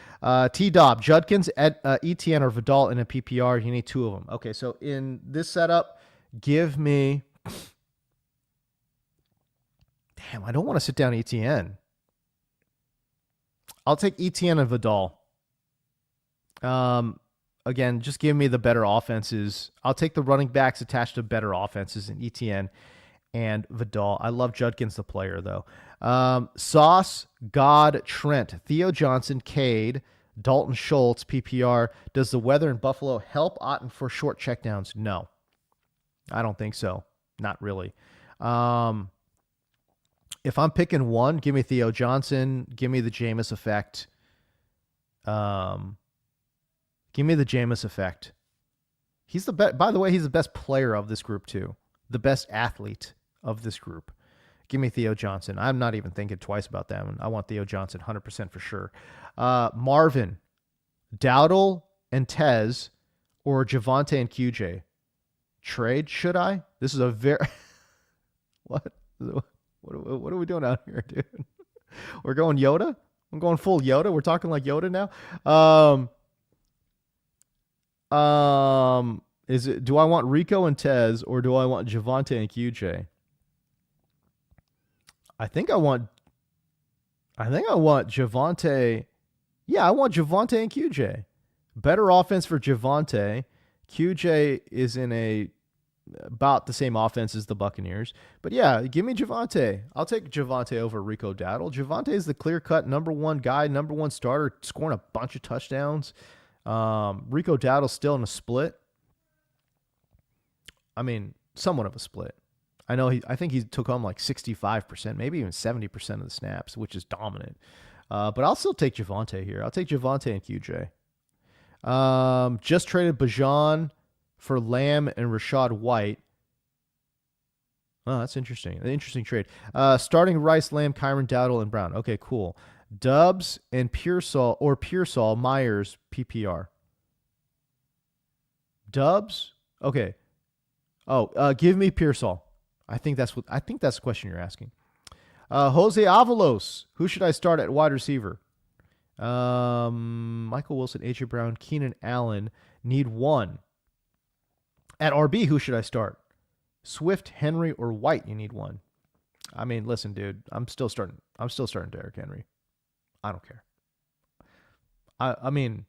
T-Dob, Judkins, Etienne, or Vidal in a PPR. You need 2 of them. Okay, so in this setup, give me I don't want to sit down ETN. I'll take ETN and Vidal. Again, just give me the better offenses. I'll take the running backs attached to better offenses in ETN and Vidal. I love Judkins, the player, though. Sauce, God, Trent, Theo Johnson, Cade, Dalton Schultz, PPR. Does the weather in Buffalo help Otten for short checkdowns? No, I don't think so. Not really. If I'm picking one, give me Theo Johnson. Give me the Jameis effect. Give me the Jameis effect. He's the best. By the way, he's the best player of this group too. The best athlete of this group. Give me Theo Johnson. I'm not even thinking twice about that one. I want Theo Johnson 100% for sure. Marvin, Dowdle, and Tez, or Javonte and QJ. Trade, should I? This is a very... What are we doing out here, dude? We're going Yoda? I'm going full Yoda? We're talking like Yoda now? Do I want Rico and Tez, or do I want Javonte and QJ? I think I want Javonte. Yeah, I want Javonte and QJ. Better offense for Javonte. QJ is in about the same offense as the Buccaneers. But yeah, give me Javonte. I'll take Javonte over Rico Dowdle. Javonte is the clear-cut number one guy, number one starter, scoring a bunch of touchdowns. Rico Dowdle's still in a split. I mean, somewhat of a split. I think he took home like 65%, maybe even 70% of the snaps, which is dominant. But I'll still take Javonte here. I'll take Javonte and QJ. Just traded Bajan for Lamb and Rashad White. Oh, that's interesting. An interesting trade. Starting Rice, Lamb, Kyron, Dowdle, and Brown. Okay, cool. Dubs and Pearsall, Myers, PPR. Dubs? Okay. Give me Pearsall. I think that's the question you're asking. Jose Avalos. Who should I start at wide receiver? Michael Wilson, AJ Brown, Keenan Allen. Need one. At RB, who should I start? Swift, Henry, or White? You need one. I mean, listen, dude. I'm still starting Derrick Henry. I don't care. I mean,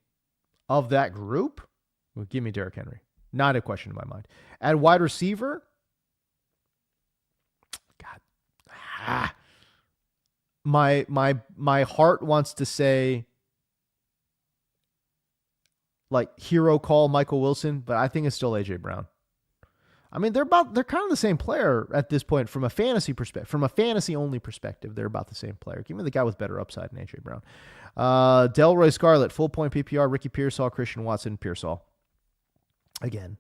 of that group, well, give me Derrick Henry. Not a question in my mind. At wide receiver, God, my heart wants to say like hero call Michael Wilson, but I think it's still AJ Brown. I mean, they're kind of the same player at this point from a fantasy perspective. From a fantasy only perspective, they're about the same player. Give me the guy with better upside than AJ Brown. Delroy Scarlett, full point PPR, Ricky Pearsall, Christian Watson, Pearsall. Again,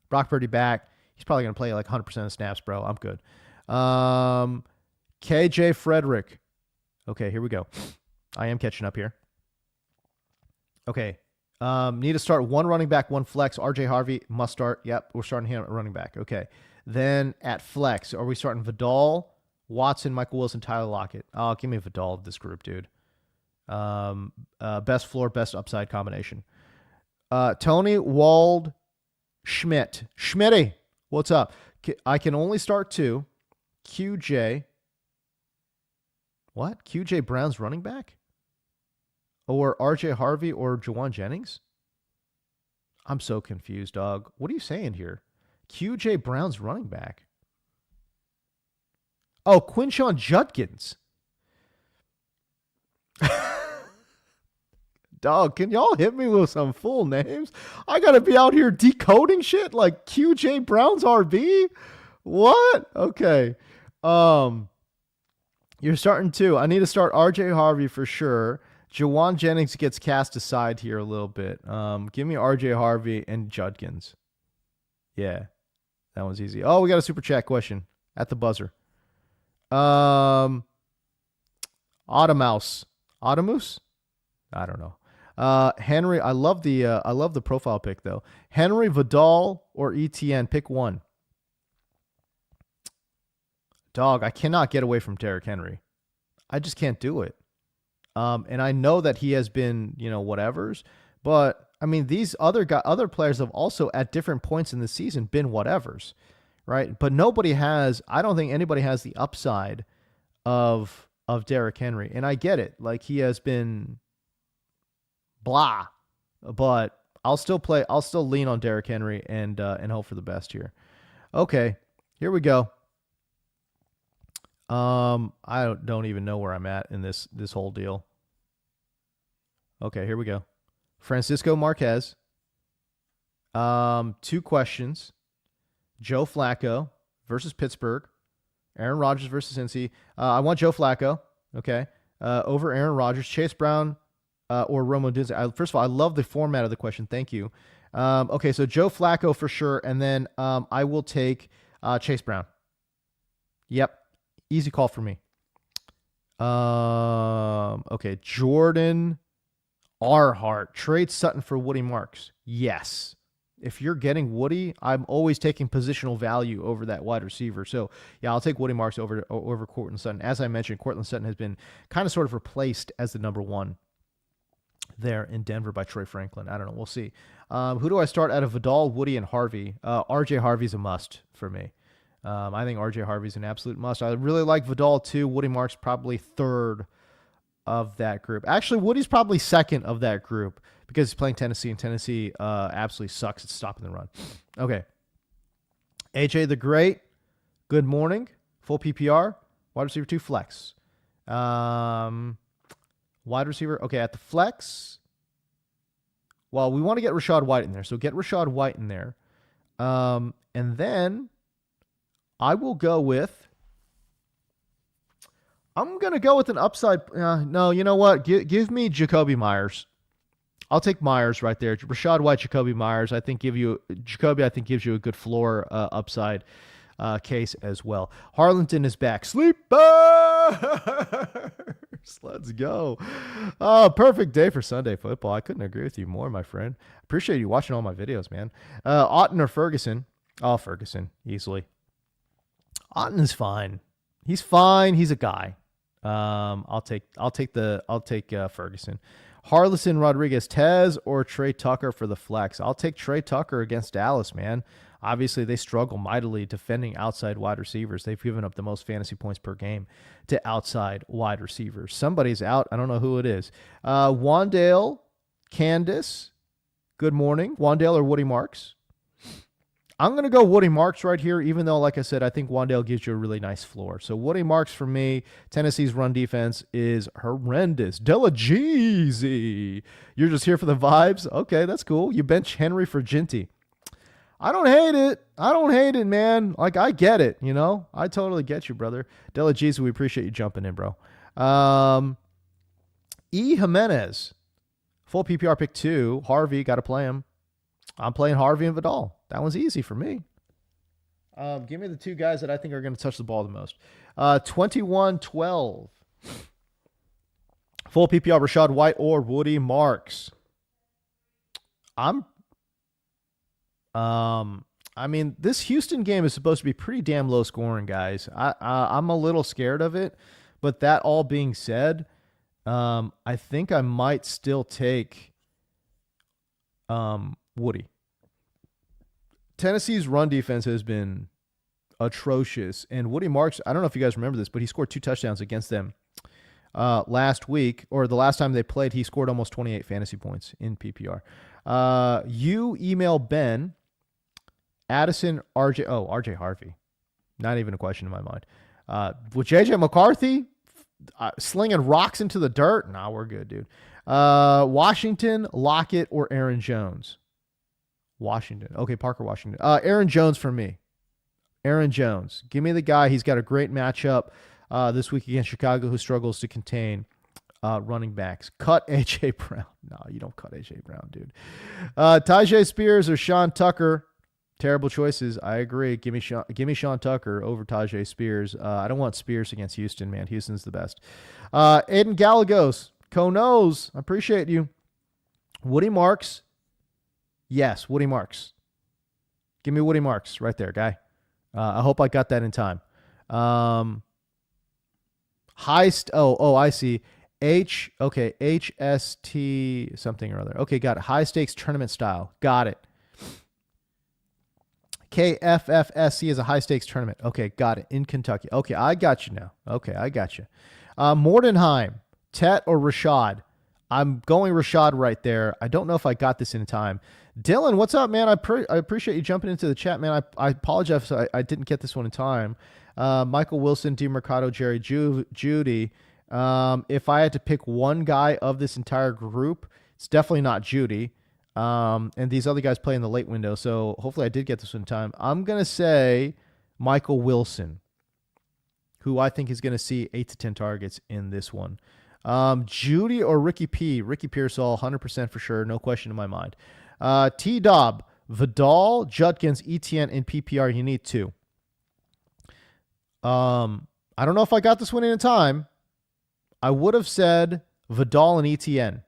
Brock Purdy back. He's probably going to play like 100% of snaps, bro. I'm good. KJ Frederick. Okay, here we go. I am catching up here. Okay. Need to start one running back, one flex. RJ Harvey must start. Yep, we're starting him at running back. Okay. Then at flex, are we starting Vidal, Watson, Michael Wilson, Tyler Lockett? Oh, give me Vidal of this group, dude. Best floor, best upside combination. Tony Wald Schmidt. Schmitty, what's up? I can only start two. QJ. What? QJ Brown's running back? Or RJ Harvey or Jawan Jennings? I'm so confused, dog. What are you saying here? QJ Brown's running back. Oh, Quinshon Judkins. Dog, can y'all hit me with some full names? I got to be out here decoding shit like QJ Brown's RB? What? Okay. You're starting two. I need to start RJ Harvey for sure. Jawan Jennings gets cast aside here a little bit. Give me RJ Harvey and Judkins. Yeah, that one's easy. Oh, we got a super chat question at the buzzer. Automouse. Automoose? I don't know. Henry, I love the profile pic though. Henry, Vidal, or ETN, pick one. Dog, I cannot get away from Derrick Henry. I just can't do it. And I know that he has been, whatevers, but I mean, these other players have also at different points in the season been whatevers, right? But I don't think anybody has the upside of Derrick Henry. And I get it. Like, he has been blah, but I'll still lean on Derrick Henry and hope for the best here. Okay, here we go. I don't even know where I'm at in this whole deal. Okay, here we go. Francisco Marquez. 2 questions. Joe Flacco versus Pittsburgh. Aaron Rodgers versus Cincy. I want Joe Flacco. Okay. Over Aaron Rodgers. Chase Brown or Romo Dunze. First of all, I love the format of the question. Thank you. Okay, so Joe Flacco for sure. And then I will take Chase Brown. Yep. Easy call for me. Okay, Jordan Arhart. Trade Sutton for Woody Marks. Yes. If you're getting Woody, I'm always taking positional value over that wide receiver. So, yeah, I'll take Woody Marks over Courtland Sutton. As I mentioned, Courtland Sutton has been kind of sort of replaced as the number 1 there in Denver by Troy Franklin. I don't know. We'll see. Who do I start out of Vidal, Woody, and Harvey? RJ Harvey's a must for me. I think RJ Harvey's an absolute must. I really like Vidal too. Woody Marks probably 3rd of that group. Actually, Woody's probably 2nd of that group because he's playing Tennessee, and Tennessee absolutely sucks at stopping the run. Okay. AJ the Great, good morning. Full PPR. Wide receiver 2, flex. Wide receiver, okay, at the flex. Well, we want to get Rachaad White in there, so get Rachaad White in there. And then I will go with... I'm going to go with an upside. No, you know what? Give me Jacoby Myers. I'll take Myers right there. Rachaad White, Jacoby Myers. Jacoby, I think, gives you a good floor upside case as well. Harlington is back. Sleepers! Let's go. Oh, perfect day for Sunday football. I couldn't agree with you more, my friend. Appreciate you watching all my videos, man. Otten or Ferguson? Oh, Ferguson, easily. Otten is fine. He's fine. He's a guy. I'll take Ferguson. Harlison Rodriguez, Tez or Trey Tucker for the flex. I'll take Trey Tucker against Dallas, man. Obviously, they struggle mightily defending outside wide receivers. They've given up the most fantasy points per game to outside wide receivers. Somebody's out. I don't know who it is. Wandale, Candace, good morning. Wandale or Woody Marks? I'm going to go Woody Marks right here, even though, like I said, I think Wandale gives you a really nice floor. So Woody Marks for me. Tennessee's run defense is horrendous. Della Jeezy. You're just here for the vibes? Okay, that's cool. You bench Henry for Ginty. I don't hate it, man. Like, I get it, you know? I totally get you, brother. Della Jeezy, we appreciate you jumping in, bro. E. Jimenez. Full PPR pick 2. Harvey, got to play him. I'm playing Harvey and Vidal. That one's easy for me. Give me the 2 guys that I think are going to touch the ball the most. 21-12. Full PPR, Rachaad White or Woody Marks. I mean, this Houston game is supposed to be pretty damn low scoring, guys. I'm a little scared of it, but that all being said, I think I might still take Woody. Tennessee's run defense has been atrocious, and Woody Marks, I don't know if you guys remember this, but he scored 2 touchdowns against them last week, or the last time they played. He scored almost 28 fantasy points in PPR. You email Ben, Addison, RJ Harvey. Not even a question in my mind. With JJ McCarthy slinging rocks into the dirt, nah, we're good, dude. Washington, Lockett, or Aaron Jones? Washington. Okay, Parker Washington. Aaron Jones for me. Aaron Jones. Give me the guy. He's got a great matchup this week against Chicago, who struggles to contain running backs. Cut A.J. Brown. No, you don't cut A.J. Brown, dude. Tyjae Spears or Sean Tucker. Terrible choices. I agree. Give me Sean Tucker over Tyjae Spears. I don't want Spears against Houston, man. Houston's the best. Aiden Gallegos. Konos. I appreciate you. Woody Marks. Yes, Woody Marks. Give me Woody Marks right there, guy. I hope I got that in time. I see. HST something or other. Okay, got it. High stakes tournament style. Got it. KFFSC is a high stakes tournament. Okay, got it. In Kentucky. Okay, I got you now. Okay, I got you. Mordenheim, Tet or Rashad? I'm going Rashad right there. I don't know if I got this in time. Dylan, what's up, man? I appreciate you jumping into the chat, man. I apologize if I didn't get this one in time. Michael Wilson, DeMercado, Jerry Judy. If I had to pick one guy of this entire group, it's definitely not Judy. And these other guys play in the late window, so hopefully I did get this one in time. I'm going to say Michael Wilson, who I think is going to see 8 to 10 targets in this one. Judy or Ricky P? Ricky Pearsall, 100% for sure, no question in my mind. T-Dob, Vidal, Judkins, ETN, and PPR, you need 2. I don't know if I got this one in time. I would have said Vidal and ETN.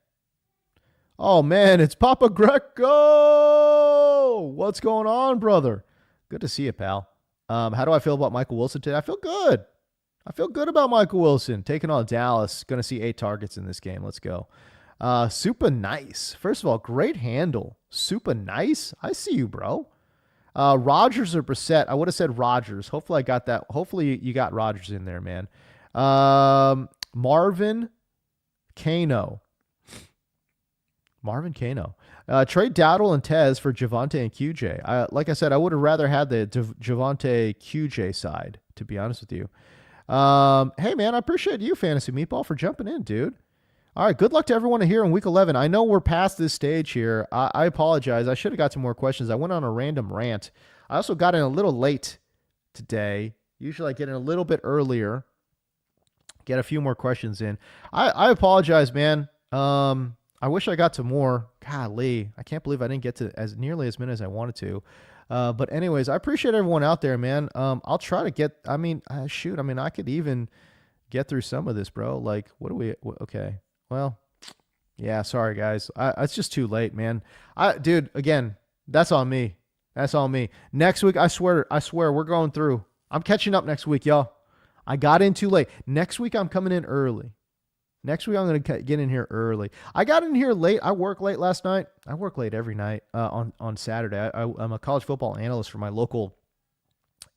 Oh, man, it's Papa Greco. What's going on, brother? Good to see you, pal. How do I feel about Michael Wilson today? I feel good. I feel good about Michael Wilson taking on Dallas. Going to see 8 targets in this game. Let's go. Super nice. First of all, great handle. Super nice. I see you, bro. Rodgers or Brissett? I would have said Rodgers. Hopefully I got that. Hopefully you got Rodgers in there, man. Marvin Kano. Trade Dowdle and Tez for Javonte and QJ. Like I said, I would have rather had the Javonte QJ side, to be honest with you. Hey, man, I appreciate you, Fantasy Meatball, for jumping in, dude. All right, good luck to everyone here in Week 11. I know we're past this stage here. I apologize. I should have got some more questions. I went on a random rant. I also got in a little late today. Usually I get in a little bit earlier, get a few more questions in. I apologize, man. I wish I got to more. Golly, I can't believe I didn't get to as nearly as many as I wanted to. But anyways, I appreciate everyone out there, man. I'll try to get, shoot. I could even get through some of this, bro. Like, okay. Well, yeah, sorry, guys. It's just too late, man. Dude, again, that's on me. That's on me. Next week, I swear, we're going through. I'm catching up next week, y'all. I got in too late. Next week, I'm coming in early. Next week, I'm going to get in here early. I got in here late. I worked late last night. I work late every night on Saturday. I'm a college football analyst for my local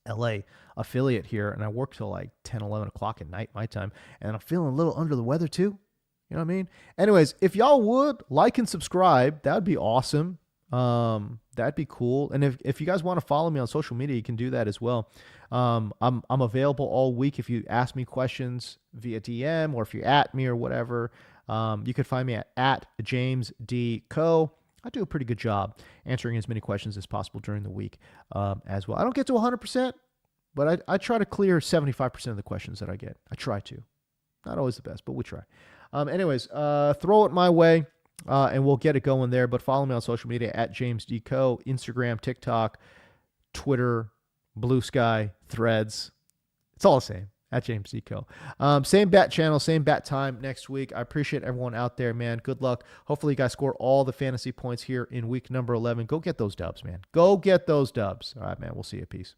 LA affiliate here, and I work till like 10, 11 o'clock at night, my time, and I'm feeling a little under the weather too. You know what I mean? Anyways, if y'all would like and subscribe, that would be awesome. That'd be cool. And if you guys want to follow me on social media, you can do that as well. I'm available all week. If you ask me questions via DM or if you're at me or whatever, you can find me at James D. Koh. I do a pretty good job answering as many questions as possible during the week as well. I don't get to 100%, but I try to clear 75% of the questions that I get. I try to. Not always the best, but we try. Anyways, throw it my way. And we'll get it going there. But follow me on social media at James D. Koh, Instagram, TikTok, Twitter, Blue Sky, Threads. It's all the same at James D. Koh. Same bat channel, same bat time next week. I appreciate everyone out there, man. Good luck. Hopefully you guys score all the fantasy points here in week number 11. Go get those dubs, man. Go get those dubs. All right, man. We'll see you. Peace.